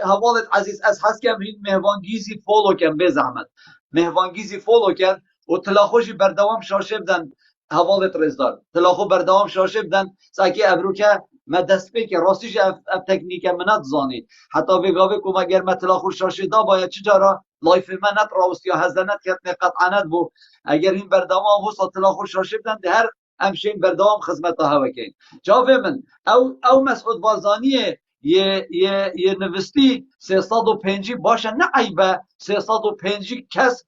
حوالت عزیز از هست کم هین مهوان گیزی فولو کن به زحمت مهوان گیزی فولو کن و تلاخوشی بردوام شاشه بدن حوالت رزدار تلاخو بردوام شاشه بدن ساکی ابرو که ما دست که راستیش اف تکنیک منت زانی حتی بگاوه که مگر مثلا خوش شاشه دا باید چجارا لایف منت راست یا هزنت که قطعنت بو اگر این بردام هم حسا تلا خوش شاشه بدن ده هر همشین بردام خدمت ها وکین جاوه من او مسعود بارزانیه یه نوستی 305 باشه نه عیبه 305 کس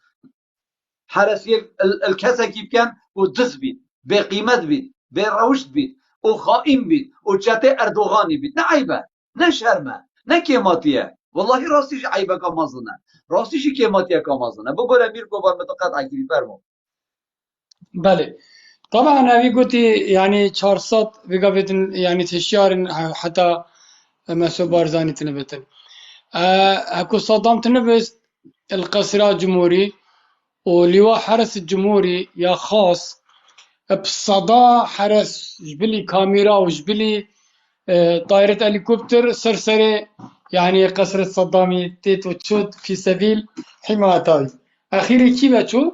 حرسی الکسه کی بکن و دز بید به قیمت بید به روشت بید و خائن بید و چته اردوغانی بید نه عیبه نه شرمه نه کیماتیه والله راستیش عیبه که مازنه راستیش کیماتیه که مازنه بگوره میر کو بار متقد عگیری فرمو بله طبعا أبي قلت يعني 400 بقبل يعني تشيار حتى مسو بارزاني تنبتن أكو صدام تنبس القصر الجمهوري ولواء حرس الجمهوري يا خاص بصدى حرس جبلي كاميرا وجبلي طائرة هليكوبتر سرسرة يعني قصر صدامي تيت وتشود في سبيل حمايتاي أخيرا كيف شو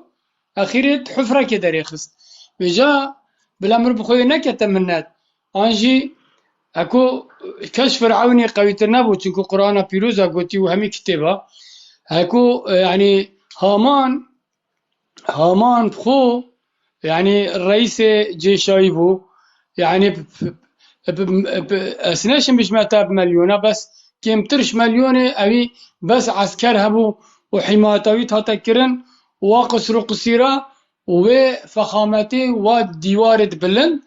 أخيرا حفرة كده ريخست بجا بالأمر بخوي نكت منات أنجي أكو كشف فرعوني قوي تنبو تشكو قرآن بيروزا قوتي وهمي كتابة أكو يعني هامان بخو يعني الرئيس جيشاي بو يعني أسناش مش متاب مليونة بس كم ترش مليونة أبي بس عسكر هبو وحمايتوي تذكرن وقصر قصيرة وفخامتي وديوارة بلند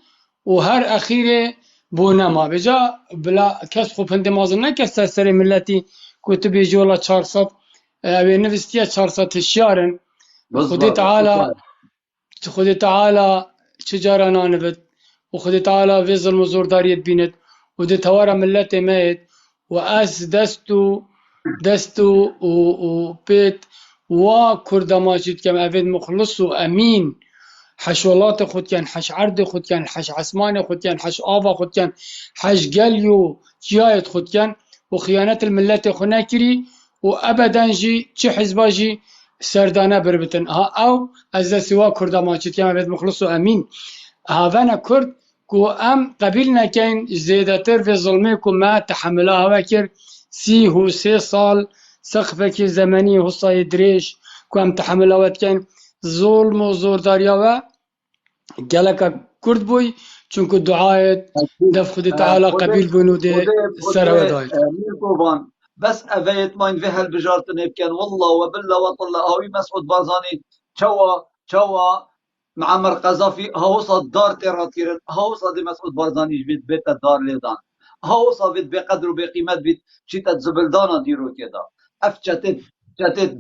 وهر أخيرة بونما بجا بلا كس خوب هند مازن كس سر ملتي كتب جولا 400 أبي نفستيا 400 الشارن خدي تعالى خدي تعالى شجرة نانبت وخدي تعالى في ظلم زوردارية بينت ودي توارى ملتي ميت وأس دستو وبيت وكرد ماجد كم أفيد مخلص وأمين حشولات خود كان حش عرض خود كان حش عثمان خود كان حش آفا خود كان حش قليو جايت خود كان وخيانات الملت خناكري وأبدا جي تشي حزباجي سردانه بربتن ها او از سوا کرد ماچید که مبید مخلص و امین هاوانا کرد کو ام قبیل نکن زیادتر و ظلمه کو ما تحمله هوا کر 33 سال سقفه که زمانی حصای دریش کو ام تحمله هوا کن ظلم و زورداریا و گلک کرد بوی چونکو دعایت دف خود تعالی قبیل بونو ده سر و داید میرکوبان بس اویت ماین به هل بجارتن بکن والله وبالله وطلع هاوي مسعود بارزاني چوا معمر قذافي هاوصا دار تيراتيرن هاوصا دي مسعود بارزاني بيت بيت دار ليدان هاوصا بيت بقدر وبقيمت بيت شيت زبلدانا ديرو كده اف چتت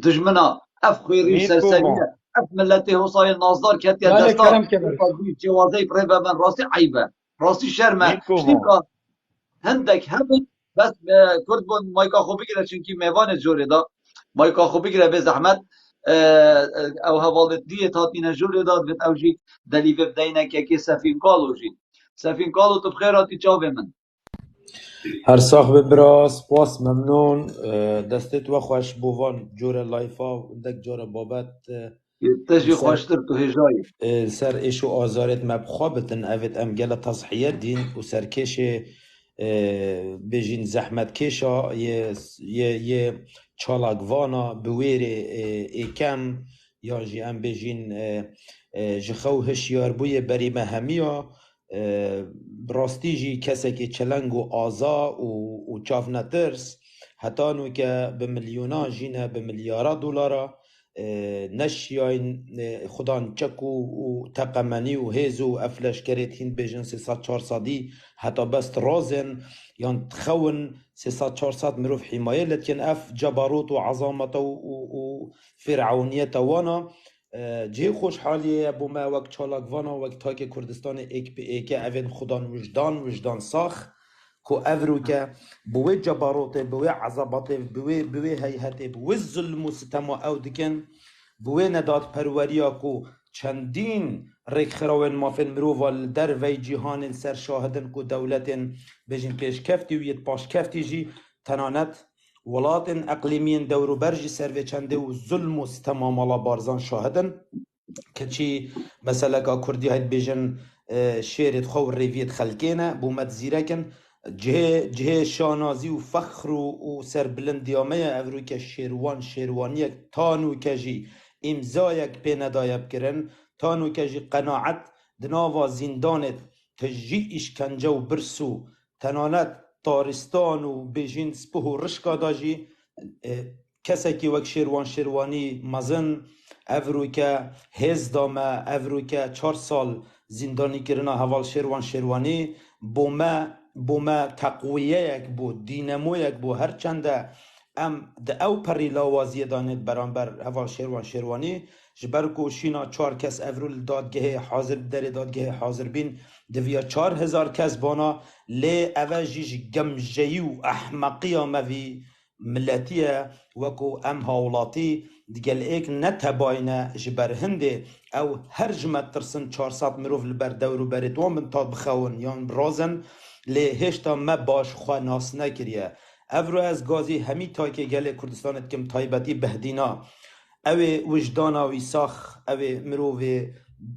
دجمنا اف خيري سرسريه اف ملتي هوصاي نازدار كتيا بله دستار کرم که برش جوازي بريبا من راسي عيبه راسي شرمه شتيكا هندك هم بس کرد بون مایکا خوب بگیره چونکی میوان جوری دا مایکا خوب بگیره به زحمت او حوالت دیه تاتین جوری داد بت اوجی دلی بدینه که سفین کالو جی سفین کالو تو بخیراتی چاوه من هر صاحب براس باس ممنون دستت و خوش بوان جور لایفا و دک جور بابت تجی خوشتر تو هجایی سر ایشو آزارت مبخوابتن اوید ام گل تصحیه دین و سرکش بجین زحمت کشا یه چالاگوانا بویر ایکم یا جی ام بجین جخو هشیار بوی بری مهمیا براستی جی کسی که چلنگ و آزا و چاف نترس هتانو که به میلیونا جینا به میلیارد دلار نشیاین خدان چکو و تقمنی و هیزو افلش کرید هین بیجن 300-400 حتی بست رازن یان تخون 300-400 مروف حمایه لکن اف جبروت و عظامت و فرعونیت وانا جه خوشحالیه بو ما وقت چالاک وانا وقت تاک کردستان ایک به ایک اوین خدان وجدان ساخ کو افرو که بوی جبروت بوی عذابات بوی هیئت بوی ظلم و ستم و او دکن بوی نداد پروریا کو چندین ریک خراون مافن مرووال در وی جهان سر شاهدن کو دولت بجن پیش کفتی و یت پاش کفتی جی تنانت ولات اقلیمین دورو برجی سر و چنده و ظلم و ستم مالا بارزان شاهدن کچی مثلا که کردی هید بجن شیرت خو ریویت خلکینه بومت زیرکن جه شانازی و فخر و سربلندیامه افرو که شیروانیک تانو کجی امضایک پی ندایب کرن تانو کجی قناعت دناوا زندانت تجی اشکنجه و برسو تنانت تارستان و بیجین سپه و رشکا داجی کسی که وک شیروانی مزن افرو که هز دامه افرو که 4 سال زندانی کرنا حوال شیروانی بوما تقویه یک بود دینمو یک بود هر چنده ام ده او پری لاوازی دانید برانبر هوا شیروانی جبرکو شینا 4 کس افرول دادگه حاضر در دادگه حاضر بین دویا 4000 کس بانا لی اوجیش گمجهی و احمقی آموی ملتیه وکو ام هاولاتی دیگل ایک نتباینه جبر هنده او هر جمت ترسن 400 مروف لبر دورو بریدوان من تا بخون یان برازن لی هشتا ما باش خواه ناس نکریه افرو از گازی همی تای که گل کردستانت کم تایبتی بهدینا اوی وجدانا وی ساخ اوی مروف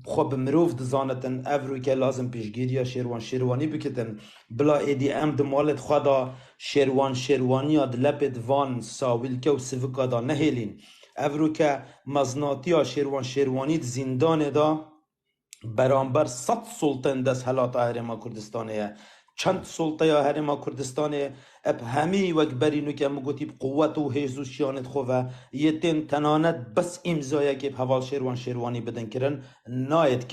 خوب مروف دزانتن افرو که لازم پیشگیری شیروانی بکتن بلا ایدی ام دمالت خدا شیروانی ها دلپت وان ساویل که و سوکا دا نهیلین افرو که مزناتی ها شیروانی زندان دا برانبر 100 سلطن دست حالات هرما کردستانه چند سلطه یا هرما کردستانه اب همی وک برینو که مگوتی قوت و حیزو شیانت خواه یتین تنانت بس امضایه که حوال شیروانی بدن کرن ناید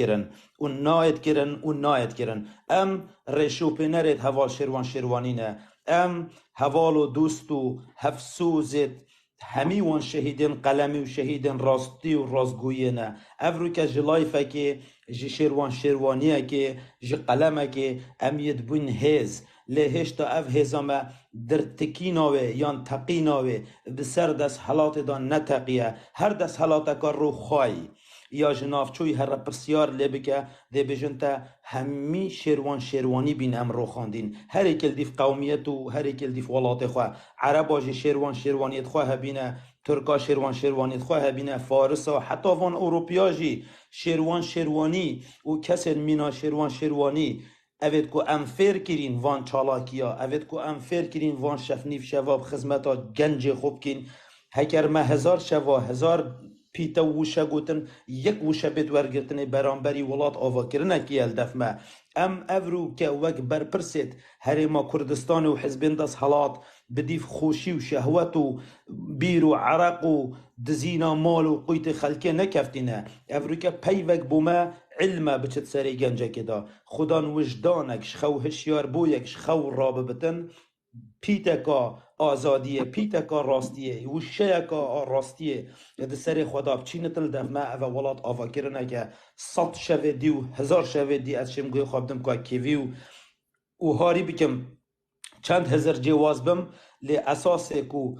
کرن ام ریشو پینرید حوال شیروانی نه ام حوال و دوست و حفظوزت همی وان شهیدن قلمی و شهیدن راستی و راستگویی نه افرو که جلایفه که جی شیروانیه که جی قلمه که امید بین هز لهشتا اف هزامه در تکیناوه یان تقیناوه بسر دست حالات دان نتقیه هر دست حالات که رو خواهی یا جناف چوی هر پرسیار لبه که ده بجنتا همی شیروانی بین امرو خواندین هر ایکل دیف قومیت و هر ایکل دیف ولات خواه عرب آجی شیروانیت خواه بینه ترکا شیروانیت خواه بینه فارسا حتی وان اوروپیا جی شیروانی و کسر مینا شیروانی اوید کو ام فیر کرین وان چالاکیا اوید کو ام فیر کرین وان شفنیف شواب خدمتا گنج خوب کین هکر ما 1000 شوا 1000 پیتا ووشه گوتن یک ووشه بید ورگرتنی برانبری ولات آوا کرنه که الدف ما ام افرو که وک برپرسید هرما کردستان و حزبین دست حالات بدیف خوشی و شهوت و بیر و عرق و دزینا مال و قویت خلکه نکفتینه افرو که پی وک بوما علمه بچت سری گنجه که دا خودان وجدانک شخو هشیار بویک شخو رابه بتن پیتکا آزادیه پیتکا راستیه وشیکا راستیه ده سر خدا بچینتل دف ما او ولات آفا کرنه که 100 شوه دی و 1000 شوه دی از شمگوی خوابدم که کیوی و هاری بکم چند هزار جواز بم لی اساس کو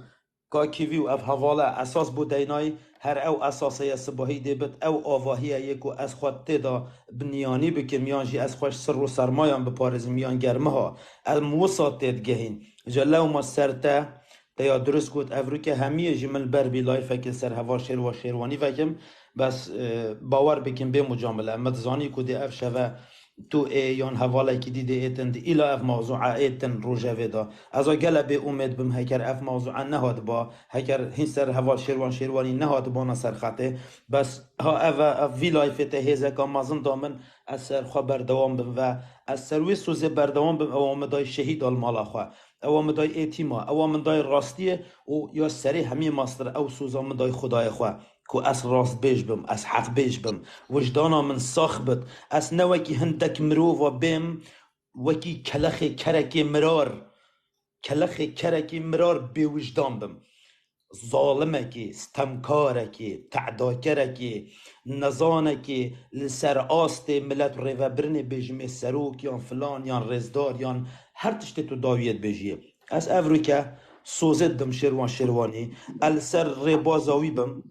که کیوی و اف حواله اساس بودینای هر او اساسه سباهی دیبت او آواهیه یکو از خود تیدا بنیانی بکم یانجی از خوش سر و سرمایان بپارزم یان گرمه ها الموساد تید گهین جلو ما سرته تیا درست گوت افرو که همیه جمل بر بی لایفه که سر هوا شیروانی فکم بس باور بکم به مجامله اما تزانی که دی اف شوه تو یان حواله کی دیده ایتن دی ایلا اف موضوع ایتن روجه دا از گله به امید بم هکر اف موضوع نهاد با هکر هنسر حوال شیروانی نهاد با نصر خطه بس ها اف وی لایفته هزه که مازن دامن از سر خبر دوام بم و از سروی سوزه بردوام بم اوام دای شهید المالا خو اوام دای ایتیما اوام دای راستیه و یا سری همه ماستر او سوزام دای خدای خو کو اس راست بیش بم اس حق بیش بم وجدانا من صاخبت اس نوکی هندک مروف و بم وکی کلخ کرکی مرار کلخ کرکی مرار بی وجدان بم ظالمکی ستمکارکی تعداکرکی نزانکی لسر آست ملت ریوبرن بجمه سروک یا فلان یا رزدار یا هر تشت تو داویت بجیه از افریکا سوزد دم شیروانی السر ریبازاوی بم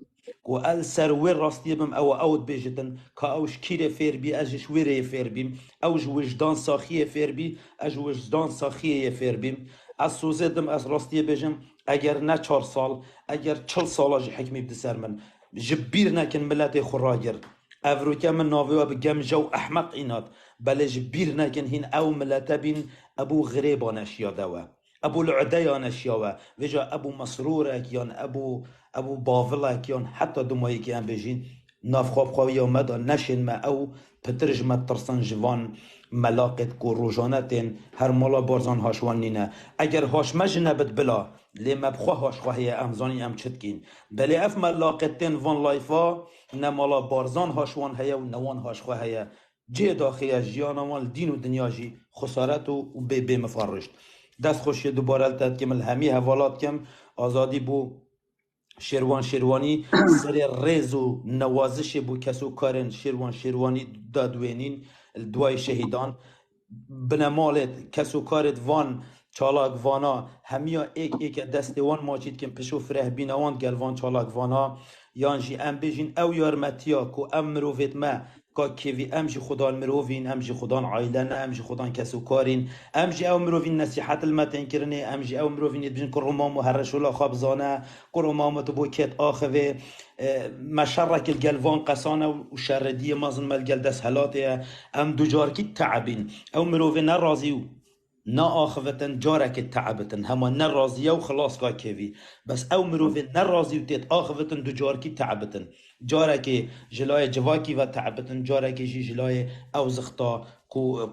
و السر وين راستي بم او اود بيجتن كاوش كيري فيربي اجش ويري فيربيم اوج وجدان ساخيه فيربي اج وجدان ساخيه فيربيم از سوزدم از راستي بيجم اگر نه 4 سال اگر 40 سال اج حكمي بدسر من جبير نكن ملاتي خراجر افروكا من نافيو بجم جو احمق اینات بل جبير نكن هين او ملاتبين ابو غريبان اشيا دوا ابو العديان اشياوه وجا ابو مسرورك يان ابو باولك يان حتى دمایی که هم بجین ناف خواب یا مدا نشین ما او پترج ما ترسن جوان ملاقت کو روزانتین هر مالا بارزان هاشوان نینه اگر هاش مجنبت بلا لی مبخواه هاشخواهی امزانی ام چتکین بلی اف ملاقتین وان لایفا نمالا بارزان هاشوان هیا و نوان هاشخواهی جه داخل جیانوان دین و دنیا جی خسارت و بی مفرشت دست خوشی دوباره التاد کم الهمی حوالات کم آزادی بو شیروانی سر ریز و نوازش بو کسو کارن شیروانی دادوینین دوای شهیدان بنمالت کسو کارت وان چالاک وانا همیا ایک دست وان ماجید کم پشو فره بینوان گل وان چالاک وانا یانجی ام بجین او یارمتیا کو ام مروفت ما که کیوی امجی خدان مروفین امجی خدان عائلن امجی خدان کسو کارین امجی او مروفین نصیحت المتن کرنه امجی او مروفین بجین کرمام و هرش ولا خابزانه کرمام تو بوکت آخوه مشرک الجلوان قسانه و شردی مازن ملگل دست هلاته ام دو جارکی تعبین او مروفین نرازیو نا آخوتن جارك تعبتن هما نرازيه وخلاص كا كيفي بس او مروفين نرازي وتيت آخوتن دو جاركي تعبتن جارك جلاي جواكي و تعبتن جارك جي جلاي او زخطا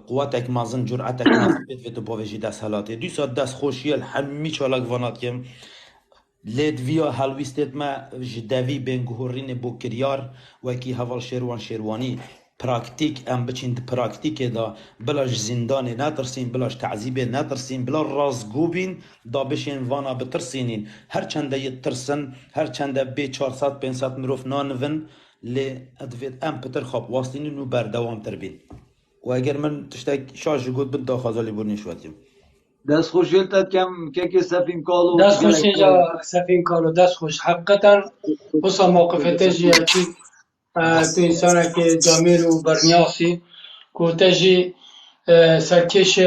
قوتك مازن جرعتك نفبت في تبوفيجي دست هلاته دو ساد دست خوشي الحمي چالك فانات كم لید ویا هلویستت ما جدوی بین گهورین بو کریار وکی هوال شیروانی پراکتیک ام بچین پراکتیک دا بلاش زندان نترسین بلاش تعذیب نترسین بلا رازگوبین دا بشین وانا بترسینین هر چنده ترسن هر چنده به 400 500 مروف نانون لی ادوید ام پتر خواب واستینین و بردوام تربین و اگر من تشتاک شاش گود بد دا خازالی بورنی شواتیم دست خوش یلتت کم که سفین کالو دست خوش اینجا سفین کالو دست خوش حقیقتا بسا موقف تجی اکی تو انسانه که جامیر و برنیاسی که تجی سرکش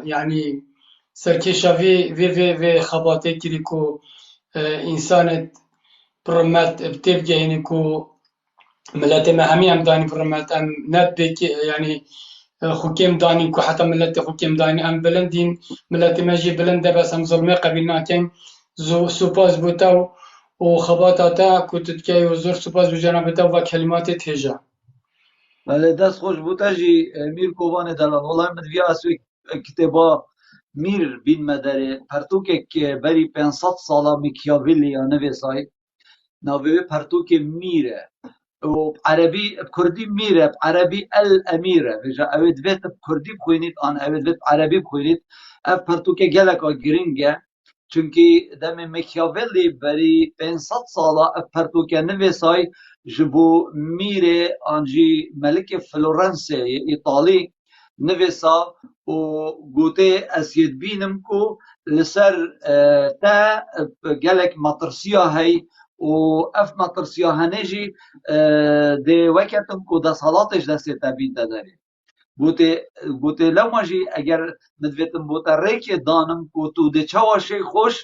یعنی سرکش وی خباته کری که انسانت پرمت بتبگه اینی که ملت ما همي هم داني برمت ام نبك يعني حكم داني كو حتى ملت حكم داني ام بلندين ملت ما جي بلنده بس هم ظلمي قبلنا كان زو سوباز بوتاو وخباتاتا كنتكي وزور سوباز بجانبتا وكلمات تهجا بله دست خوش بوده جی میر کووان دلان والله من وی اسوی کتابا میر بین مداره پرتوک که بری 500 سالا میکیاویلی یا نویسای ناوی پرتوک میره و عربی کردی میره عربی الامیره وجا اوید ویت کردی بخوینید آن اوید ویت عربی بخوینید اف پرتوک گلکا گرینگه چونکی دم مکیاولی بری 500 سالا اف پرتوک نویسای جبو میره آنجی ملک فلورنس ایطالی نویسا و گوته اسید بینم کو لسر تا گلک مطرسیا هی و اف مطرسیا هنجی ده وقتم کو ده صلاتش دسته تبین داره گوته لو ماجی اگر مدویتم بوتا ریک دانم کو تو ده چواشی خوش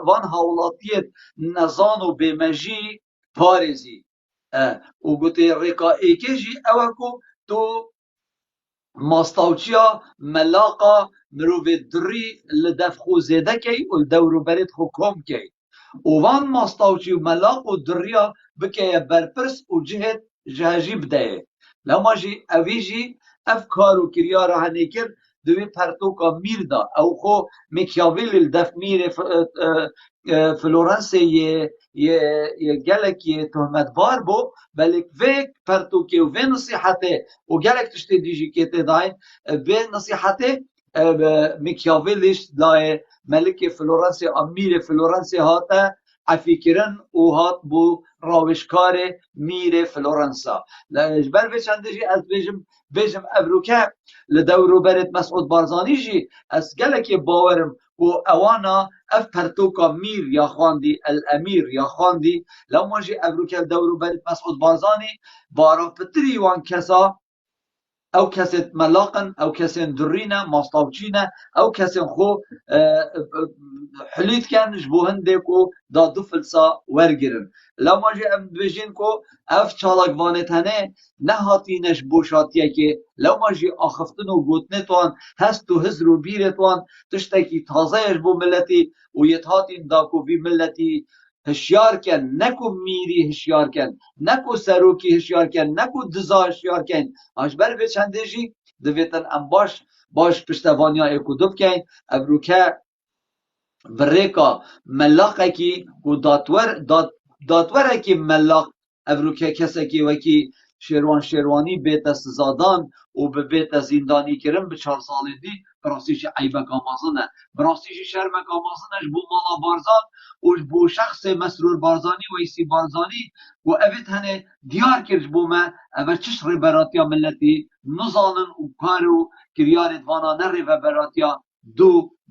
وان حولاتیت نزان و بیمجی پارزی و گوته ریکا ایکی جی اوه کو تو ماستاوچیا ملاقا مروف دری لدف خو زیده کی و دورو برید خو کم کی اوان ماستاوچی و ملاق و دریا بکه برپرس و جهت جهجی بده لما جی اوی جی اف کارو کریا را هنه کر دوی پرتوکا میر دا او خو مکیاویل دف میر فلورنس یه گلک یه تهمت بار بو بلک وی پرتوکی و وی نصیحته و گلک تشتی دیجی که تداین وی نصیحته مکیاویلش دای ملک فلورنس امیر فلورنس هاته افکرن او هات بو راوشکار میر فلورنسا لجبر به چنده جی از بیجم ابروکه لدورو برد مسعود بارزانی جی از گلک باورم و اوانا اف پرتوکا میر یا خواندی الامیر یا خواندی لما جی ابروکه لدورو برد مسعود بارزانی بارا پتری وان کسا او کسی ملاقن او کسی درینه ماستاوچینه او کسی خو حلیت کن جبو هنده کو دا دو فلسا ورگرن لما جی ام بجین کو اف چالاکوانت هنه نه هاتینش بوشاتیه که لما جی آخفتن و گوتنه توان هست و هزر و بیره توان تشتکی تازهش بو ملتی و یت هاتین دا کو بی ملتی هشیار کن نکو میری هشیار کن نکو سروکی هشیار کن نکو دزا هشیار کن آشبر به چنده جی دویتن ام باش پشتوانیا اکو دوب کن ابروکه بریکا ملاقه کی و داتوره کی ملاق ابروکه کسی کی وکی شیروانی بیت سزادان و به بیت زندانی کرن به 4 سال دی براسیش عیبک آمازنه براسیش شرمک آمازنش بو مالا بارزان و بو شخص مسرور بارزانی و ایسی بارزانی و اوید هنه دیار کرج بو ما اوه چش ریبراتیا ملتی نزانن و کارو کریار ادوانا نر ریبراتیا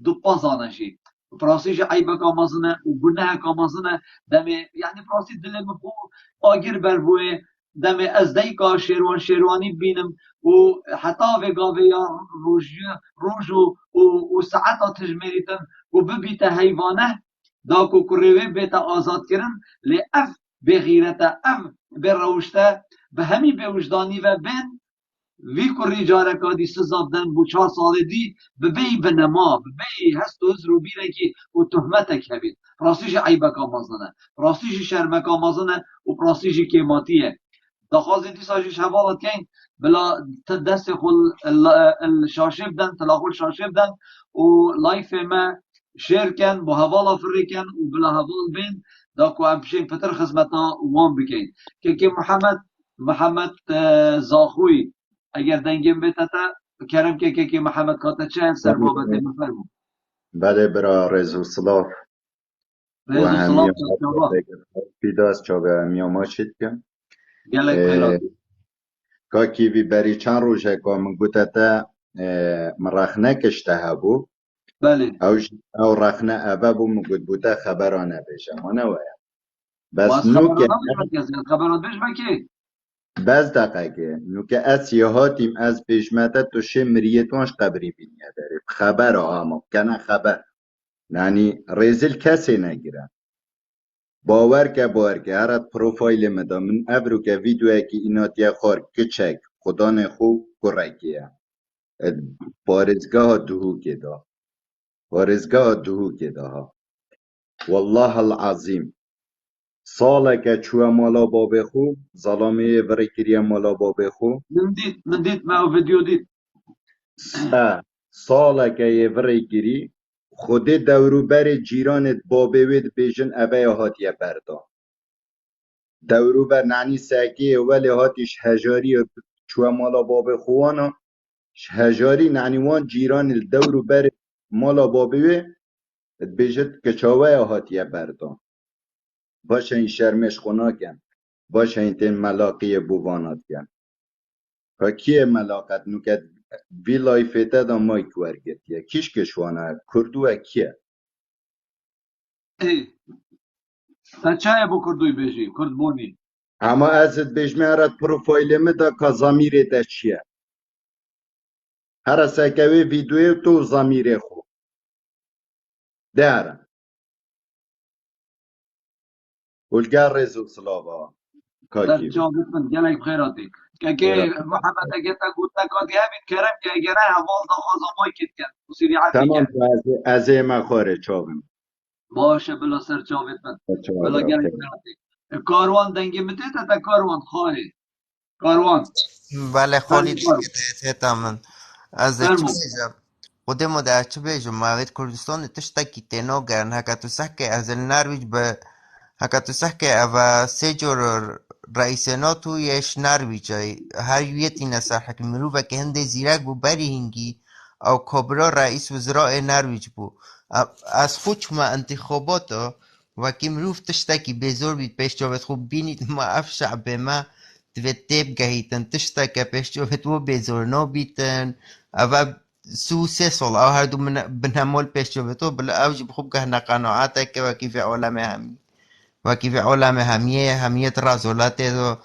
دو پازانشی پراسیش عیبک آمازنه و گناه آمازنه دمه یعنی پراسی دلم خو آگیر بر بوه دمه از دیکا شیروانی بینم و حتی وگاوه یا روژ و ساعتا تجمیریتن و ببیت حیوانه دا کو کروه بیت آزاد کرن لی اف بغیرته اف بروشته به همی به وجدانی و بین وی کوری جارکا دی سزا بدن بو 4 سال دی ببی بنما ببی هست و هزر و بیره کی و تهمتک هبید پراسیش عیبک آمازنه پراسیش شرمک آمازنه و پراسیش کیماتیه دخواست دی ساجش حوالت کن بلا دست خل الشاشه بدن تلاخل شاشه بدن و لایف ما شیر کن با حوالا فری کن و بلا حوال بین دا کو هم پیشین پتر خدمتا وان بکن که محمد زاخوی اگر دنگیم بیتتا کرم که محمد کاتا چه سر بابت مفرمون بله برا رزو سلاف و رزو همی سلام پیداست چاوه همی آماشید کن گلک خیرات که کیوی بری چند روشه که من گوتتا من رخنه کشته هبو بله او رخنه ابا بو من گوت بوده خبرانه بشه ما نوایا بس واس نو که خبرات بیش بکی بس دقیقه نو که از یهاتیم از پیشمته تو شه مریتوانش قبری بینیه داری خبر آمو کنه خبر یعنی رزل کسی نگیره باور که هرات پروفایل مدا من ابرو که ویدیو که ایناتیه خور کچک خدا نخو کرکیه بارزگاه دهو که دا والله العظیم ساله که چوه مالا بابه خو ظلامه ورکریه مالا بابه خو من دید ما ویدیو دید ساله که یه ورکری خود دورو بر جیرانت بابه وید بیجن اوه هاتیه بردان دورو بر نعنی ساکی ولی هاتیش هجاری چوه مالا بابه خوانا هجاری نعنی وان جیران دورو بر مالا بابه وید بیجت کچاوه هاتیه بردان باشه این شرمش خونا کن باشه این تین ملاقی بوانات کن که کیه ملاقت نوکت وی لایفته دا مایک ورگتیه کیش کشوانه کردوه کیه تا چای بو کردوی بیشی کرد بونی اما ازت بجمعرت پروفایلمه دا که زمیره دا چیه هر سکوی ویدیوی تو زمیره خو داره ولگر رزو سلاوا در کاکی جابت من گلک خیراتی که محمد اگه تا گوت نکات همین کرم که اگه نه حوال دا خازمای کت کن مصیری عفی تمام کرد از ما خوره چاوم باشه بلا سر چاوت من بلا چاوم گرم کرده کاروان دنگی متیت تا کاروان خالی کاروان بله فرمو خالی کاروان دیگه من از چه فرمو بیجم خودم در چه بیجم ماوید کردستان تشتکی تنو گرن هکا تو سحکه از النرویج به هکا تو سحکه او سجور رئیس ناتو یش نرویجای هر یویتی نصر حکم مروفه که هنده زیرک بو بری هنگی او کبرا رئیس وزراء نرویج بو از خود ما انتخاباتا و که مروف تشتکی بزرگ بید پیش جاوید خوب بینید ما اف شعب ما تبتيب جهيتن تشتكى بيش شوفت بيزورنو بيتن أبا سو سيسول أو هردو من بنهمول بيش شوفتو بلا أوج بخوب كهنا قناعاتك وكيف علماء هم وكيف علماء همية رازولات دو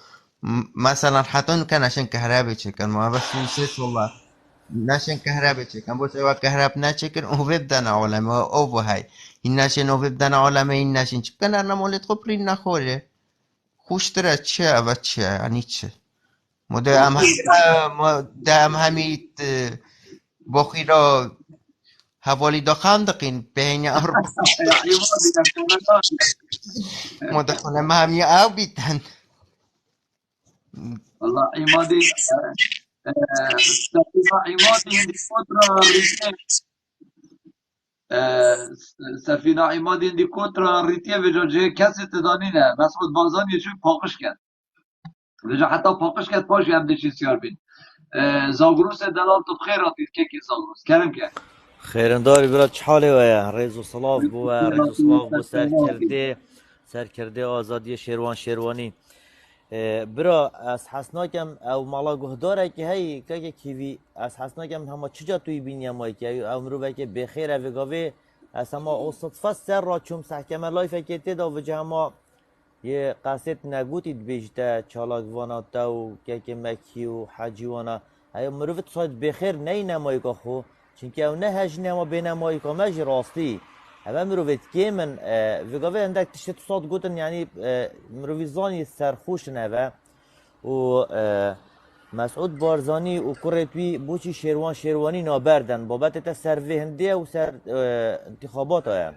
مثلا حتى كان عشان كهرباء كان ما بس سو سيسول ناشن كهرباء كان بس هو كهرباء ناشن هو بدنا علماء أو هاي الناشن هو بدنا علماء الناشن كان أنا مولد خبرين نخوره خوش ترى چه و چه یعنی چه مدام همید بخی را حوالی دا خندقین بین اربع يا عمادي يا كونان مدخل ما همی او بیتن والله عمادي سفينة عمادي هندي كترة ريتيه سفينة عمادي هندي كترة ريتيه بجا جه کسی تدانینه مسعود بازان یه چوی پاقش کرد بجا حتی پاقش کرد پاشی هم دشی سیار بین زاگروس دلال تو بخیر آتید که زاگروس کرم که خیرنداری برا چه حالی ویا ریز و صلاف بو ریز و صلاف بو سر کرده آزادی شیروانی برا از حسناکم او مالا گهداره که هی که کیوی از حسناکم همه چجا توی بینی همایی که او مروبه که بخیر اوگاوه از همه اوصطفه سر را چوم سحکمه لایفه که تیدا وجه همه یه قصد نگوتید بیشتر چالاک وانا تاو که مکی و حجی وانا های مروفت ساید بخیر نی نمایی که خو چونکه او نه هج نما به نمایی که مج راستی اما مروفت که من وگاوه اندک تشت ساد گوتن یعنی مروفی زانی سرخوش نوه و مسعود بارزانی و کرتوی بوچی شیروانی نابردن بابت تا سر وهنده و سر انتخابات ها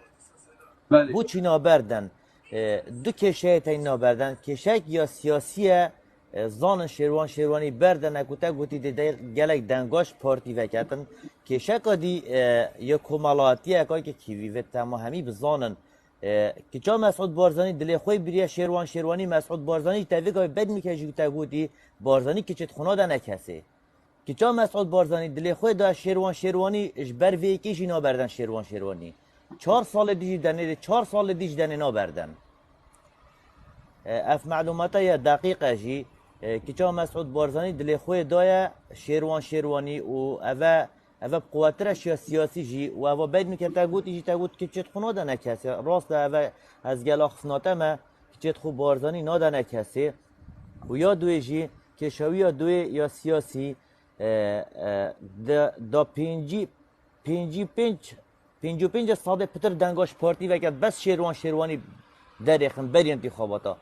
بوچی نابردن دو کشه تا این نابردن کشک یا سیاسیه زان شیروانی بردن اکوتا گوتی ده گلک دنگاش پارتی وکتن کشک دی یا کمالاتی اکای که کیوی و تمام همی بزانن که چا مسعود بارزانی دلی خوی بریه شیروانی مسعود بارزانی تویگای بد میکشی تا گوتی بارزانی که چت خونه ده نکسه که چا مسعود بارزانی دلی خوی دا شیروانی اجبر وی کیشی نابردن شیروانی 4 سال دیج دنه 4 سال دیج دنه نابردن اف معلومات یا دقیقه جی که چا مسعود بارزانی دلی خوی دای شیروانی و اوه قوترش یا سیاسی جی و اوه بید میکن تا گوت که چت خونه ده نکسی راست اوه از گل آخفناته ما که چت خو بارزانی ناده نکسی و یا دوی جی که شوی یا دوی یا سیاسی دا پنج ساده پتر دنگاش پارتی وکد بس شیروانی درخن بری انتخاباتا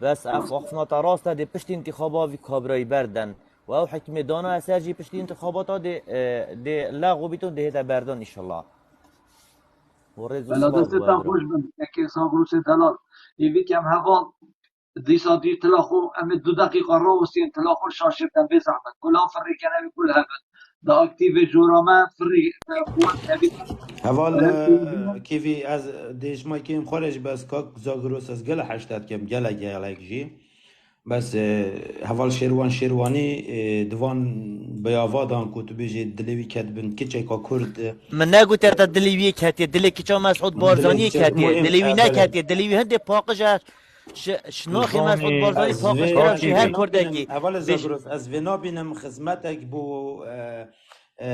بس افاقفناتا راست ده پشت انتخابا وی کابرای بردن و او حکم دانا اثر جی پشت انتخاباتا ده لغو بیتون ده بردن انشالله و ریز و بلا صلاح دستتان خوش بند که ساگروس دلال ایوی کم هوا دیسا دی تلاخو ام 2 دقیقه رو وستین تلاخو شاشرتن به زحمت کلا فری کنه کل هبن دا اکتیو جورامه فری قوت نبی هوال كيفي از ديش ما كيم خارج بس كاك زاغروس از گل حشتات كم گل جي بس هوال شيرواني دوان بيافادان كتب جي دلوي كتبن كيتشي كا كرد من نگو تا دلیوی کتی دلی که چا مسعود بارزانی کتی دلیوی نکتی دلیوی هنده پاقش شناخی مسعود بارزانی پاقش کرد که هر کردگی هوال زاغروس از ونا بينم خدمتك بو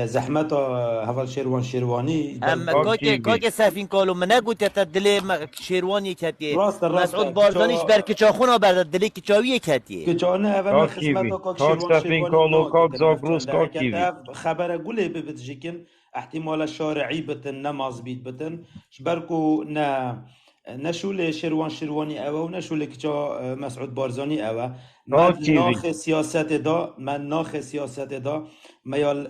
زحمت هوال شیروانی اما که سفین کالو من نگو تا دلی شیروانی کتی مسعود بارزانیش بر کچاخونا برد دلی کچاوی کتی کچانه اول خدمت کاک سفین کالو کاک زاگروس کاک کیوی خبر گله ببتجیکن احتمال شارعی بتن نماز بیت بتن شبرکو نه نشول شروان شروانی او و نشول کجا مسعود بارزانی او کا من کیوی ناخ سیاست دا ما یال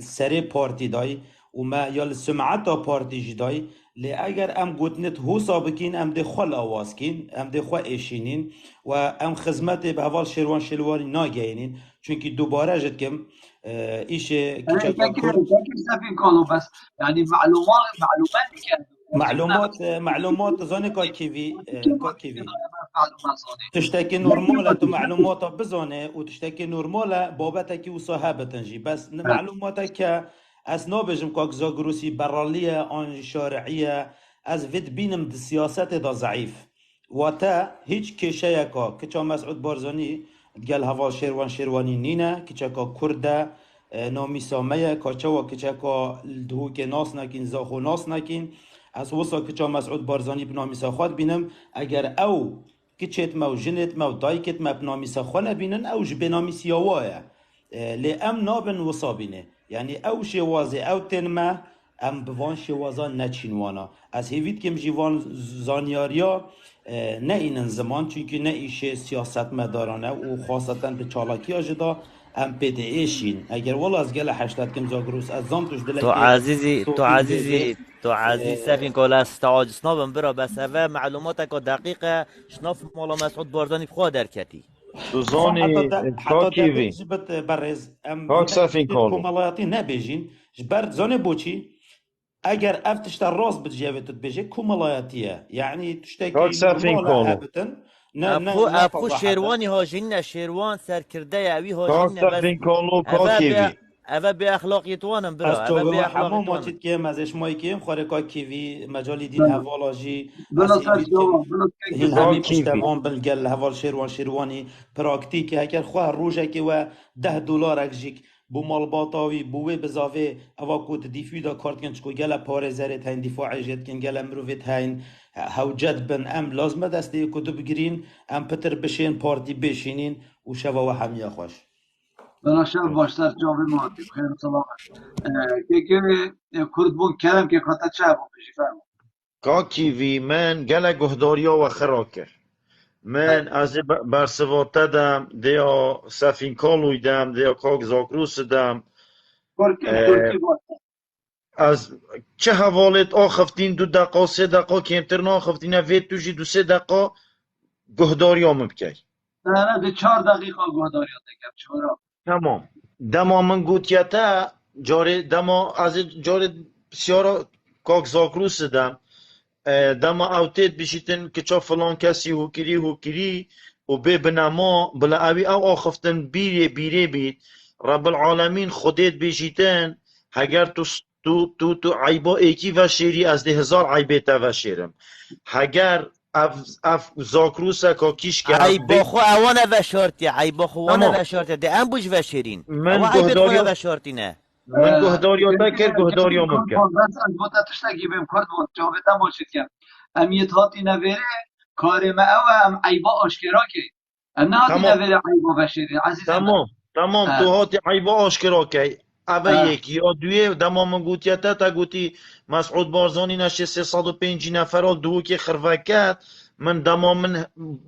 سری پارتی دای و ما یال سمعت پارتی جدای لی اگر ام گوتنت هو سابقین ام ده خل آواز کین ام ده خو ایشینین و ام خدمت به حوال شروان شروانی ناگینین چونکی دوباره جد کم ایش کجا کرد سفین کالو بس یعنی معلوماتی که معلومات زانه کا کیوی معلومات تشتكي نورمالة تو معلوماتها بزانه و تشتكي نورمالة بابتك و صاحبتنجي بس معلوماتك از نابجم كاك زاگروسي برالية آن شارعية از فيد بينم دي سياسات دا ضعيف واتا هيج كيشايا كا مسعود بارزاني قال هوا شيروان شيرواني نينا كا كرده نامی سامه کاچوا کچکا دهو که ناس نکین زاخو ناس نکین از وسا کچا مسعود بارزانی بنامی ساخوات بینم اگر او کچت مو جنت مو دایکت مو بنامی ساخو نبینن او جبنامی سیاواه لی ام نابن وسا بینه یعنی او شوازه او تنمه ام بوان شوازا نچینوانا از هیوید کم جیوان زانیاریا نه اینن زمان چونکه نه ایشه سیاست مدارانه و خاصتا به چالاکی آجدا ام پیده ایشین اگر والا از گل 80 کم زاگروس از زام توش دلکی تو عزیزی سفین کالا استعاج سنابم برا بس اوه معلوماتك دقیقه شناف مالا مسعود بارزانی بخواه درکتی تو زانی کا کیوی جبت برز ام کاک سفین کالو کومالایاتی نبیجین جبرد زانه بوچی اگر افتش در راست بتجاوت بيجي كومالاياتيه يعني تشتكي کاک سفین کالو هابتن ابخو شیروانی هاجین شیروان سرکرده اوی کاک هاجین سفین کالو کا کیوی اوه به اخلاقیتوانم برا از اوه تو به همون اخلاقیتوانم ماچید که مزش مایی که خاره کا کیوی مجالی دین هوالاجی بلا از هیوید که هین کا همین کیوی پشتوان بلگل هوال شیروانی پراکتیک هکر خواه روژه که و $10 اکجیک بو مالباتاوی بوه بزاوه اوا کود دیفیدا کارت کن چکو گل پاره زرت هین دفاع جد کن گل امروفت هین هوجد بن ام لازمه دسته کدو بگیرین ام پتر بشین پارتی بشینین و شوا و همیا خوش بناشر باشتر جواب مهدی خیر سلام که کردبون کردم که کاتا چه بود بشی فرمون کا کیوی من گل گهداریا و خراکر من از برسواته دم دیا سفین کالوی دم دیا کاک زاگروس دم ترکی بود از چه حوالت آخفتین 2 دقیقه 3 دقیقه کمتر ناخفتین وید توجی 2-3 دقیقه گهداریا مبکی نه ده 4 دقیقه گهداری دکم چورا تمام دما من گوتیتا جاره دما از جاره بسیارا کاک زاگروس دم دما اوتید بشیتن که چا فلان کسی هوکری و به بنما بلا اوی او آخفتن بیره بید رب العالمین خودت بشیتن اگر تو عیبا ایکی و شیری از 10,000 عیبه و شیرم اگر اف زاکروسا که کیش که عیبا خو اوانه و شارتی عیبا خو اوانه و شارتی ده ام بوش و شیرین من گهداریا و شارتی نه من گهداریا تکر گهداریا ممکن بس از بوتا تشتگی بیم کرد بود جاوید هم باشید که امیت هاتی نویره کار ما او هم عیبا آشکرا که نه هاتی نویره عیبا و شیرین عزیزم تمام تو هاتی عیبا آشکرا که اوه یکی یا دویه دما من گوتیتا تا گوتی مسعود بارزانی نشه 305 نفر دو که خروکت من دما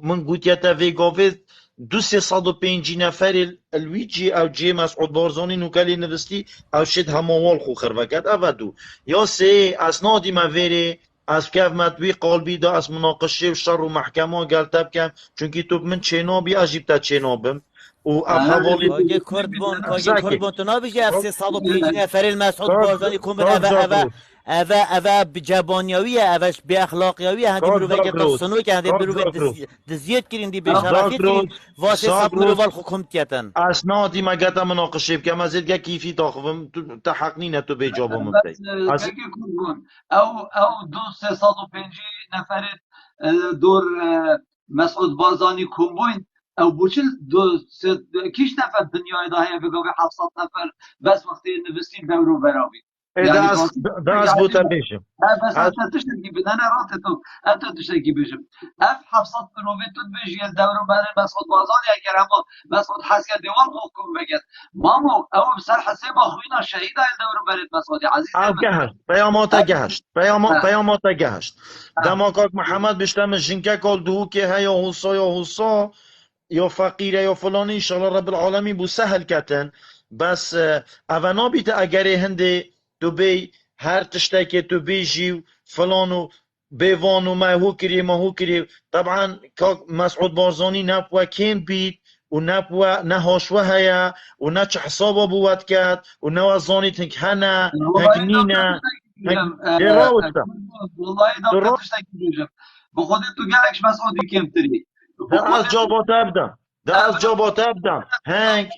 من گوتیتا ویگاوید 205 نفر الویجی او جی مسعود بارزانی نوکلی نوستی او شد هموال خو خروکت اوه دو یا سه اسنادی ما ویره از کف مدوی قالبی دا از مناقشه و شر و محکمه گلتب کم چونکی تو من چینابی عجیب تا چینابم و افحوالی کاگه کردبون تو نابیجی از 305 نفر المسعود بارزانی کن اوه بجبانیاویه اوش به اخلاقیاویه هندی بروه که تصنوی که هندی بروه دزیت کرین دی بشرفیت کرین واسه سب مروال حکومتیتن اسنادی مگتا مناقشه بکم از ایدگه کیفی تاخوم تا حق نینه تو به جابو مبتی او 305 نفر دور مسعود بارزانی کنبوین او بوچل کیش نفر دنیای داهیه بگو 700 نفر بس وقتی نوستین دورو براوی يعني داز بوتا بيجم بس انت تشتكي بدنا انا راتتو انت تشتكي بيجم اف حفصت نوفيتو بيجي الدور بان مسعود بازان يا كرامو مسعود حسيا ديوان حكم بجد مامو او بسر حسيب اخوينا شهيد الدور بان مسعود عزيز او جهشت پیاماتا گهشت پیاماتا گهشت دماغاک محمد بشتم جنکه کال دو که هیا حوصا یا فقیره یا فلانی انشاءالله رب العالمین بو سهل کتن بس اونا بیت اگر هنده تو بی هر تشتاكي تو بيجي فلانو بيفانو ما هو كري طبعا مسعود بارزاني نبوا كين بيت ونبوا نهاشوا هيا ونتش حسابه بوات كات ونوازاني تنك هنا هنك نينا دراوستا والله اذا تشتكي بيجم بخود تو قالكش مسعودي كم تري ده از جابات ابدا هنك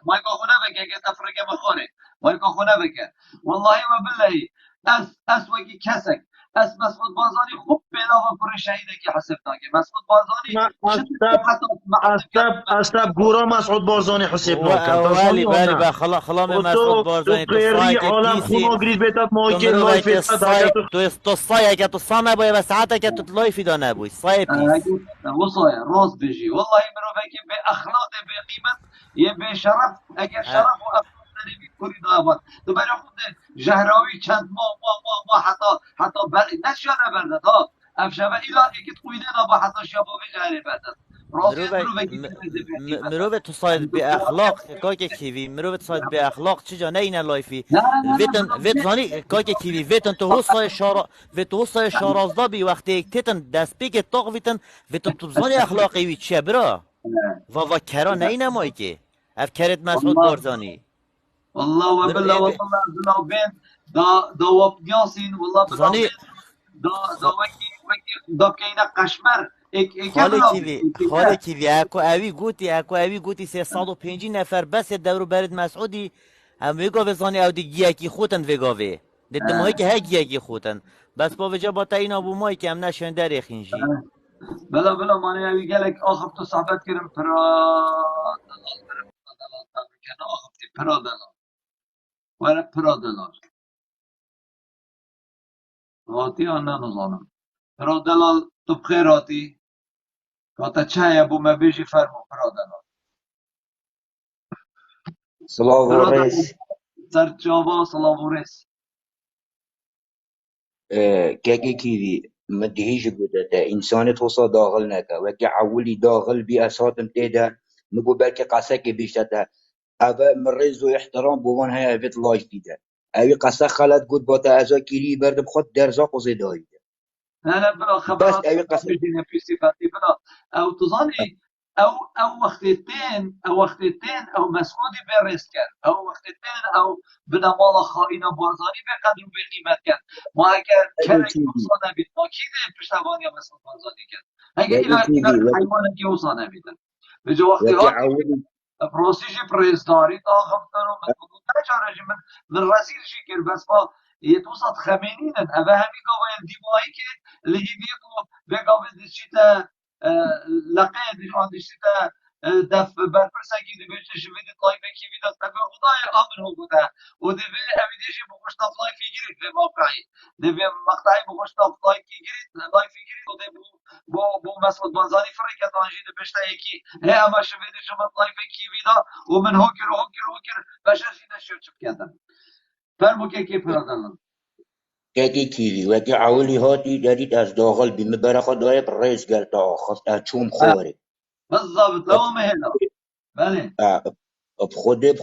ما يكون هناك تفرق مخوني ما يكون هناك والله ما بالله اس وكي كسك اس مسعود بازاري خوب بلا وفر شهيدك حسبتاك مسعود بازاري استاب گورا مسعود بارزانی حسبناك والي بالي خلا من مسعود بارزانی تو عالم خونا گرید بيتات مايكل لايف تو الصايا كت الصامة بوي بس ساعتها كت لايف دانا بوي صايا بيس وصايا راس بيجي والله مروفك باخلاق بقيمه يبي شرف اگر شرف كوري دابات تو برای خود جهراوی چند ما حتی بر نشانه بردد ها افشبه ایلا اکت قویده دابا حتی شبابی جهری بردد مروفه تو صايد باخلاق كاكي كيفي مروفه صايد باخلاق چجا نه اینا لایفی ویتن زانی كاكي كيفي ویتن تو هوسای شارا ویتو هوسای شارازدا بی وقتی تتن دست پیک تاق ویتن تو زانی اخلاقی وی چه برا و کرا نه اینا مایی که اف کرد مسعود بارزانی والله وبالله والله بين دا وبياسين والله زاني دا وكي كاينه قشمر خاله كيفي اكو اوي قوتي 350 نفر بس دور برد مسعودي هم ويگاوه زاني او دي گياكي خوتن ويگاوه دت ماهي که ها گياكي خوتن بس با وجه با تا اینا بو ماهي که هم نشون در خينجي بلا ماني اوي قالك اخر تو صحبت كرم پرادلال غاطی آن نظانم پرادلال تو بخیراتی کاتا چه بو مبیجی فرمو پرادلال سلام و رئیس سرچاوا سلام و رئیس كاكي كيفي مدهيش بودا انسان توصى داخل نكا وكي عولي داخل بأسات امتدا نقو بالك قاسك بيشتا اوه مرزو احترام بوان هاي افت لايف دیده اوی قصه خلط گود با تا ازا کلی برد بخود درزا قوزه دایده انا بلا خبرات بس اوی قصه بيجينا في صفاتي بلا او تظني او وقتين او مسعودي برس كان او وقتين او بنا مالا خائنا بارزاني بقدر بقيمت كان ما اگر كلك وصانا بيت ما كيده پشتوان يا مسعود بارزاني كان اگر الى حيوانك يوصانا بيت بجو وقتي پروسیجی پریزداری تا خفتن و من چاره من رسیل شکر بس با یه توسط خمینینن اوه همی گاوه دیمایی که لحیدی کو بگاوه دیشیتا لقیدش آن دیشیتا دف برپرسکی دی بیشت شویدی طایفه کی ویداد تبه خدای آمن هو بوده و دیوه همی دیشی بخشتاف لایفی گیرید به موقعی دیوه مقطعی بخشتاف لایفی گیرید و دیوه بو مسعود بازاری فرقت آنجید بشتا یکی هی اما شویدی شما طایفه کی ویدا و من هوکر بشر شیده شو چپ کردم فرمو که پرادلن كاكي كيفي وكي عولي هاتي داريت از داخل بمبرخة دايب رئيس قال تا آخص اچوم خوري بالضبط لو مهلا بله بخوده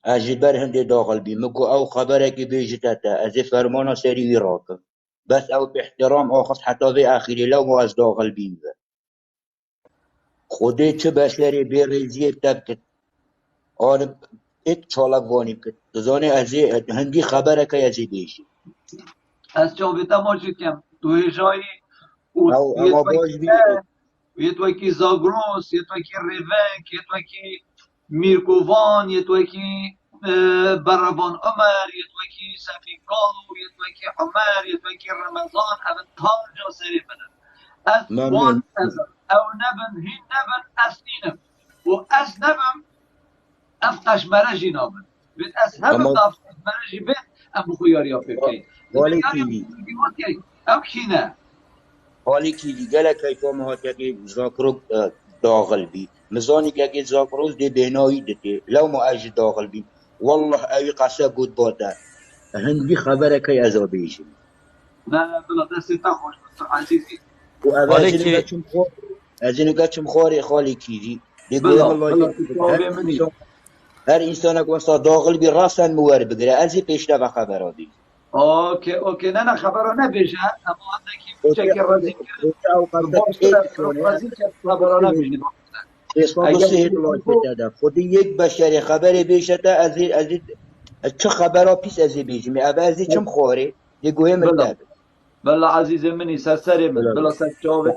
اجي بر هنده داخل بمكو او خبره كي بيجتاتا ازي فرمانا سري وراكم بس او باحترام آخص حتى في آخري لو از داخل بيمبر خوده چه بشری بيريزيه بتبكت آن ات چالک وانی بكت تزاني ازي هندي خبره كي ازي بيجي از جاویتا ماجید کم توی جایی اما باش بی یه توی که زاگروس یه توی که ریونک یه توی که میرکووان یه توی که برابان عمر یه توی که سفیکالو یه توی که عمر یه توی که رمضان همه تار جا سری بدن از وان او نبن هین نبن از اینم و از نبن افتش مرجی نابن بید از همه افتش مرجی بید ام بخو یاریا بکەین خاڵی کیوی ئەو کینە خاڵی کیوی gelekî to mihatiyekê zakrok daxil bî mizanikekê zakros dê bêhnawî dike lew ma ez ji daxil bîm wallah evî qese got bate hindî xeberekê ez a bêjim نه بلا دەستێ تا خۆش عزیزی û ev خاڵێکی ez ê nikeçim xwarê xalê kîvî lê بلا goya بلا تاوێ منی her însanek westa daxil bî rasten min werbigire ez ê pêşteva xebera bî اوکی نه نه خبرو نبیشه اما اندکی کوچکی رازی کرد خبرو نبیشه خودی یک بشری خبری بیشته از چه خبرها پیش از بیجمی اما از چم خواره یه گوه مرتب بلا عزیز منی سرسری من بلا سر جواب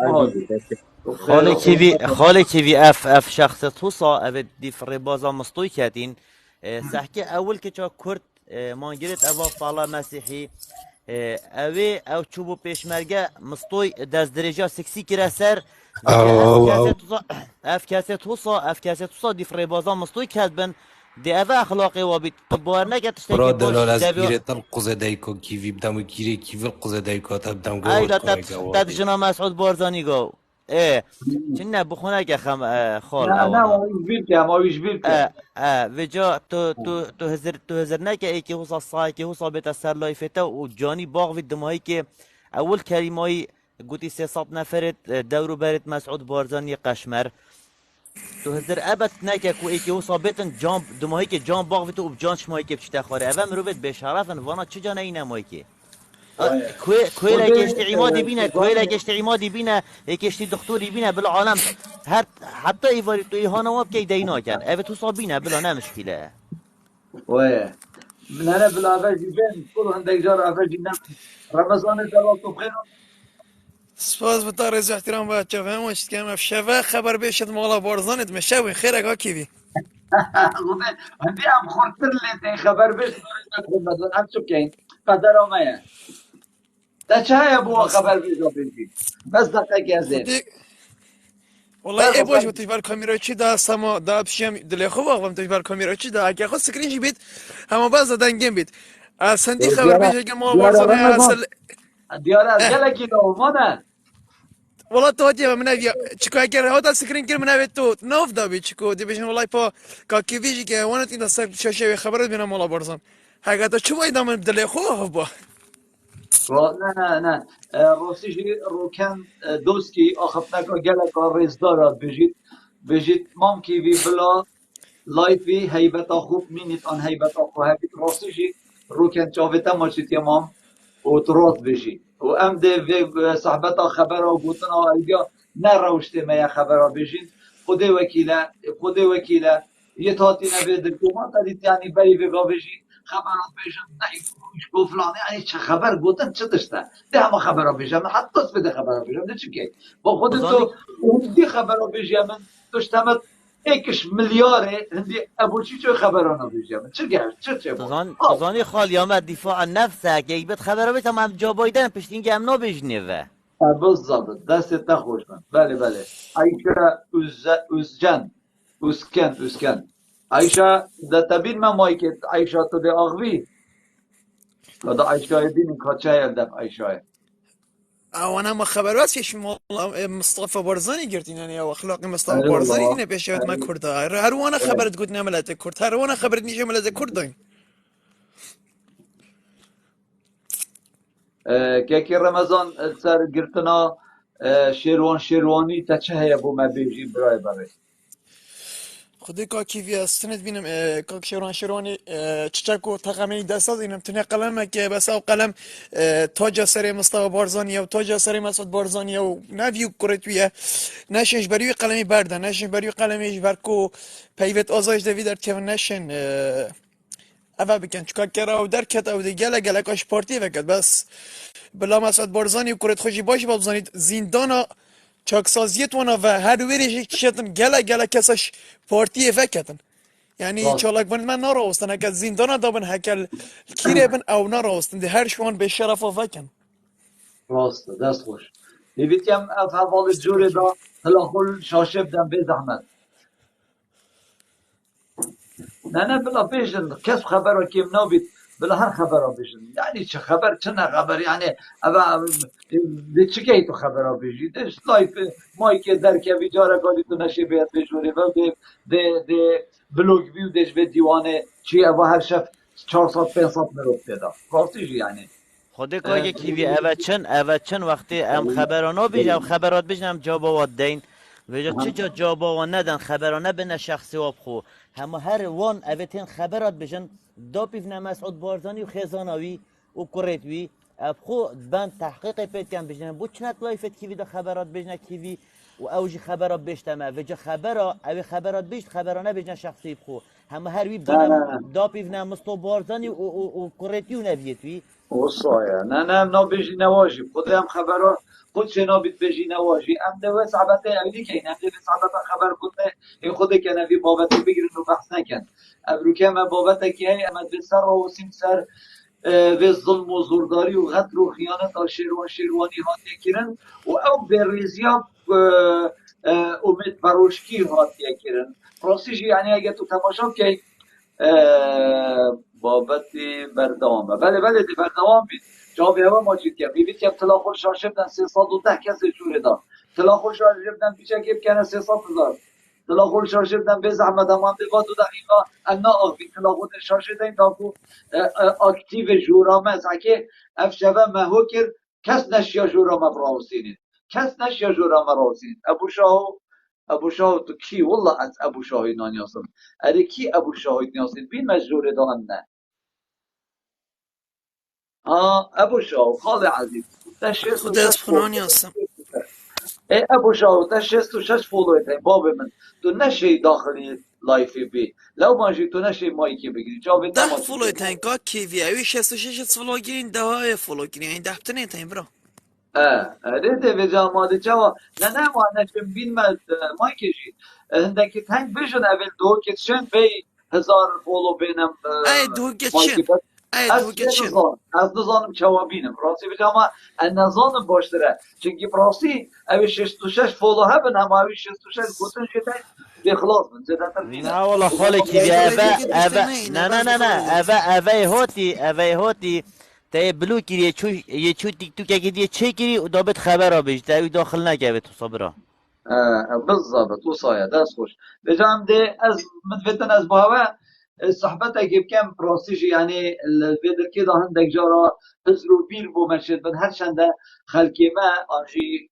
خاله کیوی اف شخص توسا او دیفری بازا مستوی کردین سحکی اول که چا کرد مانگیرت اوا فالا مسیحی اوی او چوبو پیشمرگه مستوی دست درجه سکسی کره سر اف کسی توسا دیفری بازا مستوی کرد بن دی اوه اخلاقی و بیت بار نگه تشتکی برا دلال از گیره تل قوزه دایکو کیوی بدم و گیره کیوی قوزه دایکو تا بدم گوه ایلا تد جنا مسعود بارزانی گو چنه بخونه که خم خال نه اویش بیل که و جا تو هزر نکه ای که حسا سای که حسا بیت سر لایفته و جانی باغ وید دمایی که اول کریمایی گوتی 300 نفرت دورو برد مسعود بارزانی قشمر تو هزر ابد نکه کو ای که حسا بیتن جان دمایی که جان باغ وید و جان شمایی که بچته خواره اول مروبت بشرفن وانا چه جانه این نمایی که کویلا کشتی عمادی بینه کویلا کشتی عمادی بینه کشتی دکتوری بینه بالعالم حتی ایواری تو ایهان واب که دینا کن اوه تو صابینه بلا نمشکله وای نه بلا اوجی بین کل هندک جار اوجی نم رمضان دلال تو بخیر سپاس بتا رز احترام با چه واشت که ام شفا خبر بشد مالا بارزانت مشوی خیرک ها کیوی هندی ام خورتر لیتی خبر بشت نکن ام چو کین قدر آمایه ده چه های بو خبر بیجا بینی بس دقیقی از این والله ای باش بتوش بر کامیرا چی دا سما دا بشیم دل خوب آقام توش بر کامیرا چی دا اگه خود سکرین جی بید اما باز دنگم بید سندی خبر بیشه که ما بارزانه اصل دیاره از گلکی نومانه والله تو هاتي من ابي تشكو اگر هذا سكرين كل من ابي تو نوف دابي تشكو دي بيجن والله با كاكي فيجي كي وانا تي نصك شاشه خبرت بينا مولا برزان حاجه تو شو ايضا من بدل اخوه با نه روسیجی روکن دوسکی آخفتنک گلک ریزدار بجید مام کی وی بلا لایفی هیبتا خوب مینید آن هیبتا خوب هبید روسیجی روکن چاویتا ماچید یمام اوتروت بجید و ام ده و صحبتا خبر و گوتنا و ایدیا نه روشته میا خبر و بجید خود وکیله یه تاتی نبید دکومان تدید یعنی بری بگا بجید خبرات بجید نه فلانه یعنی چه خبر گوتن چه داشته ده همه خبر بجید حتی بده خبر بجید ده چی که با خود تو دی خبر بجید من داشتمت ایکش میلیاره هندی ابوچی چه خبرانه بجید چه گرد چه تزانی خالی آمد دفاع عن نفسه که ای بد خبر بیت هم جا بایدن پشتین که هم نبجنه و بالضبط دستت نخوش من بله عایشه اسکن عایشه ده تبین من مایکت عایشه تو ده آغوی که ده عایشه دین کچه یلدف عایشه انا ما خبر بس ايش مصطفى برزاني قرتين يعني او اخلاقي مصطفى برزاني هنا بيشوت ما كردا هر وانا خبرت قلت نعملت كرد هر وانا خبرتني شملت كردين که رمضان سر گرتنا شیروانی تا چه هیا بو ما بیجیم برای برای خودی که کیوی استند بینم که شیروانی چچکو تقامی دستاد اینم تنه قلمه که بس او قلم تاج سر مصطفى بارزانی و تاج سر مسعود بارزانی و نویو کرتویه نشنش بریو قلمی برده نشن بریو قلمیش برکو پیوت آزایش دوی در که نشن اول بکن چکا کرا و درکت او دی گله کاش پارتی وکد بس بلا مسعود بارزانی و کرت خوشی باش بابزانید زیندانا چاکسازیت وانا و هر ویریش کشتن گله کساش پارتی وکدن یعنی چالاک بند من ناراستن اگه زیندانا دابن هکل کیره بن او ناراستن دی هر شوان به شرف وکن راست دست خوش دیویتیم اف حوال جوره دا هلا خل شاشه بدن به زحمت نه بلا پیشن کس خبر کیم نابید بلا هر خبر بيجن يعني چه خبر چه نه خبر يعني اما به چه کی تو خبر بيجي دش لایف مایک در که بیچاره کاری تو نشه بیاد بجوری و به بلوگ بیو دش به دیوانه چی اما هر شب 400 500 مرو پیدا راستش يعني خودی که کیوی اوچن وقتی ام خبرانا بیش او خبرات بیش هم جابا دین وجا چه جا جابا ندن خبرانا بین شخصی واب خو همه هر وان اوتین خبرات بیشن دا پیفنه مسعود بارزانی و خیزانوی و کوریتوی اب خو بند تحقیق پیت کن بیشن بود چنت لایفت کیوی دا خبرات بیشن کیوی و اوجی خبرات بیشتمه وجا خبرات بیشت خبرانه بیشن شخصی بخو همه هر وی بدن دا پیفنه مستو بارزانی و کوریتوی و نویتوی وصايا انا نو بيجي نواجب خذ هم خبره خذ شنو بتبيجي نواجي ام دو صعبته ابدي كاين ام دو صعبته خبر كنت خذ كان في بابته بيجري انه بحث كان ابرو كما بابته كي اما بسر وسيم سر و ظلم و زورداری و غدر و خیانت شیروانی هاتیه کرن و او بریزیا امید بروشکی هاتیه کرن راستش یعنی اگه تو تماشا که بابت بردوامه بله دی بردوام بید جواب هوا ماجید که بیبید که طلا خود شاشبدن 310 کس جوره دا طلا خود شاشبدن پیچه که بکنه 300,000 طلا خود شاشبدن به زحمت امان به 2 دقیقه انا آقی طلا خود شاشبدن دا کو اکتیو جورامه از که افشبه مهو کر کس نشیا جورامه براوسینید کس نشیا جورامه براوسینید ابو شاه تو کی والله از ابو شاه نانیاسم اره کی ابو شاه نانیاسم بین مجروره دان نه ابو شاه خال عزیز خود از فنانی هستم ابو شاه تا 66 فولویت باب من تو نشی داخلی لایفی بی لو ماجی تو نشی مایکی بگیری جواب 10 فولویت هن کا کیوی اوی 66 فولو گیرین 10 فولو گیرین این 10 تنه تایم برا رده به جامعه جوا نه ما نشم بین مایکی جی هندکی تنگ بیشن اول دو که چند بی 1000 فولو بینم ای دو گچین از نظانم جوابینم راستی به جامعه نظانم باشتره چونکه راستی اوی 66 فولو هبن اما اوی 66 گوتن شده به خلاص من زده نه والله خاله کیوی اوه هاتی تا بلو کری یه چو تیک توک اگه دیگه چه کری و دابت خبر ها بیش داوی داخل نگه تو صبرا بالضبط وصايا داس خوش بجام دي از مدفتن از بهوا صحبت اگه بکم پراستیش یعنی الفيدر كده هندك جارا ازرو بیر بو مشهد من هرچنده خلقی ما آنجی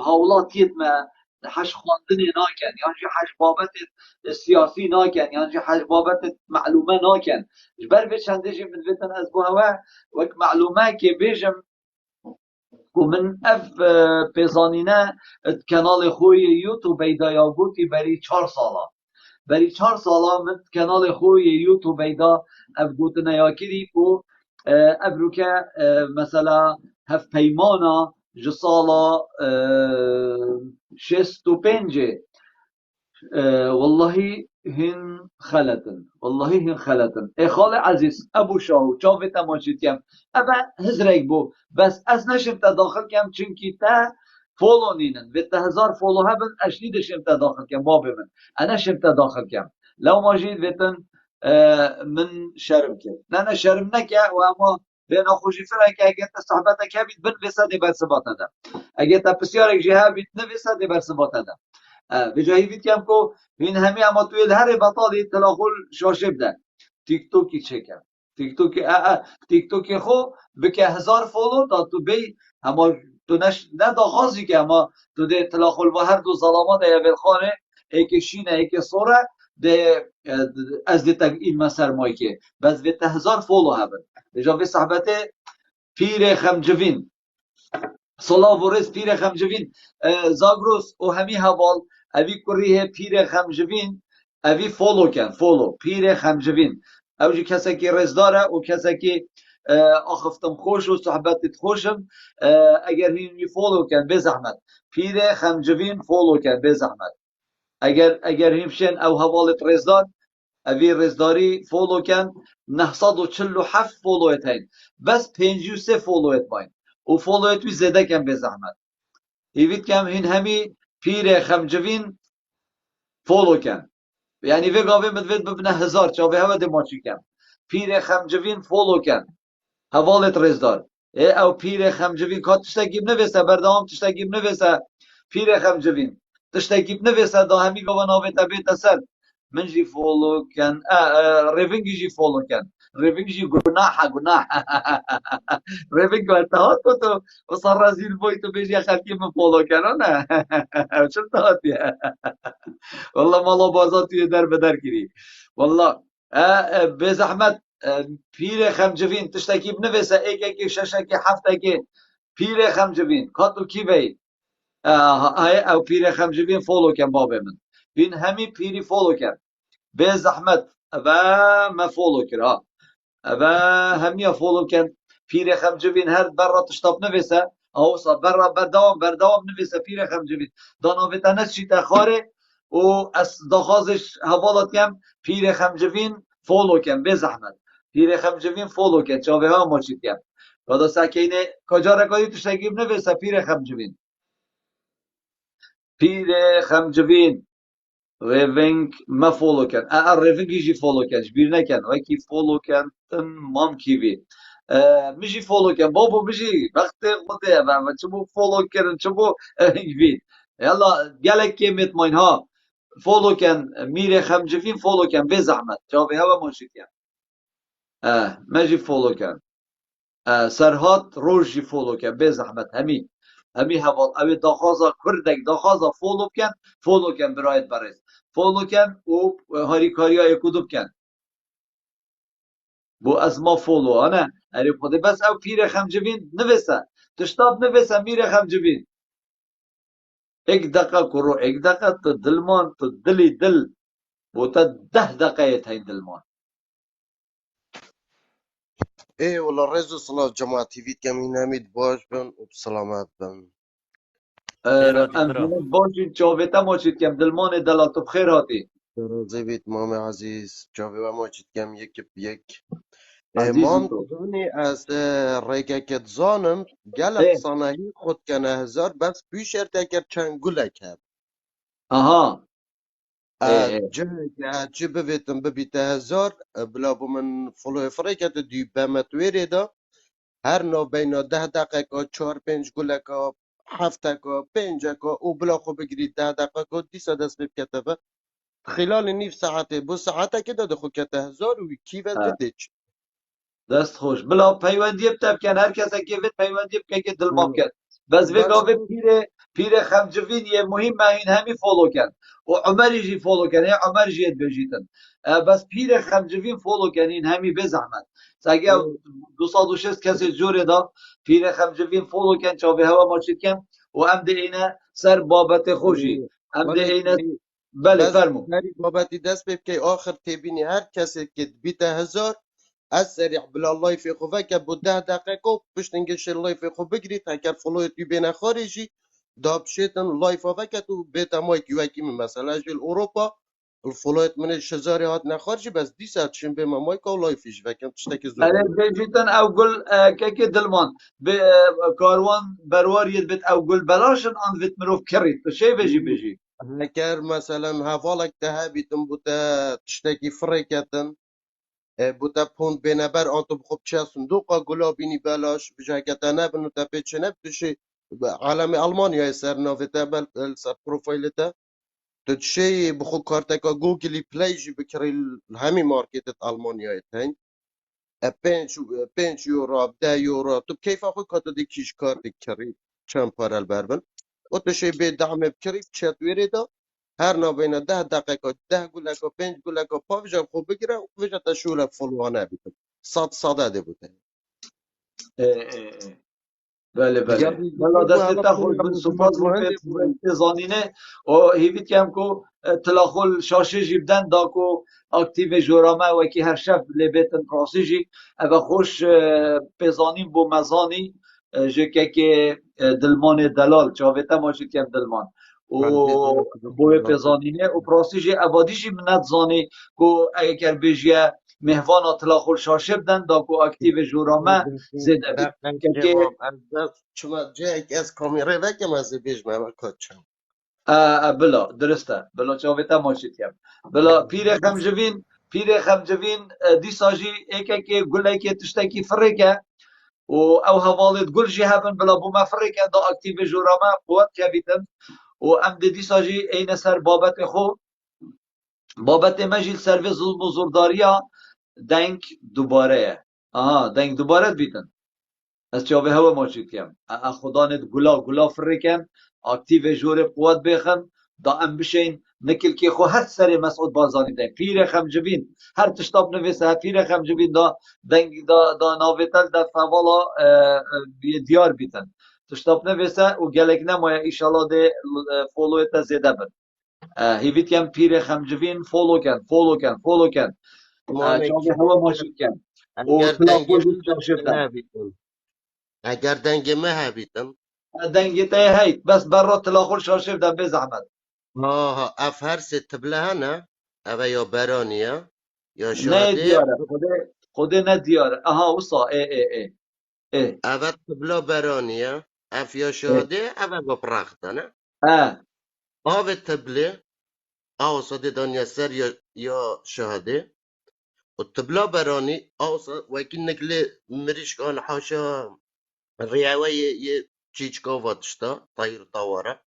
هولاتیت ما حش خواندنی ناکن یعنی حش بابت سیاسی ناکن یعنی حش بابت معلومه ناکن جبر بچنده جی مدفتن از بهوا وک معلومه که بیجم ومن اف پیزانینه کانال خوی یوتیوب ایدا گوتی بری 4 سالا من کانال خوی یوتیوب ایدا اف گوتنه یا کری و اف رو که مثلا هف پیمانا جسالا 65 والله هن خلتن ای خال عزیز ابو شاهو چاوه تماشید کم اما هزرگ بو بس از نشم تداخل کم چونکی تا فولو نینن و تا 1000 فولو هبن اشنیدشم تداخل کم باب من انا شم تداخل کم لو ماجید ویتن من شرم کرد نه شرم نکه و اما به ناخوشی فرق که اگه تا صحبت که بید بن وسادی بر ثبات دم اگه تا بسیار جهه بید نه وسادی بر ثبات دم به جایی بید کم که این همه اما توی هر بطالی تلاخل شاشه بدن تیک توکی چکم تیک توکی خو بکه 1000 فولو تا تو بی اما تو نه داغازی که اما تو ده تلاخل با هر دو ظلامات اول خانه ایک شینه ایک صوره ده از ده تک این سرمایه که بس به 1000 فولو هبن به جایی صحبت پیر خمجوین صلاة و رز پیر خمجوین زاگروس و همی حوال اوی کریه پیر خمجوین اوی فولو پیر خمجوین اوجی کسی که رز داره و کسی که آخفتم خوش و صحبتت خوشم اگر همی فولو کن به زحمت پیر خمجوین فولو کن به زحمت اگر همشن او حوالت رز دار اوی رزداری فولو کن 947 فولویت هین بس 53 فولویت باین و فولویت وی زده کن به زحمت هیوید کم هین همی پیر خمجوین فولو کن یعنی وی گاوه مدوید ببنه 1000 چاوه هوا ده ماچی کم پیر خمجوین فولو کن هوالت رزدار او پیر خمجوین که تشتگیب نویسه بردام تشتگیب نویسه پیر خمجوین تشتگیب نویسه دا همی گوان آویتا بیتا سر من جی فولو کن ریوینگی جی فولو کن ریوینگی جی گناح ریوینگ که اتحاد کو تو وصار رزیل بوی تو بیجی خلکی من فولو کنه نه چل تحادیه والله مالا بازار توی در بدر کری والله به زحمت پیر خمجوین تشتکی بنویسه ایک ششکی هفتکی پیر خمجوین کاتو کی بی او پیر خمجوین فولو کن بابه من بین همی پیری فولو کن به زحمت و ما فولو کرا و همی فولو کن پیر خمجوین هر برا تشتاب نویسه او برا بردوام نویسه پیر خمجوین دانویتا نشی تخاره و از دخوازش حوالت کم پیر خمجوین فولو کن به زحمت پیر خمجوین فولو کن چاوه ها ما چید کن و سکینه کجا رکادی تشتگیب نویسه پیر خمجوین پیر خمجوین ریوینگ ما فولو کن ریوینگی جی فولو کن جبیر نکن وکی فولو کن تن مام کیوی میشی فولو کن بابو میشی وقت خوده و چبو فولو کن چبو بید یلا گلک کمیت ماین ها فولو کن میر خمجوین فولو کن به زحمت جاوه ها و منشید کن مجی فولو کن سرهات روش جی فولو کن به زحمت همی حوال اوی داخازا کردک داخازا فولو کن برایت برس فولو کن و هاریکاری های کدوب کن بو از ما فولو آنه اری خوده بس او پیر خمجوین نویسه تشتاب نویسه میر خمجوین ایک دقیقه کرو ایک دقیقه تو دلمان تو دلی دل بو تا 10 دقیقه تاین دلمان ايه والله الرئيس صلاة جماعة تيفيت كمين هميد باش بن وبسلامات بن خیراتی ام برا دلت باشین چاویتا ماچید کم دلمان دلاتو بخیر هاتی رازي بيت مامي عزيز جاوي وما جيت كم يك بيك عزیزی مام تو تزوني از ريكا كتزانم قالت اه صناهي خود كان هزار بس بيشر تاكر چند گلك هب اها اه اه جه ببيتم ببيت هزار بلا بو من فلو فريكا دي بامت دا هر نو بین 10 دقیقه 4-5 گلکا 7 دقیقه 5 دقیقه او بلا خو بگیرید 10 دقیقه 20 دست بکتبه خلال نيف ساعته بو ساعته كده دخو كته هزار وكيف اه. جدش دست خوش بلا پیوندی بتب کن هر کس که وید پیوندی بکن که دلمام کن بس وی بس گاوه پیر خمجوین یه مهم این همی فولو کن و عمری جی فولو کن یا عمر جیت بجیتن بس پیر خمجوین فولو کن این همی بزحمت ساگه 260 کسی جوره دا پیر خمجوین فولو کن چاوه هوا ماچید کن و ام ده اینه سر بابت خوشی ام ده مالك اینه بله بس فرمو هاري باباتي دست بكي آخر تبيني هر كسي كد بيته هزار السريع بلا الله في خوفك ابو 10 دقيقة باش تنقش الله في خو بقري تاكر فلويت بين خارجي داب شيتن الله فوقك تو بيتا مايك يواكي من مثلا جي اوروبا الفلويت من الشزاري هات نخارجي بس دي ساعت شن بما مايك الله فيش فكم تشتكي زور أنا منه بيجيتن أو قل كيكي دلمان كاروان بروار يدبت أو قل بلاشن أن فيت مروف كريت شيء بيجي هكر مثلا هفالك تهابيتم بوتا تشتكي فريكتن بوتا پوند بينبر انتو بخوب چه صندوق گلابيني بلاش بجاكتا نبنو تا بيتش نبتشي عالم ألمانيا سر نافتا بل سر بروفايلتا تشي بخو كارتكا جوجلي بلاي جي بكري همي ماركت ألمانيا تين 5 يورو 10 يورو تو كيف اخو كاتو دي كيش كارت كري چند پارل بربن و تشي بدعم بكري چت ويريدا هر نا بين 10 دقيقة 10 گلکا 5 گلکا پاوجا خوب بگیره و وجا تشوله فلوانه بیتم صد ده بوده بله دیگر بله دیگه بلا بو دست همه تخوش خونه من رزومات سپاس مهنده بو زانینه و هیوید کم کو تلاخل شاشه جیبدن داکو اکتیو جورامه و کی هر شب لبیتن پراسی جی و خوش پزانین بو مزانی جکه که دلمان دلال چاویتا ماشید کم دلمان و هنده دونه کدوم بوی دلار پزانینه و پراسی جی عبادی جی منت زانی کو اگر بیجیه مهوان تلاخل شاشه بدن داکو اکتیو جورامه زیده بید دقیقه که مام از دست چما جایک از کامیره وکم از بیش ماما کچم بلا درسته بلا چاویتا ماشید کم بلا پیر خمجوین پیره خمجوین دیساجی ایکه گله که تشتکی فریکه و او هوالد گل جی هفن بلا بوما فریکه دا اکتیو جوراما قوت که بیتن و ام دیساجی این سر بابت مجل سرویس ظلم و زورداریا دنگ دوباره دنگ دوباره بیتن از چاوه هوا ماچید کم خدانت گلا فریکن اکتیو جور قوت بخن دا ام بشین نکل که خو هر سر مسعود بازانی دنگ پیر خمجبین هر تشتاب نویسه پیر خمجبین دا دنگ دا ناویتل دا فوالا دیار بیتن تشتاب نویسه و گلک نمایه ایشالا ده فولویت زیده بن هیویت کم پیر خمجبین فولو کن چاوه هوا ماچید کم و اگر کلا دنگ خوش من شفتن هبیتم اگر دنگ من هبیتم دنگی تای هیت بس برا تلاخور شاشف دا به زحمت اف هر سه تبله هنه اوه یا برانیه یا نه شهده دیاره خود نه دیاره وصا اه اوه تبله برانیه اف یا اه شهده اوه بپرخته نه اه آوه تبله صده دانیا سر یا شهده و تبله برانی وكي نقل مريش كان حاشا الرياوي تشيتشكو فاتشتا طير طوارة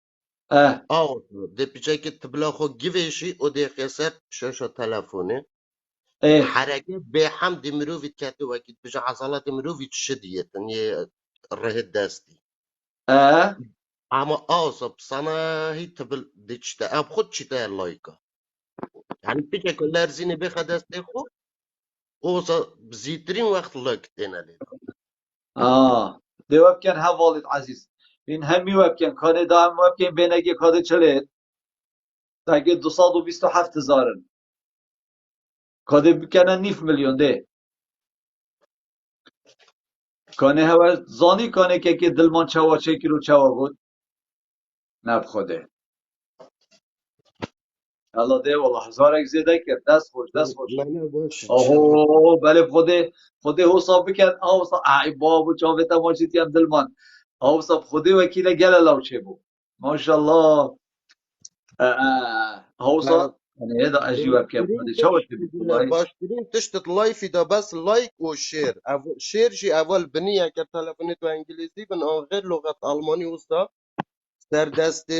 اه دي بيجاكي تبلا خو جيفيشي و دي خيسر شاشة تلفوني اه حركة بحمد مروفي كاتو وكي بيجا عضلات مروفي تشديت يعني الرهد داستي اه اما بصنا هي تبل ديتشتا اب خود شتا لايكا يعني بيجا كل ارزيني بخا داستي خو بزيترين وقت لايكتين عليها دی وبکن ها والد عزیز این همی وبکن کانه دا هم وبکن بینگی کاده چلید تاگه 227,000 کاده بکنن 9 میلیون ده کانه هوا زانی کانه که دلمان چوا چکی رو چوا بود نب خوده الله ده والله هزارک زیده کرد دست خوش من باش چرا بله خوده حساب بکن حساب ای بابو چاوه تماشید هم دلمان حساب خوده وکیل گل لاوچه بود ماشاءالله حساب یعنی هذا اجیب که باشترين بوده چاوه تش تبید والله باشترين تشتت لايف ده بس لايك وشير شير جي اول بنية كتلفونت وانجليزي بن غير لغة الماني وسطا سر دست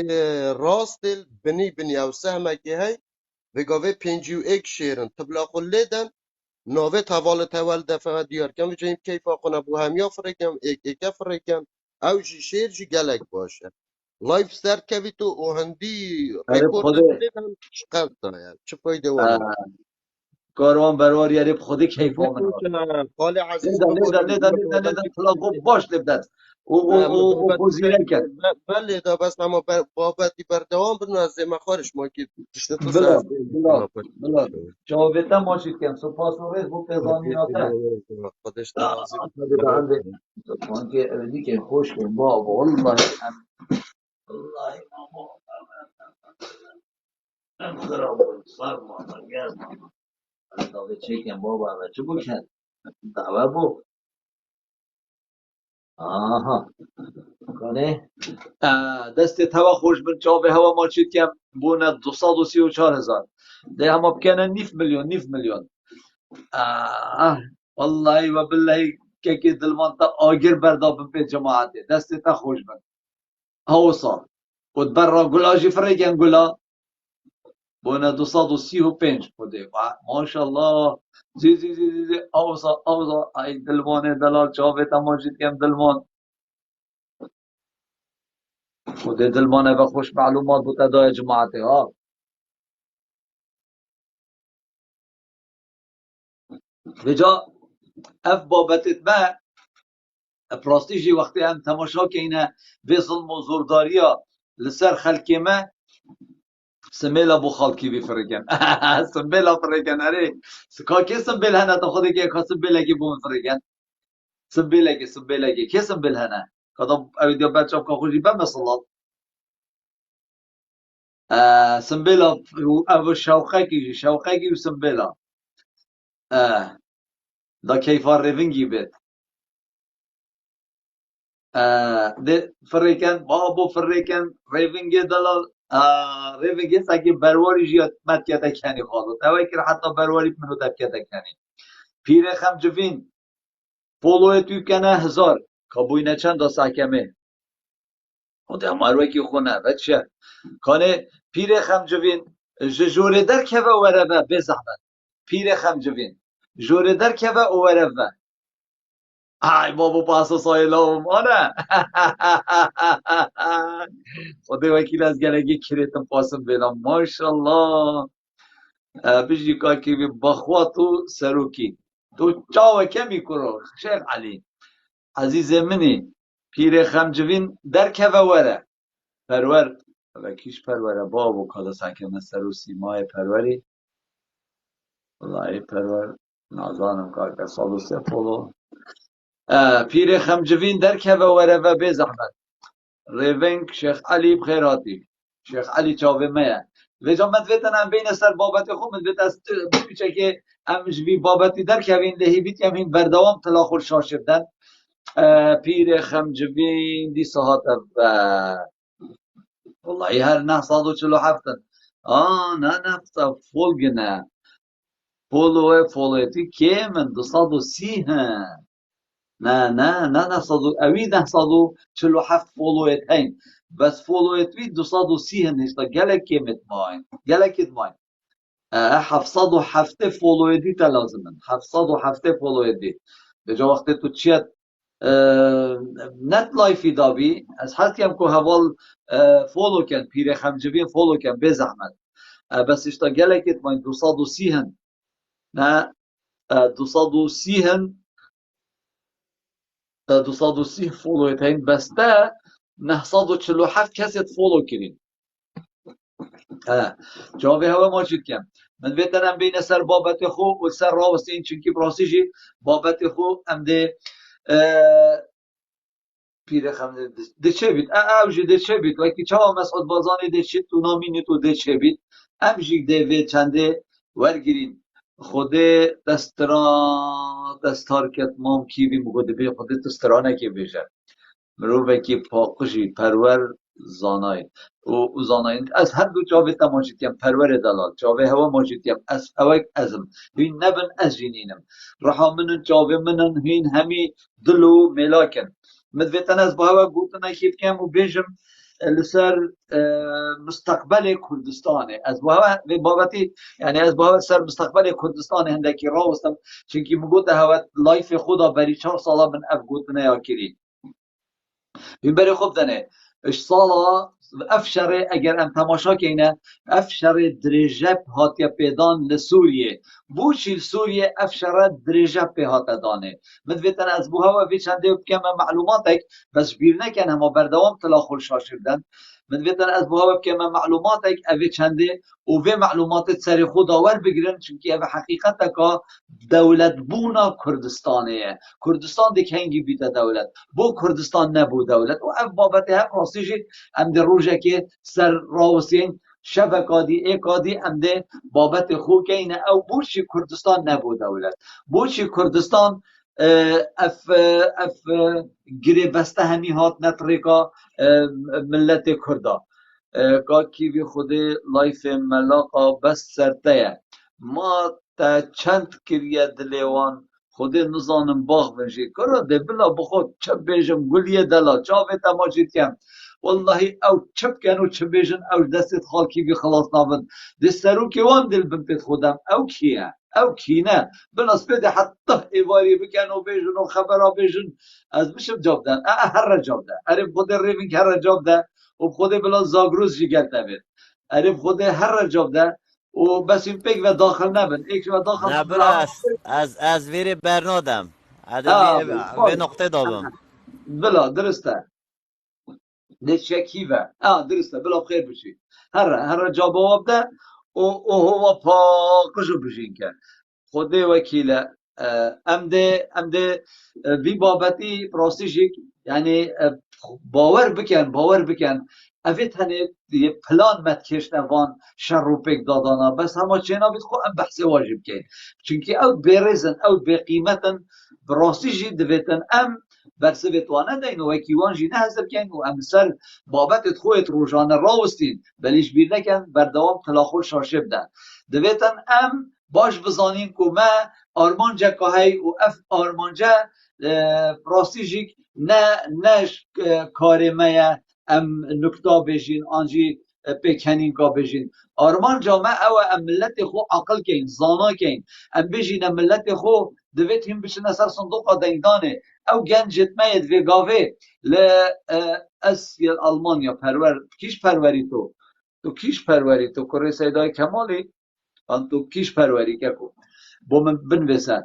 راست بني او سهمك هاي بقاوه 51 شيرن تبلا خليدن ناوه تول دفعه دیار کم بجاییم کیف آقنا بو همیا فرکم ایک فرکم او جی شیر جی گلک باشه لایف سر کوی تو و هندی عرب رکورد خوده بلیدن چقدر داره چه فایده والا کاروان براری عرب خوده کیف آمن خاله عزیز لیدن طلا گو باش لبدت او بوزیره کن بله دا بس اما بابتی بردوام بنا از مخارش ما که تشت تو بلا ساعت بلا جوابتا ماشید کن سپاس و رز بو پیزانیناته خودش نوازی من که اردی که خوش کن بابا والله والله من خراب صار ما گرم من داده چیکم بابا و چه بکن دعوه بو کنه دست توا خوش بن چاوه هوا مارچید کم بونه 234,000 ده هم بکنه 9 میلیون والله و بالله که دلمان تا آگر بردابن به جماعته دست تا خوش بن هوسا و برا گلاجی فرگن گلا بونه 235 بوده ماشاءالله زی هوسا ای دلمانه دلال چاوه تا مارچید کم دلمان خود دلمانه و خوش معلومات بود ادای جماعته بجا اف بابتت ما پراستیجی وقتی هم تماشا که اینه به ظلم و زورداریا لسر خلکی ما سمیلا بو خالکی بفرگن سمیلا فرگن اره که سمیل هنه تا خودی که سمیلگی بو فرگن سمیلگی که سمیل هنه کدام اویدیا بچه که خوشی به مثلا سمیلا او شوقه و سمیلا دا کیفار روینگی بید ده فريكان بابو فريكان ريفنج دلال ریوگی ساکی برواری جیات مد کتا کنی خالو تاوی کر حتی برواری منو تب کتا کنی پیر خم جوین فولوی توی کنه 1000 کابوینه چند دا ساکمه خود امروی که خونه بچه کانه پیر خم جوین جوره در که و وره و بزحمت پیر خم جوین جوره در که و وره و ای بابا پاسو سایلام آنه خدا وکیل از گلگی کریتم پاسم بینم ماشالله بجی که بی بخواتو سروکی تو چاوه کمی کرو شیخ علی عزیز منی پیر خمجوین در که وره پرور وکیش پروره بابو کالا سکم سرو سیمای پروری والله پرور نازانم که سالو سه پولو پیر خمجوین در که وره و به زحمت ریونگ شیخ علی بخیراتی شیخ علی چاوه مه و جا مدویتن هم بین سر بابت خود مدویت از بیچه که همش بی بابتی در که این لحی بیت همین بردوام تلاخور شاشبدن پیر خمجوین دی ساعت و والله هر نه 147 نه نفتا فولگنه فولویتی که من 230 هم نه اوی 947 فولویت هین بس فولویت وی 230 هنشتا گلکی متماین گلکی ماین 707 فولویتی تا لازمن 707 فولویتی به جا وقتی تو چیت نت لایفی دابی از حتی هم که حوال فولو کن پیر خمجبین فولو کن به زحمت بس اشتا گلکی ماین 230 هن نه 230 هن 230 فولویت هین بسته 947 کسی فولو کرین جوابی هوا ماجد کم من بيتنا بين سر بابت خو و سر راوستين چونکی براسيجي بابت خو ام ده پیره خم ده چه بید اوجی ده چه بید وکی چاوا مسعود بازانی ده چه تو نامینی تو ده چه بید امجی ده وی چنده ورگیرین خود دستار کت مام کیوی مگوده بی خود دسترانه که بیشه مروه که پاقشی پرور زانای و زانای از هر دو جاوه تماشید کم پرور دلال جاوه هوا ماجید کم از هوا ازم هین نبن از جینینم رحا منن جاوه منن هین همی دلو ملاکن مدویتن از با هوا گوتن اکیب کم و بیجم لسر مستقبل کردستانه از با هوا بابتی یعنی از با هوا سر مستقبل کردستانه هندکی راوستم چونکی مگوت هوا لایف خدا بری 4 سالا من اف گوتن یاکری بین بری خوب دنه اش سالا افشاره اگر ام تماشا کینه افشاره درجه هاتیا پیدان لسوریه بوچی سوریه افشاره درجه پی هاتا دانه مدویتن از بوها و وی چنده بکم معلوماتک بس بیر نکن اما بردوام تلاخل شاشردن مدویتن از بوها بکم معلوماتک اوی چنده و وی معلومات سر خداور بگیرن چونکه اوی حقیقت که دولت بونا کردستانه کردستان دیک هنگی بیده دولت بو کردستان نبو دولت و اف بابت هم راستیجی ام ده روژه که سر راوسین شبکادی ایکادی ام ده بابت خو که اینه او بوچی کردستان نبو دولت بوچی کردستان اف گری بسته همی هات نطریقا ملت کردا که کیوی خود لایف ملاقا بس سرته ما تا چند کریه دلیوان خود نزانم باغ بنجی کرا ده بلا بخود چپ بیجم گلیه دلا چاوه تماجید کم والله او چپ کن و چپ بیجن او دستت خالکی بی خلاص نابن ده سرو که وان دل بمپید خودم او کیه او کینه بناس بده حتی ایواری بکن و بیجن و خبرها بیجن از بشم جاب دن هر جاب ده اره خود ریوینگ هر جاب ده و خود بلا زاگروز جی گلتا بید اره خود هر جاب ده و بس این پیک و داخل نبن ایک و داخل نه برا از ویری برنادم به نقطه دابم بلا درسته نشکی و درسته بلا بخیر بشی هر جا بواب ده و هو پاکشو بشین که خود وکیله ام ده وی بابتی پراستیشی یعنی باور بکن اوید هنه یه پلان متکش نوان شر رو پک دادانا بس همه چینا بید خو ام بحث واجب کن چونکه او بیرزن او بقیمتن براستی جی دویتن ام برسویت وانه دین و کیوان جی نه حذف کن و ام سر بابت خویت روزانه راوستین بلیش بیر نکن بردوام تلاخور شاشه بدن دویتن ام باش بزانین که ما آرمانجا که هی و اف آرمانجا راستی جیک نه کار میا ام نکتا بجین آنجی پیکنین کا بجین آرمان جامعه او ام ملت خو عقل کین زانا کین ام بجین ملت خو دویت هم بشن سر صندوق دیندانه او گنجت مید و گاوه ل اسیا المانیا پرور کیش پروری تو کیش پروری تو کره سیدای کمالی آن تو کیش پروری که کو بو من بنویسن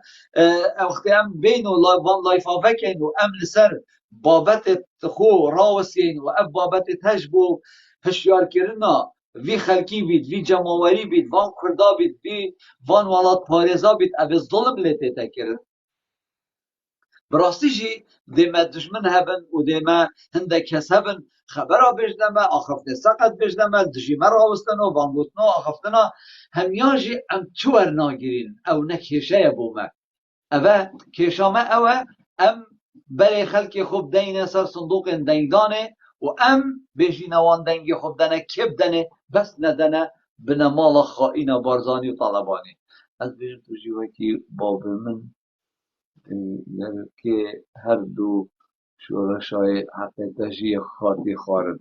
وقتی ام بین و وان لایف آفکین و ام لسر بابت خو راوسین و اب بابت تجبو هشیار کرنا وی خلکی بید وی جماوری بید وان کردا بید وی وان ولات پارێزا بید او ظلم لیتی تکرن براستی جی دیما دشمن هبن و دیما هنده کس هبن خبرها بجنمه آخفت سقط بجنمه دجیمه راوستنو وانگوتنو آخفتنا همیا جی ام چور ناگیرین او نکیشه بومه اوه کیشامه اوه ام بری خلکی خوب دینه سر صندوق دیندانه و ام بجینوان دنگی خوب دنه کب دنه بس ندنه بنا مال خائن بارزانی و طالبانی از بیشتر تو جیوه که باب من که هر دو شورشای حقیقتشی خاطی خارن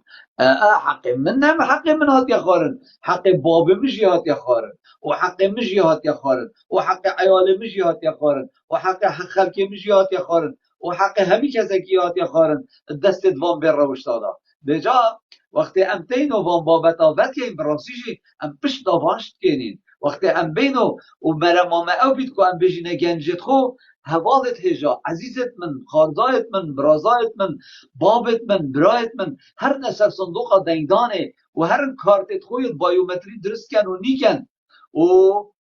حق من نم حق من هاتی خارن حق باب مجی هاتی خارن و حق مجی هاتی خارن و حق عیال مجی هاتی خارن و حق خلق مجی هاتی خارن و حق همی کسی هاتی خارن دست دوام بر روش دادا بجا وقتی ام تینو وان بابتا وقت که این براسیجی ام پشت داوانشت کنین وقتی ام بینو و مرمامه او بید که ام بجینه گنجت خو حوالت هجا عزیزت من خاردایت من برازایت من بابت من برایت من هر نسر صندوق دیندانه و هر کارتت خویت بایومتری درست کن و نیکن و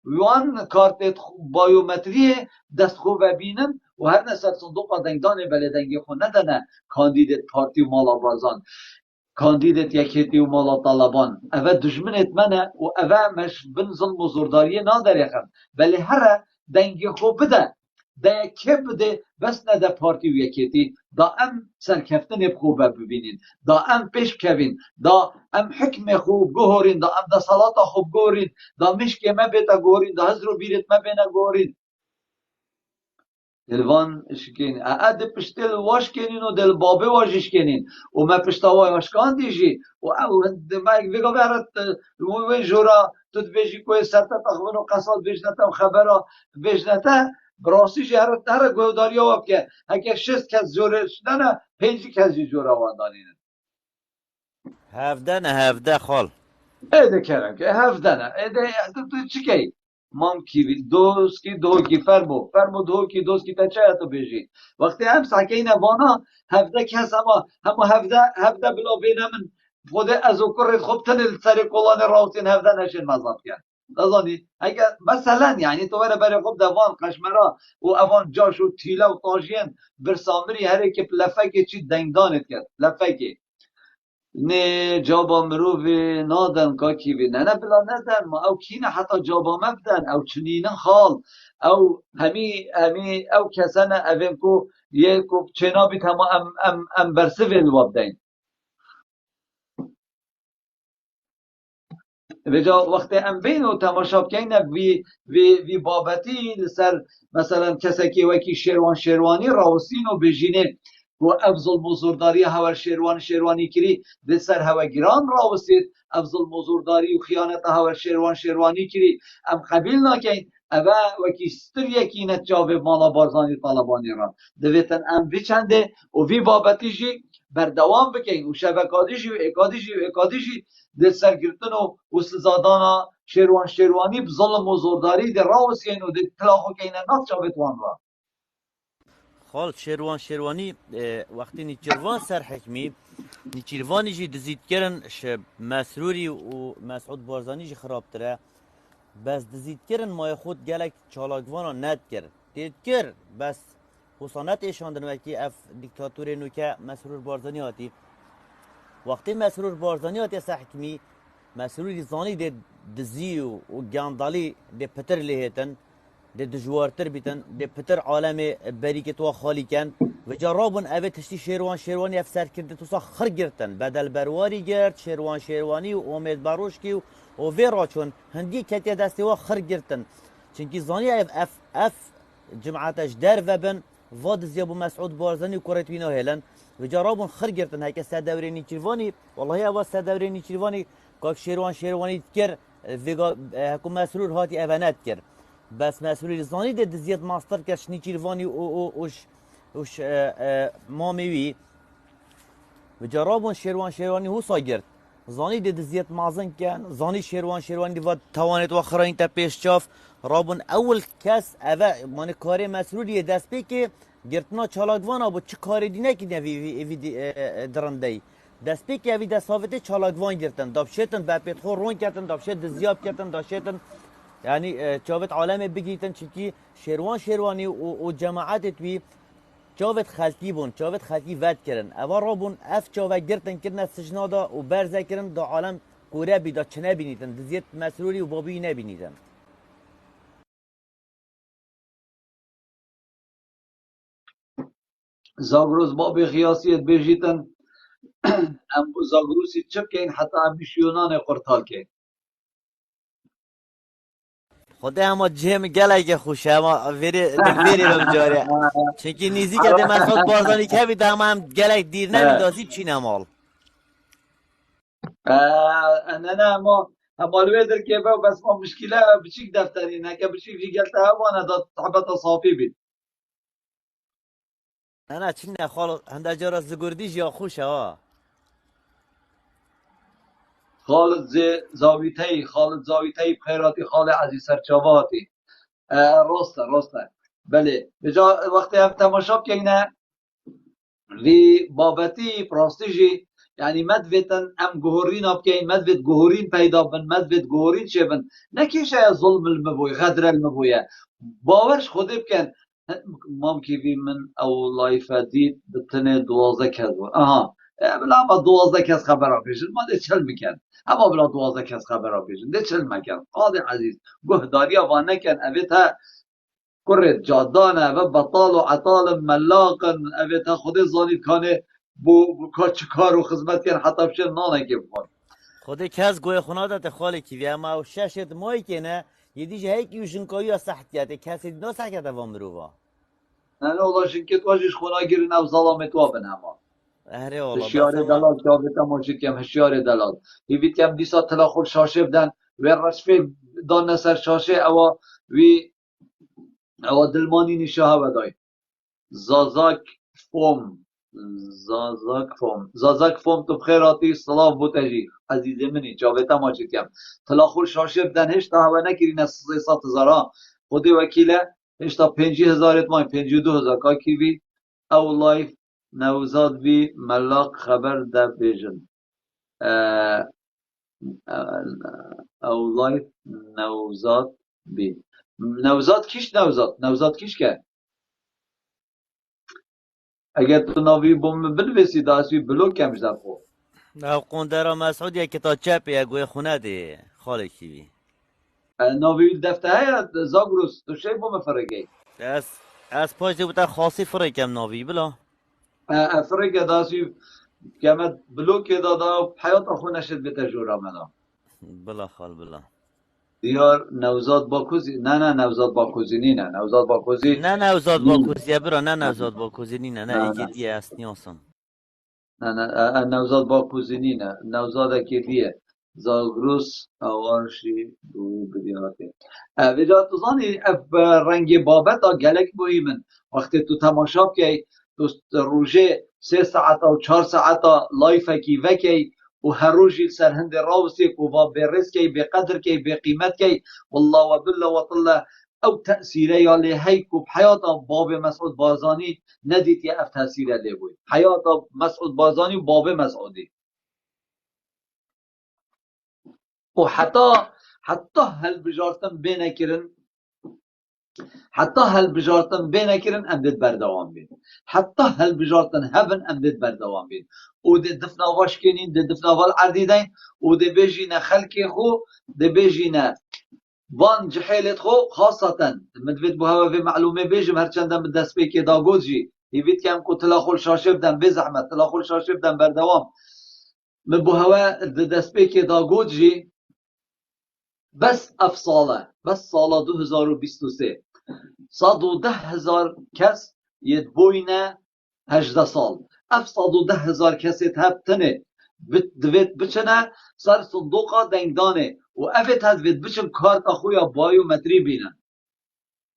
وان کارتت بایومتری دست خوب بینن و هر نسر صندوق دیندانه بلدنگی خو ندنه کاندیدت پارتی و مالا بازان کاندیدت یکیتی و مالا طالبان اوه دجمنت منه و اوه مش بن ظلم و زورداری نادر یخم بلی هر دنگی خوب بده ده که بده بس نه ده پارتی و یکیتی دا ام سرکفتن خوبه ببینین دا ام پیش کوین دا ام حکم خوب گوهرین دا ام دا صلاة خوب گوهرین دا مشک ما بیتا گوهرین دا هزرو بیرت ما بینا گوهرین دلوان شکین اد پشتل واش کنین و دل بابه واجش کنین و ما پشتاوای واشکان دیجی و او ما ویگا برات وین جورا تو بیجی کوی سرتا تخون و قصاد بیجنتا و خبرا بیجنتا براستی هر گوداری ها که اگه 6 کس جوره شدنه 5 کسی جوره واندانینه 17 خال ایده کرم که 17 ایده تو چی که مام کی دوست کی دو کی فرمو دو کی دوست کی تچه تو بیجی وقتی هم ساکین وانا 17 کس اما 17 بلا بینمن خود از اوکر خوب تنل سر کلان راوتین 17 نشین مذاب کرد نزانی اگر مثلا یعنی تو برای خوب دوان قشمرا و اوان جاش و تیلا و تاجین برسامری هره که لفه چی دنگدانت کرد لفه که نه جابا مروف نادن که کیوی نه بلا ندن ما او کینه حتی جابا مبدن او چنینه خال او همی او کسانه اویم کو یه کو چنا بیت هم ام برسه ویلواب دین وجا وقتی ام بین و تماشا بکنه وی بابتی لسر مثلا کسی که وکی شیروانی راوسین و بجینه و افضل مزورداری هوا شیروانی کری لسر هوا گران راوسید افضل مزورداری و خیانت هوا شیروانی کری ام قبیل نکن اوه وکی ستر یکی نتجاوه مالا بارزانی طالبانی را دویتن ام بچنده و وی بابتی جی بردوام بکن و شبکادیجی و اکادیجی در سرگرتن و سزادانا شیروانی بظلم و زورداری در راوسین و در تلاخو که اینه نات بتوان را خال شیروانی وقتی نیچروان سر حکمی نیچروانی جی دزید کرن مسروری و مسعود بارزانی جی خراب تره بس دزید کرن مای خود گلک چالاکوانا ند کرد دید کرد بس حسانت ایشاندن وکی اف دیکتاتوری نوکه مسرور بارزانی هاتی وقتی مسرور بارزانی هاتی سحکمی مسروری زانی ده دزی و گاندالی ده پتر لیهتن ده دجوارتر بیتن ده پتر عالم بریکت و خالی کن و جرابون اوه تشتی شیروانی اف سر کرده تو سا خر گرتن بدل برواری گرد شیروانی و امید باروشکی و ویرا چون هندی کتی دستی و خر گرتن چونکی زانی اف جماعتش در و بن واد زیابو مسعود بارزانی و کرت وینا هلن و جرابون خر گرتن هکه سر دوره نیچیروانی والله اوا سر دوره نیچیروانی که شیروانی کر ویگا هکو مسئول هاتی اوانت کر بس مسئول زانی ده زیاد ماستر کش نیچیروانی وش مامیوی و جرابون شیروانی هو ساگرد زانی ده زیاد مازن کن زانی شیروانی دی واد توانت و خراین تا پیش چاف رابون اول کس اوه مانی کاری مسئولی دست بی که گرتنا چالاگوان آبو چه کاری دی نکی وی درنده دست بی که اوی دست هاوته چالاگوان گرتن دابشتن با پیت خور رون کردن دابشت دزیاب کردن دابشتن یعنی چاوت عالم بگیتن چکی شیروانی و جماعت توی چاوت خلقی بون چاوت خلقی ود کردن اوا رابون اف چاوت گرتن کردن سجنادا و برزه کردن دا عالم کوره بی دا چه نبینیدن دزیت مسئولی و بابی نبینیدن زاگروس بابی خیاسیت بیجیتن ام زاگروسی چپ کن حتی بیشیونان قرطال کن خدا اما جیم گله خوشه اما ویری رو جاره چونکی نیزی که ده مسعود بارزانی که بی دام هم گله دیر نمیدازی چی نمال نه اما همالوی در که بس ما مشکله بچیک دفتری نه که بچیک ریگلت هوانه دا صحبت صافی بید نه چی نه خالو هنده جارا زگردیش یا خوشه ها خالد زاویتهی بخیراتی خال عزیز سرچاواتی راسته بله بجا وقتی هم تماشا کنه وی بابتی پراستیجی یعنی مدویتن ام گهورین اب کن مدویت گهورین پیدا بن مدویت گهورین شبن نکیشه ظلم المبوی غدر المبویه باورش خودی بکن ممکن وی من او لایف دید بتنه 12 کس بود بلا ما 12 کس خبر پیشن ما ده چل میکن اما بلا 12 کس خبر پیشن ده چل میکن قاضی عزیز گهداری وانه کن اویتا کرد جادانه و بطال و عطال ملاقن اویتا خودی زانید کانه بو کار و خدمت کن حتی بشه نانه که بکن خودی کس گوی خونادت خالی کی اما او ششت مایی که نه یه دیجه هیک یوشنکایی ها سحتیاته کسی نو سحکت وام روبا نه اولا شنکت واجش خونا گیرین او ظلامت وابن اما اره والا هشیار دلال که آبتا ماشید کم هشیار دلال هیوید کم دیسا تلا خود شاشه بدن و رشفه دان نسر شاشه او وی او دلمانی نشاه بدای زازاک فوم تو بخیراتی صلاف بوتجی عزیز منی جاوتا ماشید کم تلا خود شاشه بدن هشتا هوا نکرین از 300,000 خودی وکیله هشتا 50,000 اتمای 52,000 که کیوی او لایف نوزاد بی ملاق خبر ده بیجن او لایف نوزاد بی نوزاد کیش که اگر تو ناوی بوم بنویسی داستی بلوک کمش در خو او قندرا مسعود یا کتا چپ یا گوی خونه دی خالی کی ناوی دفتر زاگروس تو شی بوم فرگی از پاش دی بوتا خاصی فرگم ناوی بلا فرگ داستی کمت بلوک دادا حیات خونه شد به تجربه منا بلا خال بلا دیار نوزاد باکوزی نه نوزاد باکوزینی نه نوزاد باکوزی نه نوزاد باکوزی برا نه نوزاد باکوزینی نه ایگه دیه است نیاسم نه نوزاد باکوزینی نه نوزاد که دیه زاگروس آوارشی دو بدیاتی ویجا تو زانی رنگ بابت گلک مهمن وقتی تو تماشا که تو روژه 3 ساعت و 4 ساعت لایف کی وکی و هر روزی سرهند راوسی کو با برس کی به قدر کی به قیمت کی والله و بالله و طله او تأثیره یا لهی کو حیات باب مسعود بازانی ندید یا اف تأثیره لی بود حیات مسعود بازانی باب مسعودی و حتی هل بجارتن بینکرن امدید بردوام بین حتی هل بجارتن هبن امدید بردوام بین او ده دفناواش کنین ده دفناوال عردیدین او ده بیجینه خلکی خو ده بیجینه وان جحیلت خو خاصتا مدوید بو هوا في معلومه بیجم هرچندم دست بی که دا گوزجی هیوید کم کو تلاخول شاشه بدن به زحمت تلاخول شاشه بدن بردوام مبو هوا دست پیک دا گود جی بس اف ساله بس ساله 2023 110,000 کس ید بوینه 18 سال اف 110,000 کسی تبتنه دوید بچنه سر صندوقا دنگدانه و افت هد وید بچن کارت اخویا بایومتری بینن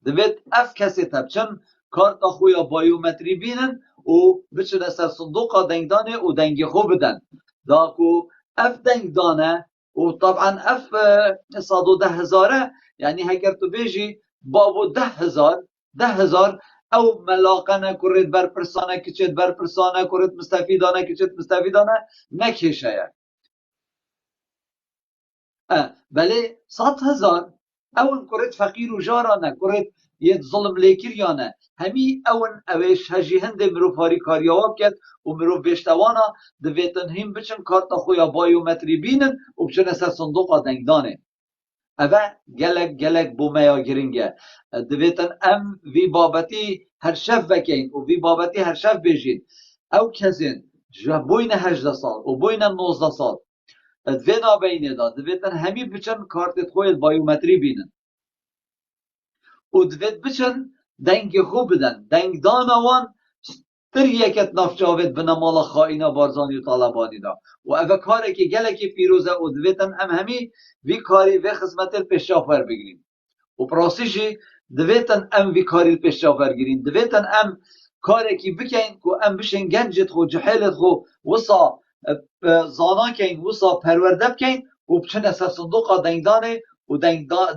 دوید اف کسی تبچن کارت اخویا بایومتری بینن و بچنه سر صندوقا دنگدانه و دنگی خوب بدن داکو اف دنگدانه و طبعا اف 110,000 یعنی هگر تو بیجی بابو 10,000 او ملاقنه کرد بر پرسانه کچید بر پرسانه کرد مستفیدانه کچید مستفیدانه نکشه بله 100,000 اون کرد فقیر و جارانه کرد یه ظلم لیکریانه همی اون اوش هجی هنده مروف هاری کاریواب کرد و مروف بیشتوانا دویتن هم بچن کارتا خویا بایومتری بینن و بچن سر صندوق دنگدانه اوه گلک بومیا گرینگه دویتن ام وی بابتی هر شف وکین و وی بابتی هر شف بیجین او کسین بوین 18 سال و بوین 19 سال دوینا بینه دا دویتن همی بچن کارتت خوی بایومتری بینن و دوید بچن دنگ خوب بدن دنگ دانوان تر یکت نفجاوید بنا مالا خائینا بارزانی و طالبانی دا و اوه کاره که گلکی پیروزه و دویتن ام همی وی کاری وی خدمت پیشافر بگیریم و پراسیجی دویتن ام وی کاری پیشافر گیرین دویتن ام کاری که بکن که ام بشن گنجت خو جحیلت خو وصا زانا کن وصا پرورده بکن و بچن اصلا صندوق دنگدانه و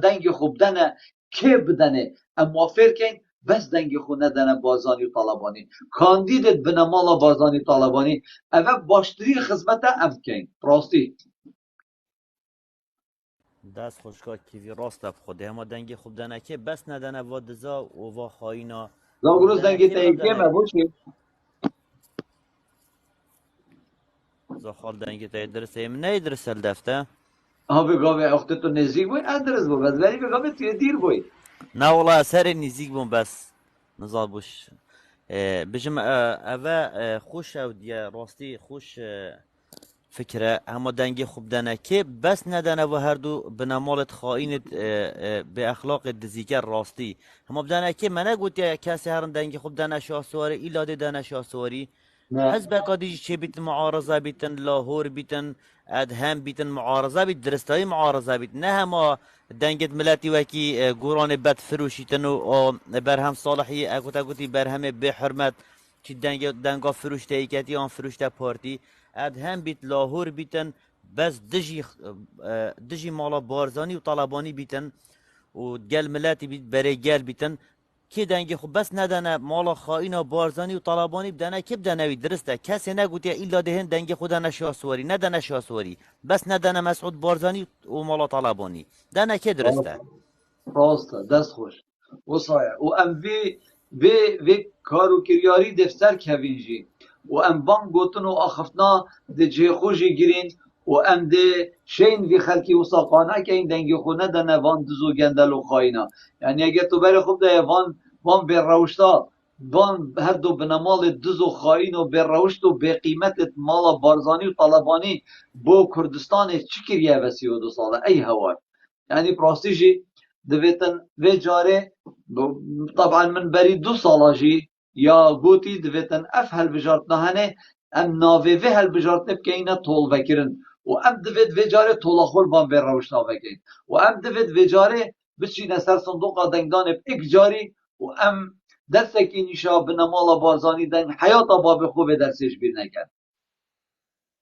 دنگ خوب دنه که بدنه ام موافر کن بس دنگ خو ندنه بازانی و طالبانی کاندیدت بنمالا بازانی طالبانی اوه باشتری خدمت ام کن پراستی دست خوشکا کیوی راست اف خوده اما دنگی خوب دنه که بس ندنه و دزا و خایینا زاگروز دنگی تاییکه مبوشی زخال دنگی تایی درسته ایم نه درسته الدفته ها بگاوه اخت تو نزدیک بوی ادرس بو بس ولی بگاوه توی دیر بوی نه والله سر نزیک بون بس نزال بوش بجم اوه خوش او دیه راستی خوش فکره اما دنگی خوب دنه که بس ندنه و هر دو بنامالت خائنت به اخلاق دزیگر راستی اما بدنه که منه گوتی کسی هرن دنگی خوب دنه شاسواری ایلاده دنه شاسواری حزب قادیجی چه بیتن معارضه بیتن لاهور بیتن ادهم بیتن معارضه بیت درستایی معارضه بیت نه اما دنگت ملتی وکی گوران بد فروشیتن و برهم صالحی اگوتی برهم به حرمت چی دنگا فروشته ایکتی آن فروشته پارتی ادهم بیت لاهور بیتن بس دجی مالا بارزانی و طالبانی بیتن و گل ملتی بیت برای گل بیتن که دنگی خوب بس ندنه مالا خائینا بارزانی و طالبانی بدنه که بدنوی درسته کسی نگوتی ایلا دهن دنگی خود نشاسواری ندنه شاسواری بس ندنه مسعود بارزانی و مالا طالبانی دنه که درسته راسته دست خوش و سایه و ام وی کارو کریاری دفتر کوینجی و ام بان گوتن و آخفتنا ده جه خوشی گیرین و ام ده شین وی خلکی و ساقانه که این دنگی خود ندنه وان دزو گندل و خائینا یعنی اگه تو بری خوب ده وان به روشتا وان هر دو بنمال دز و خائین و به روشت و به قیمت مالا بارزانی و طالبانی بو کردستان چی کریه و 32 ساله ای هوار یعنی پراستیجی دویتن وی جاره طبعا من بری 2 ساله جی یا گوتی دویتن اف هل بجارت نهانه ام ناوی وی هل بجارت نبکه اینا طول وکرن و ام دوید وی جاره طول خول بان به روشتا وکرن و ام دوید وی جاره بچینه سر صندوق دنگدان اک جاری و ام دستکی نیشا بنمالا بارزانی دن حیاتا باب خوب درسش بیر نکرد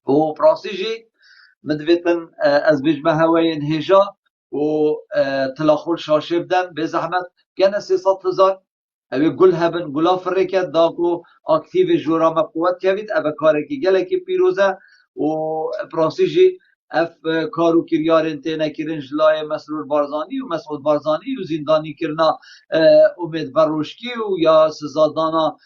و پراسیجی مدویتن از بجمه هواین هجا و تلاخول شاشه بدن به زحمت گنه 300,000 اوی گل هبن گلا فرکت داکو اکتیو جورام قوت کوید اوی کارکی گلکی پیروزه و پراسیجی اف کارو کریارن تینا کرن جلای مسرور بارزانی و مسعود بارزانی و زندانی کرنا امید بروشکی و یا سزادانا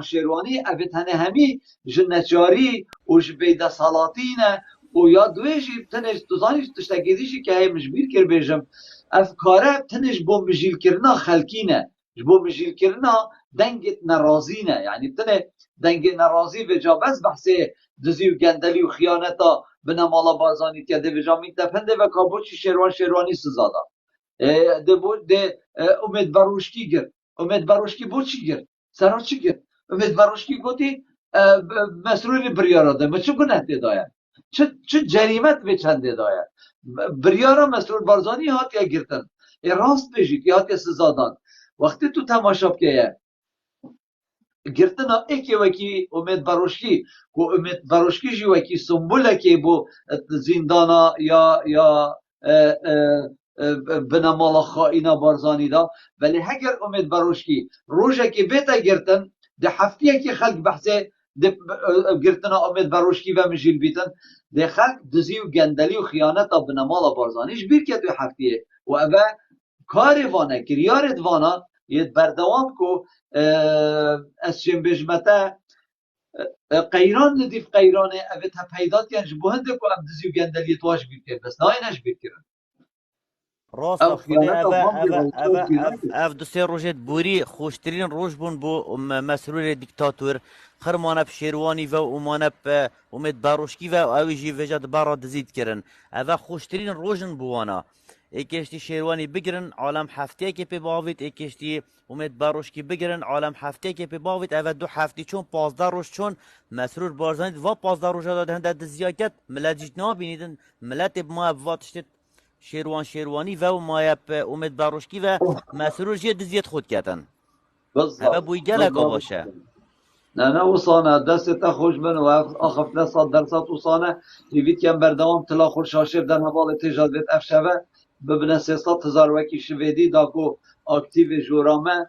شیروانی اوی تنه همی جنچاری و جبیده سالاتینه و یا دویشی تنش دوزانیش تشتگیدیشی که هی مجبیر کر بیجم اف کاره تنش بو مجیل کرنا خلکینه بو مجیل کرنا دنگت نرازی نه یعنی بتنه دنگ نرازی و جا بس بحث دزی و گندلی و خیانتا بنمالا بازانی که ده و جا می تفنده و کابوچی شیروانی سزادا ده امید بروشکی گر امید بروشکی بو چی گر سرا چی گر امید بروشکی گوتی مسئول بریارا ده ما چه گناه ده دایا چه جریمت به چنده دایا بریارا مسئول بارزانی هات یا گرتن راست بجید یا هات یا سزادان وقتی تو تماشا که گرتنا ایکی وکی امید بروشکی کو امید بروشکی جی وکی سمبوله که بو زندانا یا بنامالا خائنا بارزانی دا ولی هگر امید بروشکی روژه که بیتا گرتن ده هفتیه که خلق بحثه ده گرتنا امید بروشکی و مجیل بیتن ده خلق دزی و گندلی و خیانتا بنامالا بارزانیش بیر که تو هفتیه و اوه کاری وانه کریارت وانا یه بردوام کو از چیم بجمته قیران ندیف قیرانه اوه تا پیدات ینج بوهنده کو ام دزی و گندلی تواش بیر که بس ناینش بیر کرن ڕاستە او خودێ خیانت ئەف دو سێ ڕۆژێت بوری خۆشترین ڕۆژ بوون بۆ مەسرورێ دیکتاتور خرمانە پشێوانی و ئومانە ئومێد باڕۆشکی و ئەویژی vêja dibara dizî dikirin ev خۆشترین ڕۆژن بوانە êkêştî şêrwanî bigirin alem hefteyekê pê bavît êkêştî umêd baroşkî bigirin alem hefteyekê pê bavît ev du heftî çûn 15 roj çûn Mesrûr Barzanî va 15 roja da hinde diziya ket millet jî nabînîdin milletê bi ma va tiştê şêrwanî ve maya umêd baroşkî ve Mesrûr jê diziyet xwe diketin ev bûyî geleka baş e نه وصانه دست تا خوش من و آخف نصد درصد وصانه لیویت کم بردوام تلا خور شاشف در حوال تجارت افشوه ببنه 300,000 وکی شویدی داکو اکتیو جورامه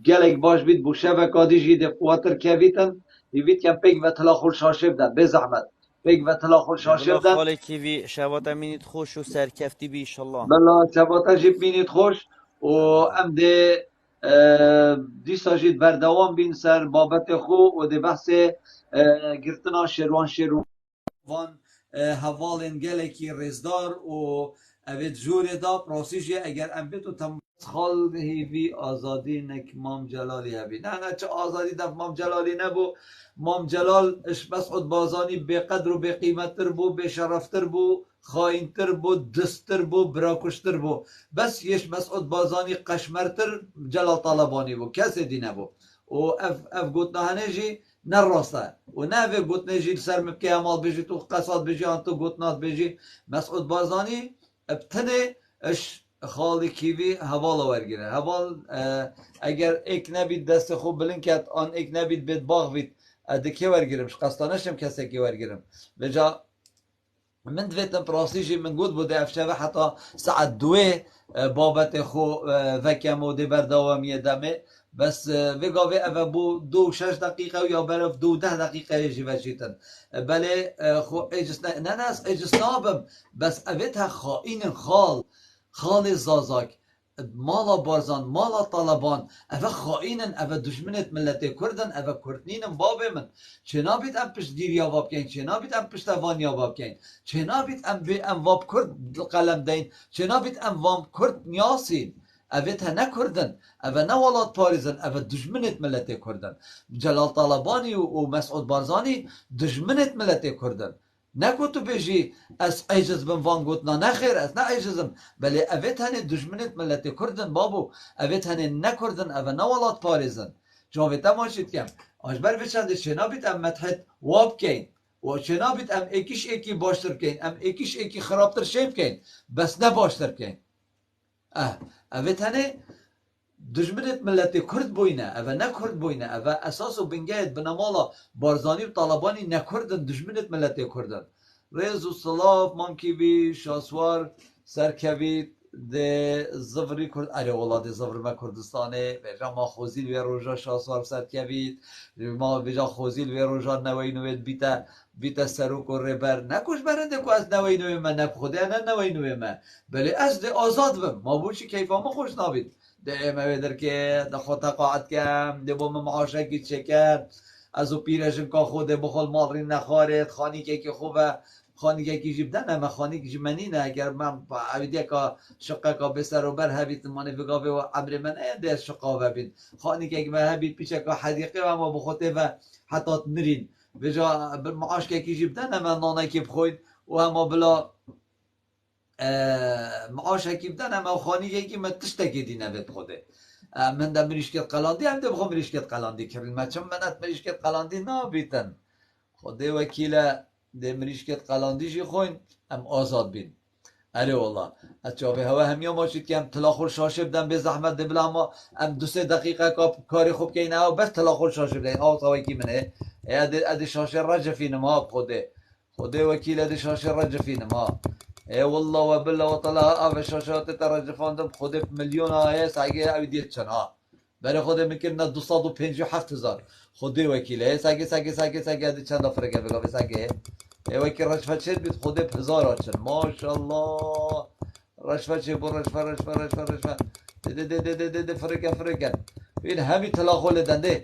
گلک باش بید بو شبکادی جیده قواتر کویتن لیویت کم پیگ و تلا خور شاشف در به زحمت پیگ و تلا خور شاشف در خاله کیوی شبات امینیت خوش و سرکفتی بی ایشالله بلا شبات جیب بینید خوش و ام ده دیسا جید بردوام بین سر بابت خو و ده بحث گرتنا شیروان حوالن گلکی رزدار و اوید جوری دا پراسیجی اگر ام بیتو تم خال هیوی آزادی نک مام جلالی هبی نه چه آزادی دف مام جلالی نبو مام جلال اش مسعود بازانی به قدر و به قیمتر بو به شرفتر بو خاینتر بو دستر بو براکشتر بو بس یش مسعود بازانی قشمرتر جلال طالبانی بو کسی دی نبو و اف گوتنا هنجی نراسته و نه و گوتنا جی سر مبکی عمال بجی تو قصاد بجی آن تو گوتنات بجی مسعود بازانی ابتنه اش خالی کیوی حوالا ورگیره حوال اگر ایک نبید دست خوب بلند کرد آن ایک نبید بید باغ بید ادکی ورگیرمش قصدانشم کسی که ورگیرم بجا من دویتم پراسیجی من گود بوده افشه و حتی ساعت دوی بابت خو وکم و دی بردوامی دمه بس وگاوه اوه بو 2-6 دقیقه یا برف 2-10 دقیقه جی وشیتن بله خو ایجس نه ایجس نابم بس اوه تا خائن خال زازاک مالا بارزان مالا طالبان اوه خائنن اوه دشمنت ملت کردن اوه کردنینم بابه من چه نابید ام پشت دیریا واب کن چه نابید ام پشت وانیا واب کن چه نابید ام واب کرد قلم دین چه نابید ام وام کرد نیاسین اوه تا نکردن اوه نوالات پاریزن اوه دشمنت ملت کردن جلال طالبانی و مسعود بارزانی دشمنت ملت کردن نکو تو بجی از عجز بم وان گوتنا نخیر از نه عجزم بله اوه تنه دشمنت ملت کردن بابو اوه تنه نکردن اوه نوالات پاریزن جاویتا ماشید کم آجبر بچنده چنا بیت ام مدحت واب کن و چنا بیت ام ایکیش ایکی باشتر کن ام ایکیش ایکی خرابتر شیب کن بس نه باشتر کن اوه تنه دشمنت ملت کرد بوینه اوه نکرد بوینه اوه اساس و بنگهت بنامالا بارزانی و طالبانی نکردن دشمنت ملت کردن ریز و صلاف مانکی بی شاسوار سرکوید ده زفری کرد اره اولاد زفر ما کردستانه بجا ما خوزیل و روژا شاسوار سرکوید ما بجا خوزیل و روژا نوی نوید بیتا سروک و ربر نکوش برنده که از نوی نوی من نکخوده نه نوی نوی من بله از ده آزاد بم ما بوچی کیفا ما خوش نابید ده ما بدر که ده خود تقاعد کم ده با معاشه کی چکر از او پیرشن که خوده بخول مال ری نخارد خانی که خوبه خانی که کیجی بدن اما خانی که منینه اگر من عویدی که شقه که بسر و بر هبید مانه بگاوه و عمر من ایده شقه و بین خانی که اگر هبید پیشه که حدیقه و ما بخوته و حتی نرین بجا معاش که کیجی بدن اما نانه که بخوید و اما بلا معاش که بدن اما خانی که من تشتکی دینه بید خوده من ده مریشکت قلاندی هم ده بخوام مریشکت قلاندی کردیم من چون منت مریشکت قلاندی نابیتن خوده وکیل ده مریشکت قلاندیشی خوین هم آزاد بین اره والله اچابه هوا همیا ماشید که هم تلاخور شاشه بدن به زحمت ده بلا ما هم 2-3 دقیقه کاری خوب که اینه بس تلاخور شاشه بدن تاوی کی منه اد شاشه رجفی نما خوده وکیل اد شاشه رجفی نما والله و بالله و طلا اف شاشات ترجفاندم خود میلیون های ساگه اویدیت چنا برای خود میکنه 257,000 خود وکیله ساگه دی چند افرقه بگه ساگه وکیل رشوه چه بید خود 1000 چن ماشاءالله رشوه چه بر رشوه ده فرقه این همی تلاخول دنده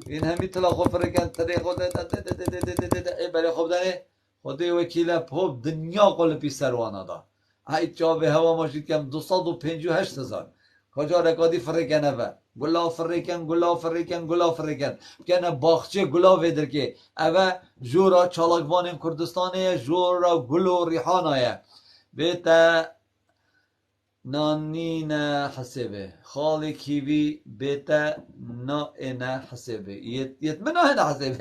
این همی تلاخول فرقه طریق ده برای خود دنه خدای وکیل پوب دنیا قلبی سروانه دا های جابه هوا ماشید کم 258,000 کجا رکادی فرقنه و گلا فرقن کنه باخچه گلا ویدر که اوه جورا چالاکوان کردستانه جورا گلو ریحانه بیتا نانین حسبه خالی کیوی بیتا نائن حسبه يتمنى هنا حسبه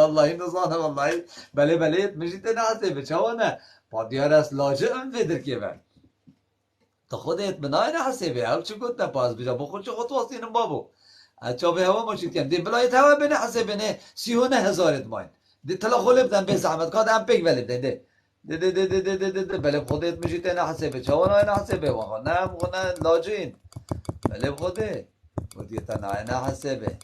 والله نظانه والله بله يتمجد هنا حسبه شوانه پادیار است لاجه ام فیدر که بر تا خود يتمنى هنا حسبه او چه گفت نپاس بیجا بخود چه خود واسینم بابو اچا به هوا ماشید کم دی بلایت هوا بینه حسبه نه 39,000 اتماین دی تلا خول بدن به زحمت کاد ام پیک ولی بدن ده بله خودت میشید نه حسابه چاوانا نه حسابه واقعا نه لاجین بله خوده ودیت نه حسابه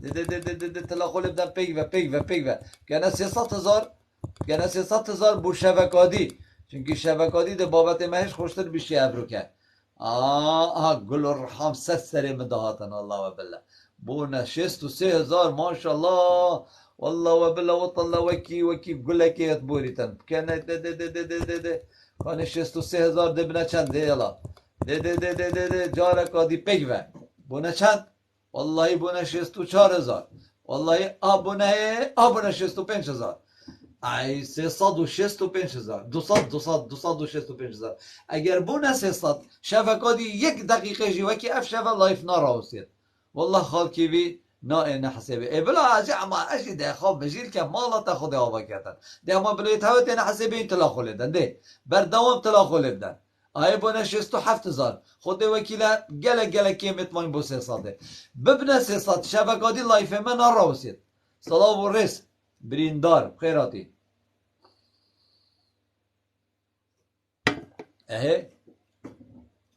ده تلا خول بدن پیک و کنه 300,000 بو شبکادی چونکی شبکادی ده بابت مهش خوشتر بیشی ابرو که گل رحم سر مدهاتن الله و بالله بو نه 63,000 ماشاءالله والله وبالله وطلع وکی گلکی اتبوریتن کنه ده کانه 63,000 دبنه چند یلا ده جارکا دی پیگوه بونه چند والله بونه 64,000 والله آبونه 65,000 ای 365,000 265,000 اگر بونه 300 شفکا دی 1 دقیقه جی وکی اف شفا لایف ناراوسید والله خالکی بی نه حسابه ای بلا اجی اما اجی ده خواب بجیل که مالا تا خود آوا کردن ده اما بلا یتهوت نه حسابه این تلا خولیدن ده بر دوام تلا خولیدن آیا بونه 67,000 خود وکیله گله کیمت ماین بو 300 ببنه 300 شبکادی لایف من ناراوسید سلام و رس بریندار خیراتی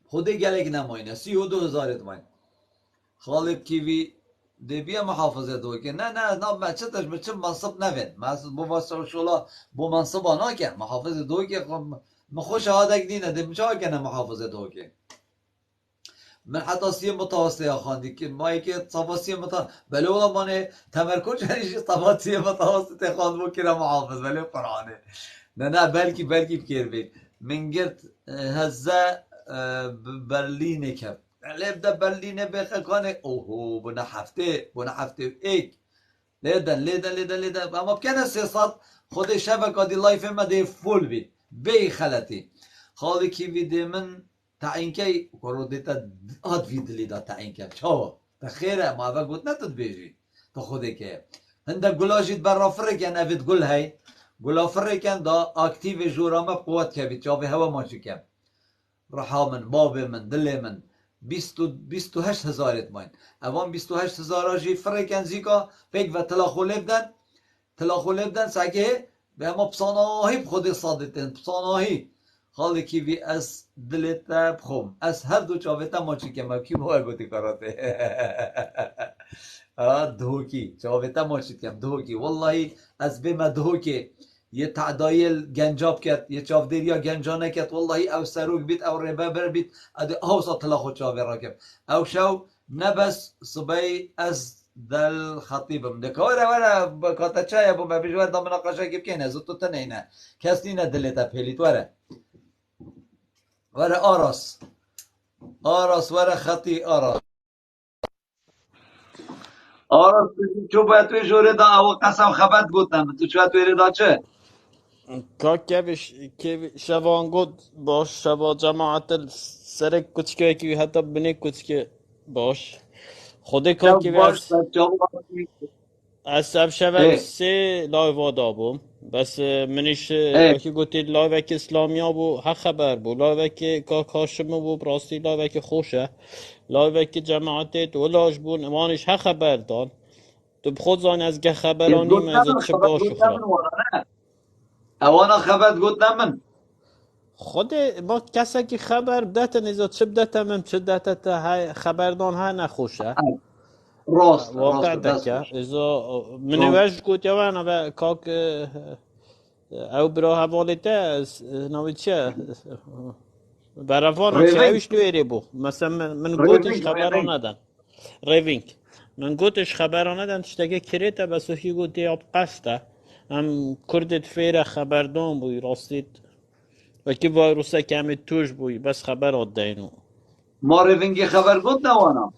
خود گله نماینه 32,000 اتماین خالق کیوی دبیا محافظه دو که نه بچه‌تش بچه منصب نوین بو واسه شولا بو منصب آنها که محافظه دو که مخوش هادک دینه دم چا کنه محافظه دو که من حتی سی متوسطه خواندی که ما که صفاسی بله اولا مانه تمرکز جنیش صفاسی متوسطه خواند بو که محافظ ولی قرآنه نه بلکی بکر بید من گرد هزه برلینه که لبدا برلینه بخکانه اوهو بنا هفته ایک لیدن اما بکنه 300 خود شبکه دی لایف ما دی فول بید بی خلطی خالی کی ویده من تعیین که کرو دیتا آد ویدلی دا تعیین که چاوا تا خیره ما اوه گوت نتود بیجی تا خوده که هنده گلاشید بر را فرکن اوید گل های گلا فرکن دا اکتیو جورامه قوت که بید چاوه هوا ماشی کم رحا من باب من دل من 28,000 اتماین اوان 28,000 آجی فرکن زیکا پیک و تلاخوله بدن سگه به اما پساناهی بخود صادتن پساناهی خالی کی وی از دلت بخوم از هر دو چاوتا ماچی که مکی باید گوتی کاراته دهوکی چاوتا ماچی کم دهوکی والله از بیم دهوکی یه تعدایل گنجاب کرد یه چاودریا گنجانه کرد والله او سروک بیت او ربابر بیت ادی اوسا تلاخو چاوه را کرد او شو نبس صبای از دل خطيبم دكورة ورا بكاتا چايا بو ما بيجوار دا مناقشة كيف كينا زدتو تنينه كس نينا دلتا بهليت ورا آراس ورا خطي آراس شو باید توی جوره دا او قسم خبت گفتم تو چه توی دا چه كيف شبان قد باش شبا جماعة السرك كتشكي كي حتى بني كتشكي باش خودي چه كيف باش بچه از شب سه لایو دابم بس منش وکی گوتی لایو که اسلامیا بو ها خبر بو لایو که کاکاشم بو براستی لایو که خوشه لایو که جماعت ولاش بون امانش ها خبر دان تو بخود زان از گه خبرانی مزد چه باشو خرا اوانا خبر گوت نمن خود با کسی که خبر بدت نیزد چه بدت من چه بدت تا خبردان ها نخوشه راست واقع دکه ازا منوش گوت یا و کاک او برا حوالیته ناوی چه برافان چه اوش دویری بو مثلا من گوتش خبران ندن ریوینگ من گوتش خبران ندن تشتگه کریته بس وکی گوتی اب قسته هم کردت فیره خبردان بوی راستید وکی وایروسه کمی توش بوی بس خبر آدینو ما ریوینگی خبر گوت نوانا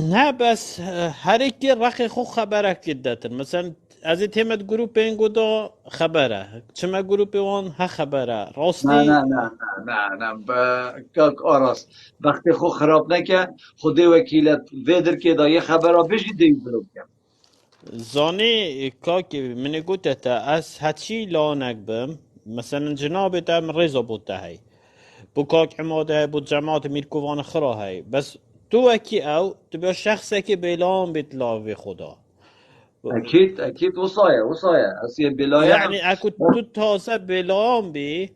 نه بس هر اکی رخی خو خبره کدتن مثلا از این تیمت گروپ این گودا خبره چما گروپ وان ها خبره راستی نه کاک آراس وقتی خو خراب نکه خودی وکیلت ویدر که دا یه خبره بشی دیو برو کم زانی کاکی منی گوته تا از هچی لانک بم مثلا جناب تام رضا بوده هی بو کاک عماده بو جماعت میرکوان خرا هی بس تو اکی او تو بیا شخصی که بیلان بیت لاوی خدا اكيد وصايا اسي بلايا يعني اكو تو تازه بلان بی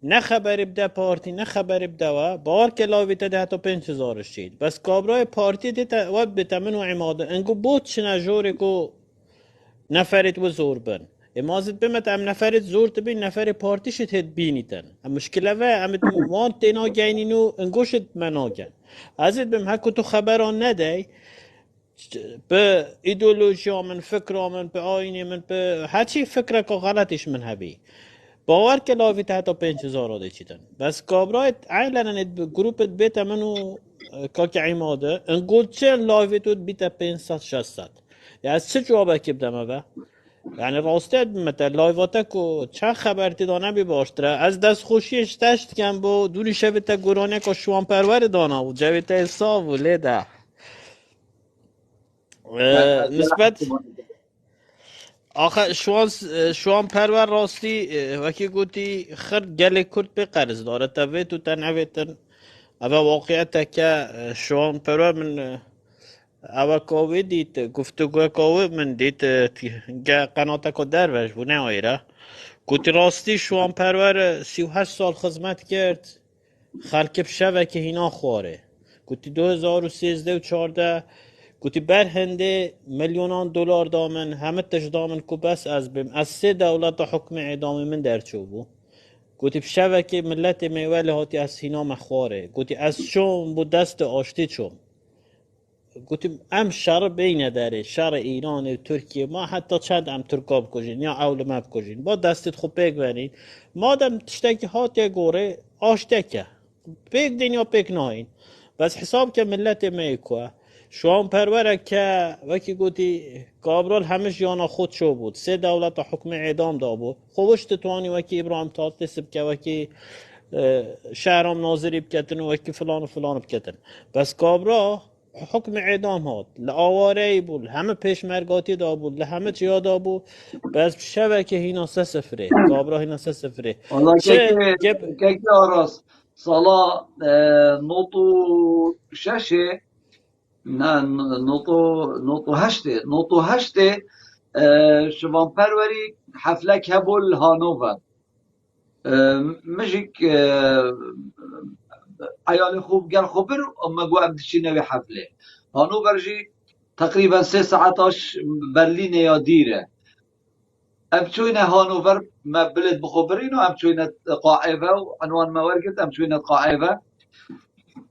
نه خبری بده پارتی نه خبری بده و بار که لاوی تده حتی 5000 شید بس کابرای پارتی دیتا و بتمن و عماده انگو بود چنه جوری که نفرت و زور بن امازد بمت ام نفرت زور تبین نفر پارتیشت هد بینیتن ام مشکله و ام وان تینا گینینو انگوشت مناگن ازت بم هکو تو خبران ندهی به ایدولوژیا من فکر من به آینه من به هرچی فکر که غلطش من هبی باور که لاوی تا 5000 آده چیدن بس کابرایت عیلن گروپت بیت منو که عماده انگول چه لاوی تو بیت 500 600 یا از چه جوابه که بدم با یعنی راسته مثلا لایواتا کو چه خبر دانه بی باشتره از دست خوشیش تشت کن با دوری شبیت گرانه که شوان پرور دانه و جویت حساب و لیده نسبت آخه شوان پرور راستی وکی گوتی خر گله کرد به قرض داره تاوی تو تنعویتن اما واقعیت که شوان پرور من اما کاوی دید گفتگو کاوی من دید قناته که دروش بو نه آیره گوتی راستی شوان پرور 38 سال خدمت کرد خلک بشوه که هینا خواره گوتی 2013 و 14 گوتی بر هنده میلیونان دلار دامن همه تش دامن کو بس از بیم از 3 دولت حکم اعدام من در چوبو گوتی بشوه که ملت میوه هاتی از هینا مخواره گوتی از شوم بو دست آشتی چوم گوتی ام شر بینه داره شر ایران و ترکیه ما حتی چند ام ترکا بکشین یا اول ما بکشین با دستت خوب بگوینین مادم تشتکی هاتی گوره آشتکه پیک دین یا پیک ناین بس حساب که ملت میکوه شوان پروره که وکی گوتی کابرال همش یانا خود شو بود 3 دولت حکم اعدام دا بود خوبش تتوانی وکی ابراهیم تاتیس بکه وکی شهرام ناظری بکتن وکی فلان و فلان بکتن بس کابرا حکم اعدام هات لآواره بود همه پیشمرگاتی دا بود لهمه چیا دا بود بس شبکه هینا 3-0 کابرا هینا 3-0 والله چه كيكي آراس صلاة نوتو شاشة نوتو هشته شوان پروری حفله کبول هانوور مجيك عيال خوب قال خبر اما قو ابدشي نوي حفله هانوفر جي تقريبا 3 ساعتاش برلين يا ديره ابچوينه هانوفر ما بلد بخبرينو ابچوينه قاعبه وعنوان ما ورقت ابچوينه قاعبه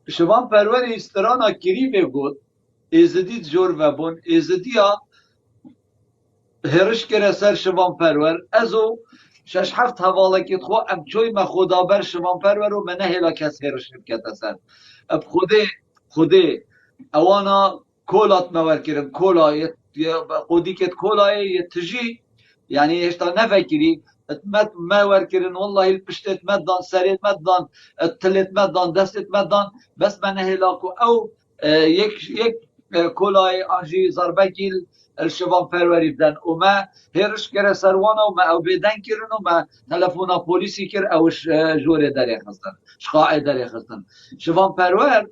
شوان پروری استرانا كريبه قد ازدی جور و بون ازدیا هرش کره سر شوان پرور ازو شش هفت حوالکیت خو ام چوی ما خدا بر شوان پرور و منه هلا کس هرش نکت اصلا اب خوده اوانا کولات مور کرن کولای قودی کت کولای تجی يعني هشتا نفكري اتمت ما وركرن والله البشتت مدان سريت مدان التلت مدان دستت مدان بس من هلاكو او يك كولاي انجي زربكي الشباب پروری بدن و ما هرش کره سروانا و ما او بیدن کرن و ما تلفونا پولیسی کر اوش جوره داره خستن شقاعه داره خستن شباب پرور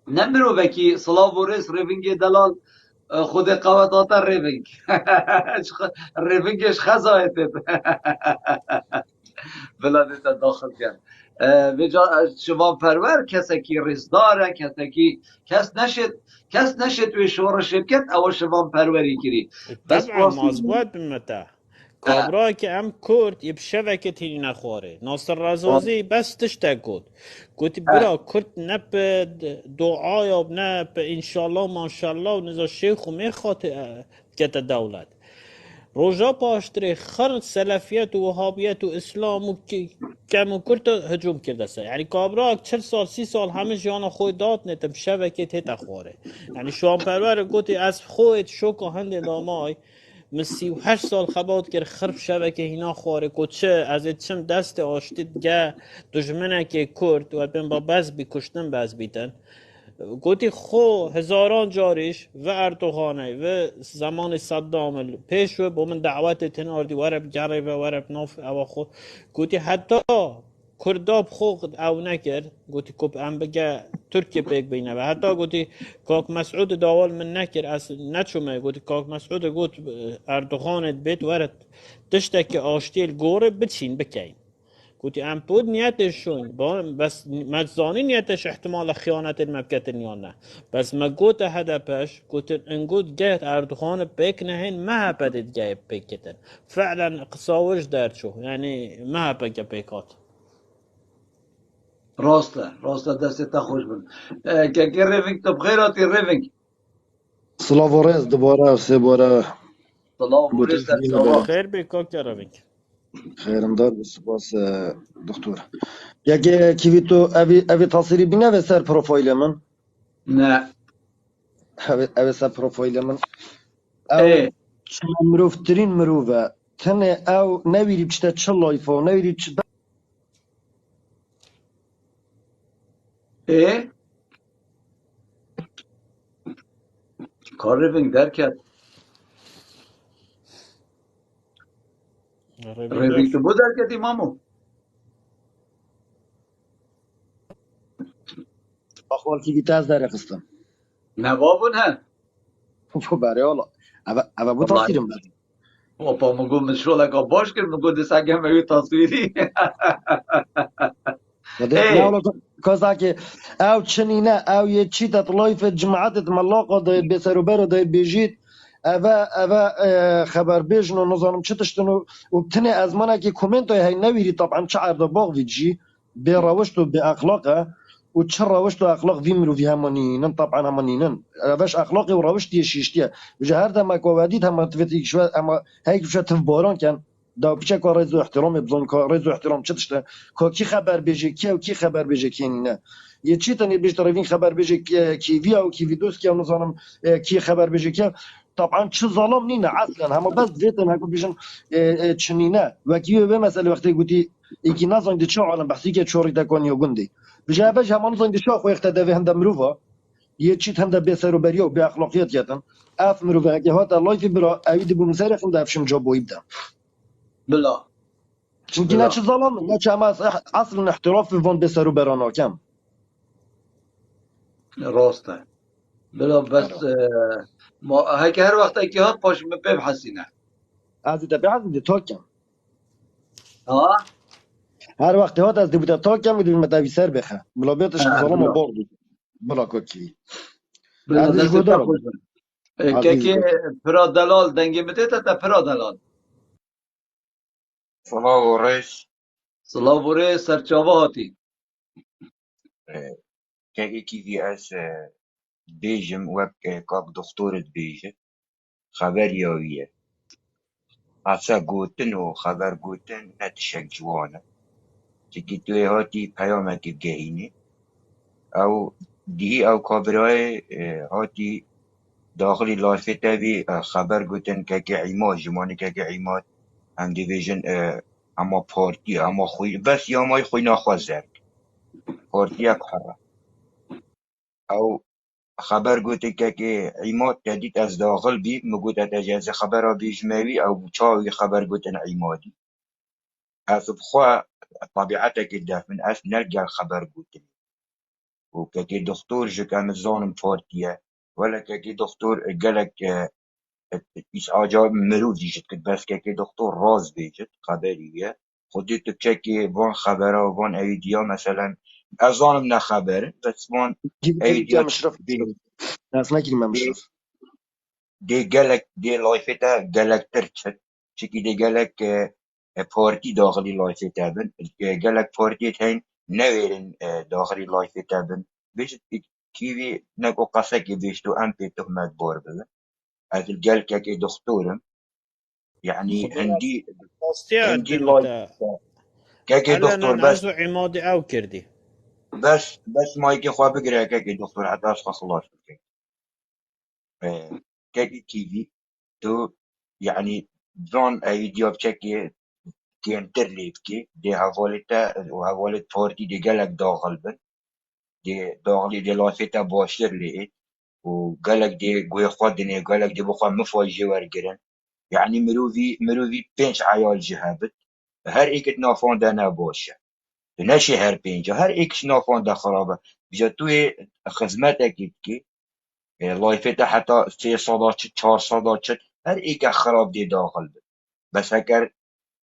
نمرو وکی صلاف و رس روینگ دلال خود قواتات ریوینگ ریوینگش خزایتت بلادت داخل کرد وجا شباب پرور کسی که رزداره کس نشد و شورش بکت او شباب پروری کری بس طبعا مظبوط بمتى كابرا ام كرد يبشبكة هيني نخواري ناصر رزازي بس تشتاقود قلت برا كرد نب دعايا وبنب ان شاء الله ما شاء الله ونزا الشيخ وميخات كتا دولت روجا پاشتری خرد سلفیت و وهابیت و اسلام و کم و کرد هجوم کرده سه یعنی کابرا 40 سال 30 سال همه جانا خود داد نتم شبکت هتا خواره یعنی شوان پرور گوتی از خود شوکا هند لامای من 38 سال خبات کرد خرب شبکه هینا خواره که چه از چم دست آشتید گه دجمنه که کرد و بین با بز بیکشتن بز بیتن گوتی خو هزاران جاریش و اردوغانه و زمان صدام پیش و با من دعوت تناردی ورب جره و ورب ناف او خو گوتی حتی کرداب خود او نکرد گوتی کب ام بگه ترکیه بیگ بینه و حتی گوتی کاک مسعود داوال من نکرد از نچومه گوتی کاک مسعود گوت اردوغانت بیت ورد تشتک آشتیل گوره بچین بکین قلت ام بود نیتشون بس مجزانی نیتش احتمال خیانت المبکت نیانه بس ما قلت هدفش قلت انقود جهت اردوغان بيك نهين ما بدت جاي بيكتن فعلا قصاوش دارت شو يعني ما بقى بيكات راسته دست خوش بن که ریوینگ تو بخیراتی ریوینگ سلاوارز دوباره سه باره سلام و بوده رس در بینه چاوا به خير بيكاك يا رافيك خیرم دار سپاس دکتور یکی کیوی تو اوی تصویری بینه به سر پروفایل من نه اوی سر پروفایل من او مروفترین مروفه تنه او نویری بچته چه لایفه و نویری چه کار ریوینگ در کرد ریوینگ تو بود در کردی مامو اخوال کیوی تاز داره خستم نوابون هن تو برای حالا اوه بود تصویرم بدیم وپا مگو مشغول باش کرد مگو دست هم اوی تصویری نه ولا كازاكي او تشنينا او يتشيت لايف جماعات ملاقه دا بسروبر دا بيجيت اوا خبر بيجنو نظام تشتنو وبتني ازمانه كي كومنتو هي نويري طبعا شعر دا باغ فيجي بيروشتو باخلاقه وتشروشتو اخلاق فيمرو في همانينن طبعا همانينن باش اخلاقي وروشتي شيشتي بجهر دا ما كواديت هم تفتيك شو اما هيك شو تفباران كان دا بچه کار رضا احترام بزن کار رضا احترام چه تشته کی خبر بيجي کی و کی خبر بيجي کی نه یه چی تنی بیش طرفین خبر بيجي کی وی او کی ویدوس کی نظام کی خبر بيجي کی طبعا چه ظلم نینه اصلا هم بس زيتن هکو بیشن چنینه و کی به مسئله وقتی گویی یکی نزن دی چه عالم بحثی که چوری تکونی و گندی بجا بج هم نزن دی چه خو اقتدا به هند مروفا یه چی هند به سر و بریو به اخلاقیات یاتن اف مروفا که هات الله برا اوید بو مسرخ اند افشم جابو يبدا بلا چونکی نه چه ظلم نه چه هم اصل احتراف وان به سر و برانا کم راسته بلا بس ما هيك هر وقت اكي هات باش ببحث نه از طبیعت دی تا کم هر وقت هات از دیبوده تا کم میدونیم متوی سر بخه ملابیتش ظلم و باغ بود بلا کوکی بلا عزیز دست گودارم خوش که پرا دلال دنگی مته تا پرا دلال سلام و ریش سلام بوره سرچاوه هاتی که یکی دی از بيجم وك كاك دكتور بيجي خبر ياوية عسا قوتن وخبر قوتن نتشك جوانا تكي توي هاتي پیامك بجهيني او دي او كابراي هاتي داخلي لافته بي خبر قوتن كاكي عماد جماني كاكي عماد هم ديفيجن اما بارتي اما خوي بس يا ماي خوي ناخوازر بارتيك حرة او خبر گوته که عماد تدید از داخل بی مگوت اتجاز خبر بیجمعی او چاوی خبر گوتن عمادی از بخوا طبيعتك الدافن أس نلقى الخبر قلت وكاكي دكتور جو كان زونم فورتيا ولا كاكي دكتور قالك إيش عجاب مرو ديجت كنت بس كاكي دكتور راز بيجت خبرية خدي تبشكي بون خبره وبون ايديا مثلا أظن من خبر بس بون كيف ايديا مشرف بي اسمع كلمة بي مشرف دي قالك دي لايفتا قالك ترشت شكي دي قالك بارتي داخلي لايفتا بن قالك بارتي هين نويرن داخلي لايفتا بن بيش كيفي نكو قصكي بيشتو ام بي تهمت بور بن از القال كاكي دكتورم يعني خدي هندي راستي لايفتا كاكي دكتور علنا بس عزو عمادي او كردي بس ما يكي خواه بقرا كاكي دكتور حتى اشخاص خلاص كاكي كيفي تو يعني دون ايديا بشكل كان ترليبكي دي هفولتا وهفولت فورتي دي قالك داخل بن دي داخلي دي لافتا باشر لقيت وقالك دي قوي خودني قالك دي بخوا مفاجي ورقرن يعني مروفي بينش عيال جهابت هر ايكت نافون دا نباشه نشي هر بينجا هر ايكش نافون دا خرابه بجا توي خدمتك كي لافتا حتى 300 400 هر ايك خراب دي داخل بن بس هكر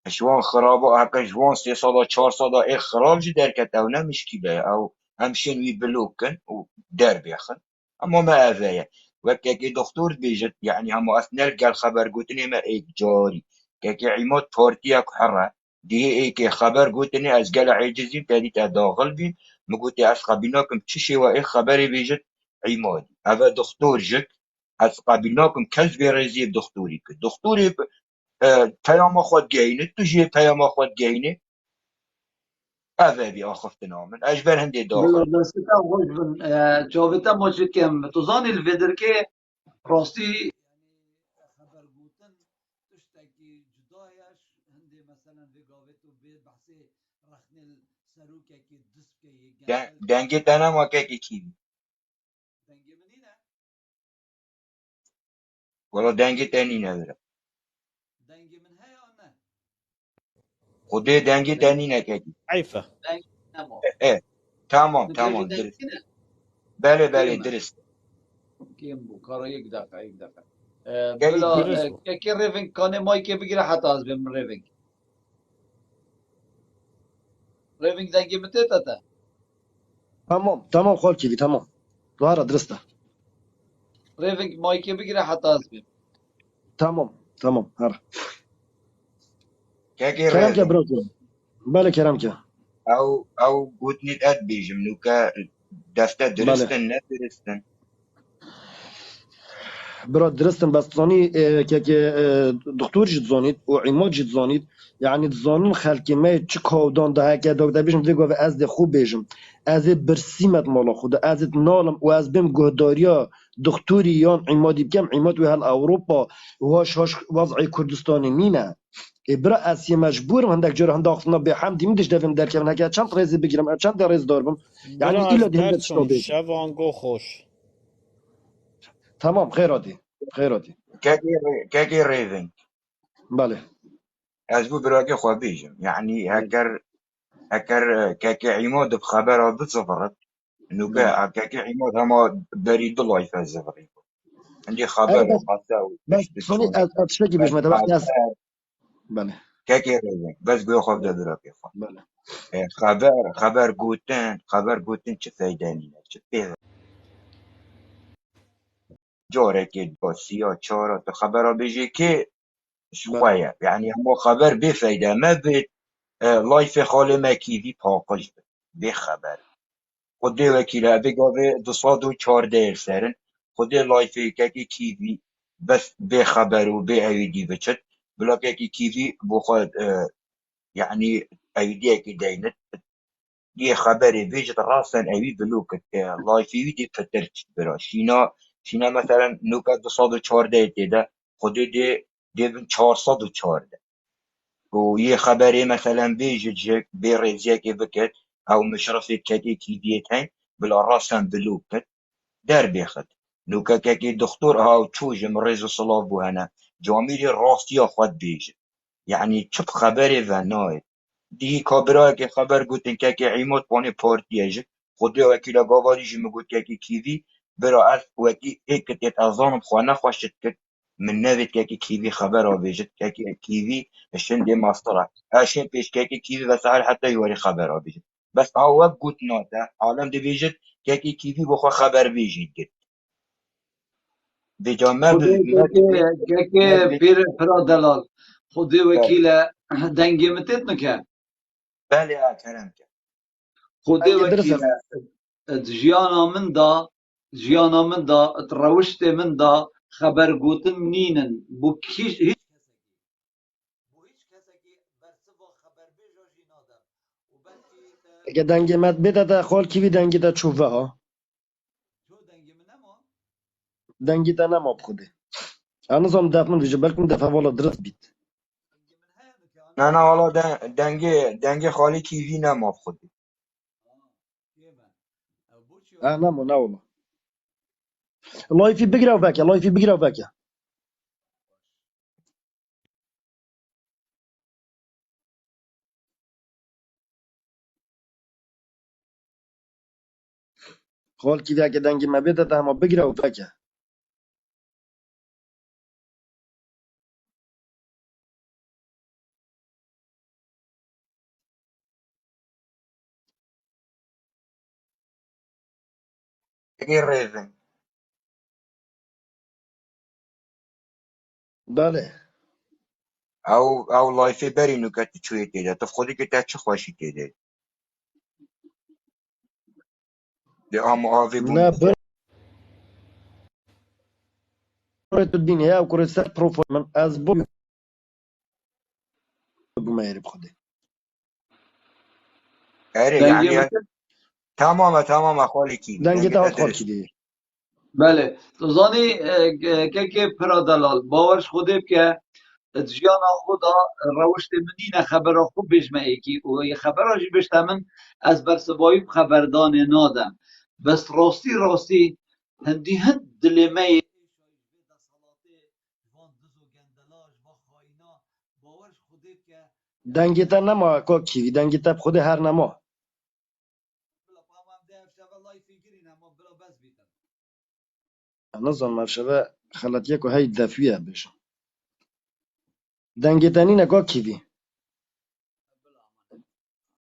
شوان خرابه هكا جوان 300 400 اي خراب جي دركت او نه مشكلة او همشين وي بلوكن ودار بيخن اما ما افايا وكاكي دكتور بيجت يعني هم اثناء قال خبر قوتني ما ايك جاري كاكي عماد بارتيك حرة دي ايك خبر قوتني از قال عجزي تاديت داخل بين مقوتي از قبيناكم تشي واي خبري بيجت عمادي هذا دكتور جك از قبيناكم كز بيرزي دكتوري پیام خود گینه تو جه پیام خود گینه اوه بی آخفت نامن اجبر هنده داخل بی بلادستا خوش بن جاویتا ماچید کم تو زانی الویدر که راستی خبر گوتن تشتکی جدایش هنده مثلا وگاوتو بید بحثی رخنل سروکه که دست که یک گنجل که دنگه تنم واکه که کی بی دنگی منی نه ولا دنگه تنی نداره دنگی من های یا نه خوده دنگه دنگ تنی نکه کی عيفة دنگ نما اه تمام نتوجه تمام دنگی درست نه بله بله کیمه درست کیم بو کارا یک دقیقه یک دقیقه گلی بلا کی بی درست بو که ریفینگ کانه مایی که بگیره حتی از بیم ریفینگ ریفینگ دنگی مته تا تمام خال كيفي تمام ظهر درسته ریفینگ مایی که بگیره حتی از بیم تمام هر که کی كلام كي ریوین بروك بله كلام كي او گوتنید اد بیجم نوکا دسته بله درستن نه درستن برا درستن بس تزاني دكتور جد زانيت وعماد جد زانيت يعني تزانين خلقي ما تشي كودان ده هكا دوك ده بيجم فيغو از ده خوب بيجم از برسيمت مالا خود از نالم و از بهم گهداريا دكتوري يان عمادي بكم عماد وهال اوروبا وهاش وضع كردستاني نينا برا اسيا مجبور هندك جور هنداختنا به هم دیم دش دفم در کمن هكا چند ريز بگیرم چند ريز داربم يعني برا الا از دي هندك برچم شتو شوانگو خوش تمام خيراتي که کی ریوین بله از بو براکی خواه بیجم يعني هكر كاكي عماد بخبر بتصفرت انه بله كاكي عماد هما بريد الله يفزفري عندي اي خبر وقصة بس وتشت صوني تشونه اتشتكي بس بيش متى وقت خبر از بله كاكي ريزن بس بيو خف ده براكي خف بله خبر قوتن چه فايداني چه بيه جاره که باسيا چارا تو خبر بيجي كي بله شخوية يعني همو خبر بفايدة ما بيت لايف خالي ما كيفي باقش بخبر خودی وکیل هبه گاوه 214 سرن خودی لایفی که کیوی بس به خبر و به اویدی بچت بلا که کیوی بخواد يعني ايديك دينت دي خبري بيجت راسا اوي بلوكت لايف يدي فترت برا شينا مثلا نوكا 214 ده خودي دي بن 404 ويا خبري مثلا بيجي جيك بيريزيك بكت او مشرفي كتي كيديتين بلا راسا بلوكت دار بيخت نوكا كاكي دكتور هاو تشوج مريزو صلاف بوهنا جواميري راستيا خود بيجي يعني تشوف خبري فاناي دی کابرا که خبر گوتن که عیمت پانی پارتیه خودی وکیل گاواری جی مگوت که کیوی برا از وکی ایک تیت ازانم خواه نخواشت که من نوید که کیوی خبر آبیجت که کیوی شنده ماستره اشن پیش که کیوی بسهر حتی یواری خبر آبیجت بس آوه گوت ناته عالم دی بیجت که کیوی بخوا خبر بیجید گید بجا خودی که پیر فرا دلال خودی وکیل دنگی متت نکه بله کرم که خودی دنگ درست وکیل جیانا من دا روشت من دا خبر گوتن نینن بو کیش هیچ اگه دنگ مت بده تا خال کیوی دنگی تا چوبه ها دنگی تا نما بخوده انا زم دفن ویجه بلکم دفعه والا درست بیت نه والا دنگ خالی کیوی نماب خودی نما نه والله لایفی بگیره و بکه لایفی بگیره و بکه خال کیوی اگه دنگی ما بده تا همه بگیره و بکه اگه ریزن بله او لایفی بری نکت چوی تیده تو خودی که تا چه خوشی تیده ده آوی نه بومو ده بره تو دنیا و کره سر پروفایل من از بو بمهری بخوده اره دنگی یعنی متت تمام خالی کیوی دنگی دنگ تا تا خال درست کیوی بله تو زانی که پرا دلال باورش خوده که جیانا خدا روشت منین خبر خوب بجمع ایکی و یه خبر آجی بشت من از برسبایی خبردان نادم بس راستی هندی هند دلمه دنگی تا نما که کیوی دنگی تا بخوده هر نما انا زن مرشبه خلطیه که هی دفویه بشم دنگی تا نینه که کیوی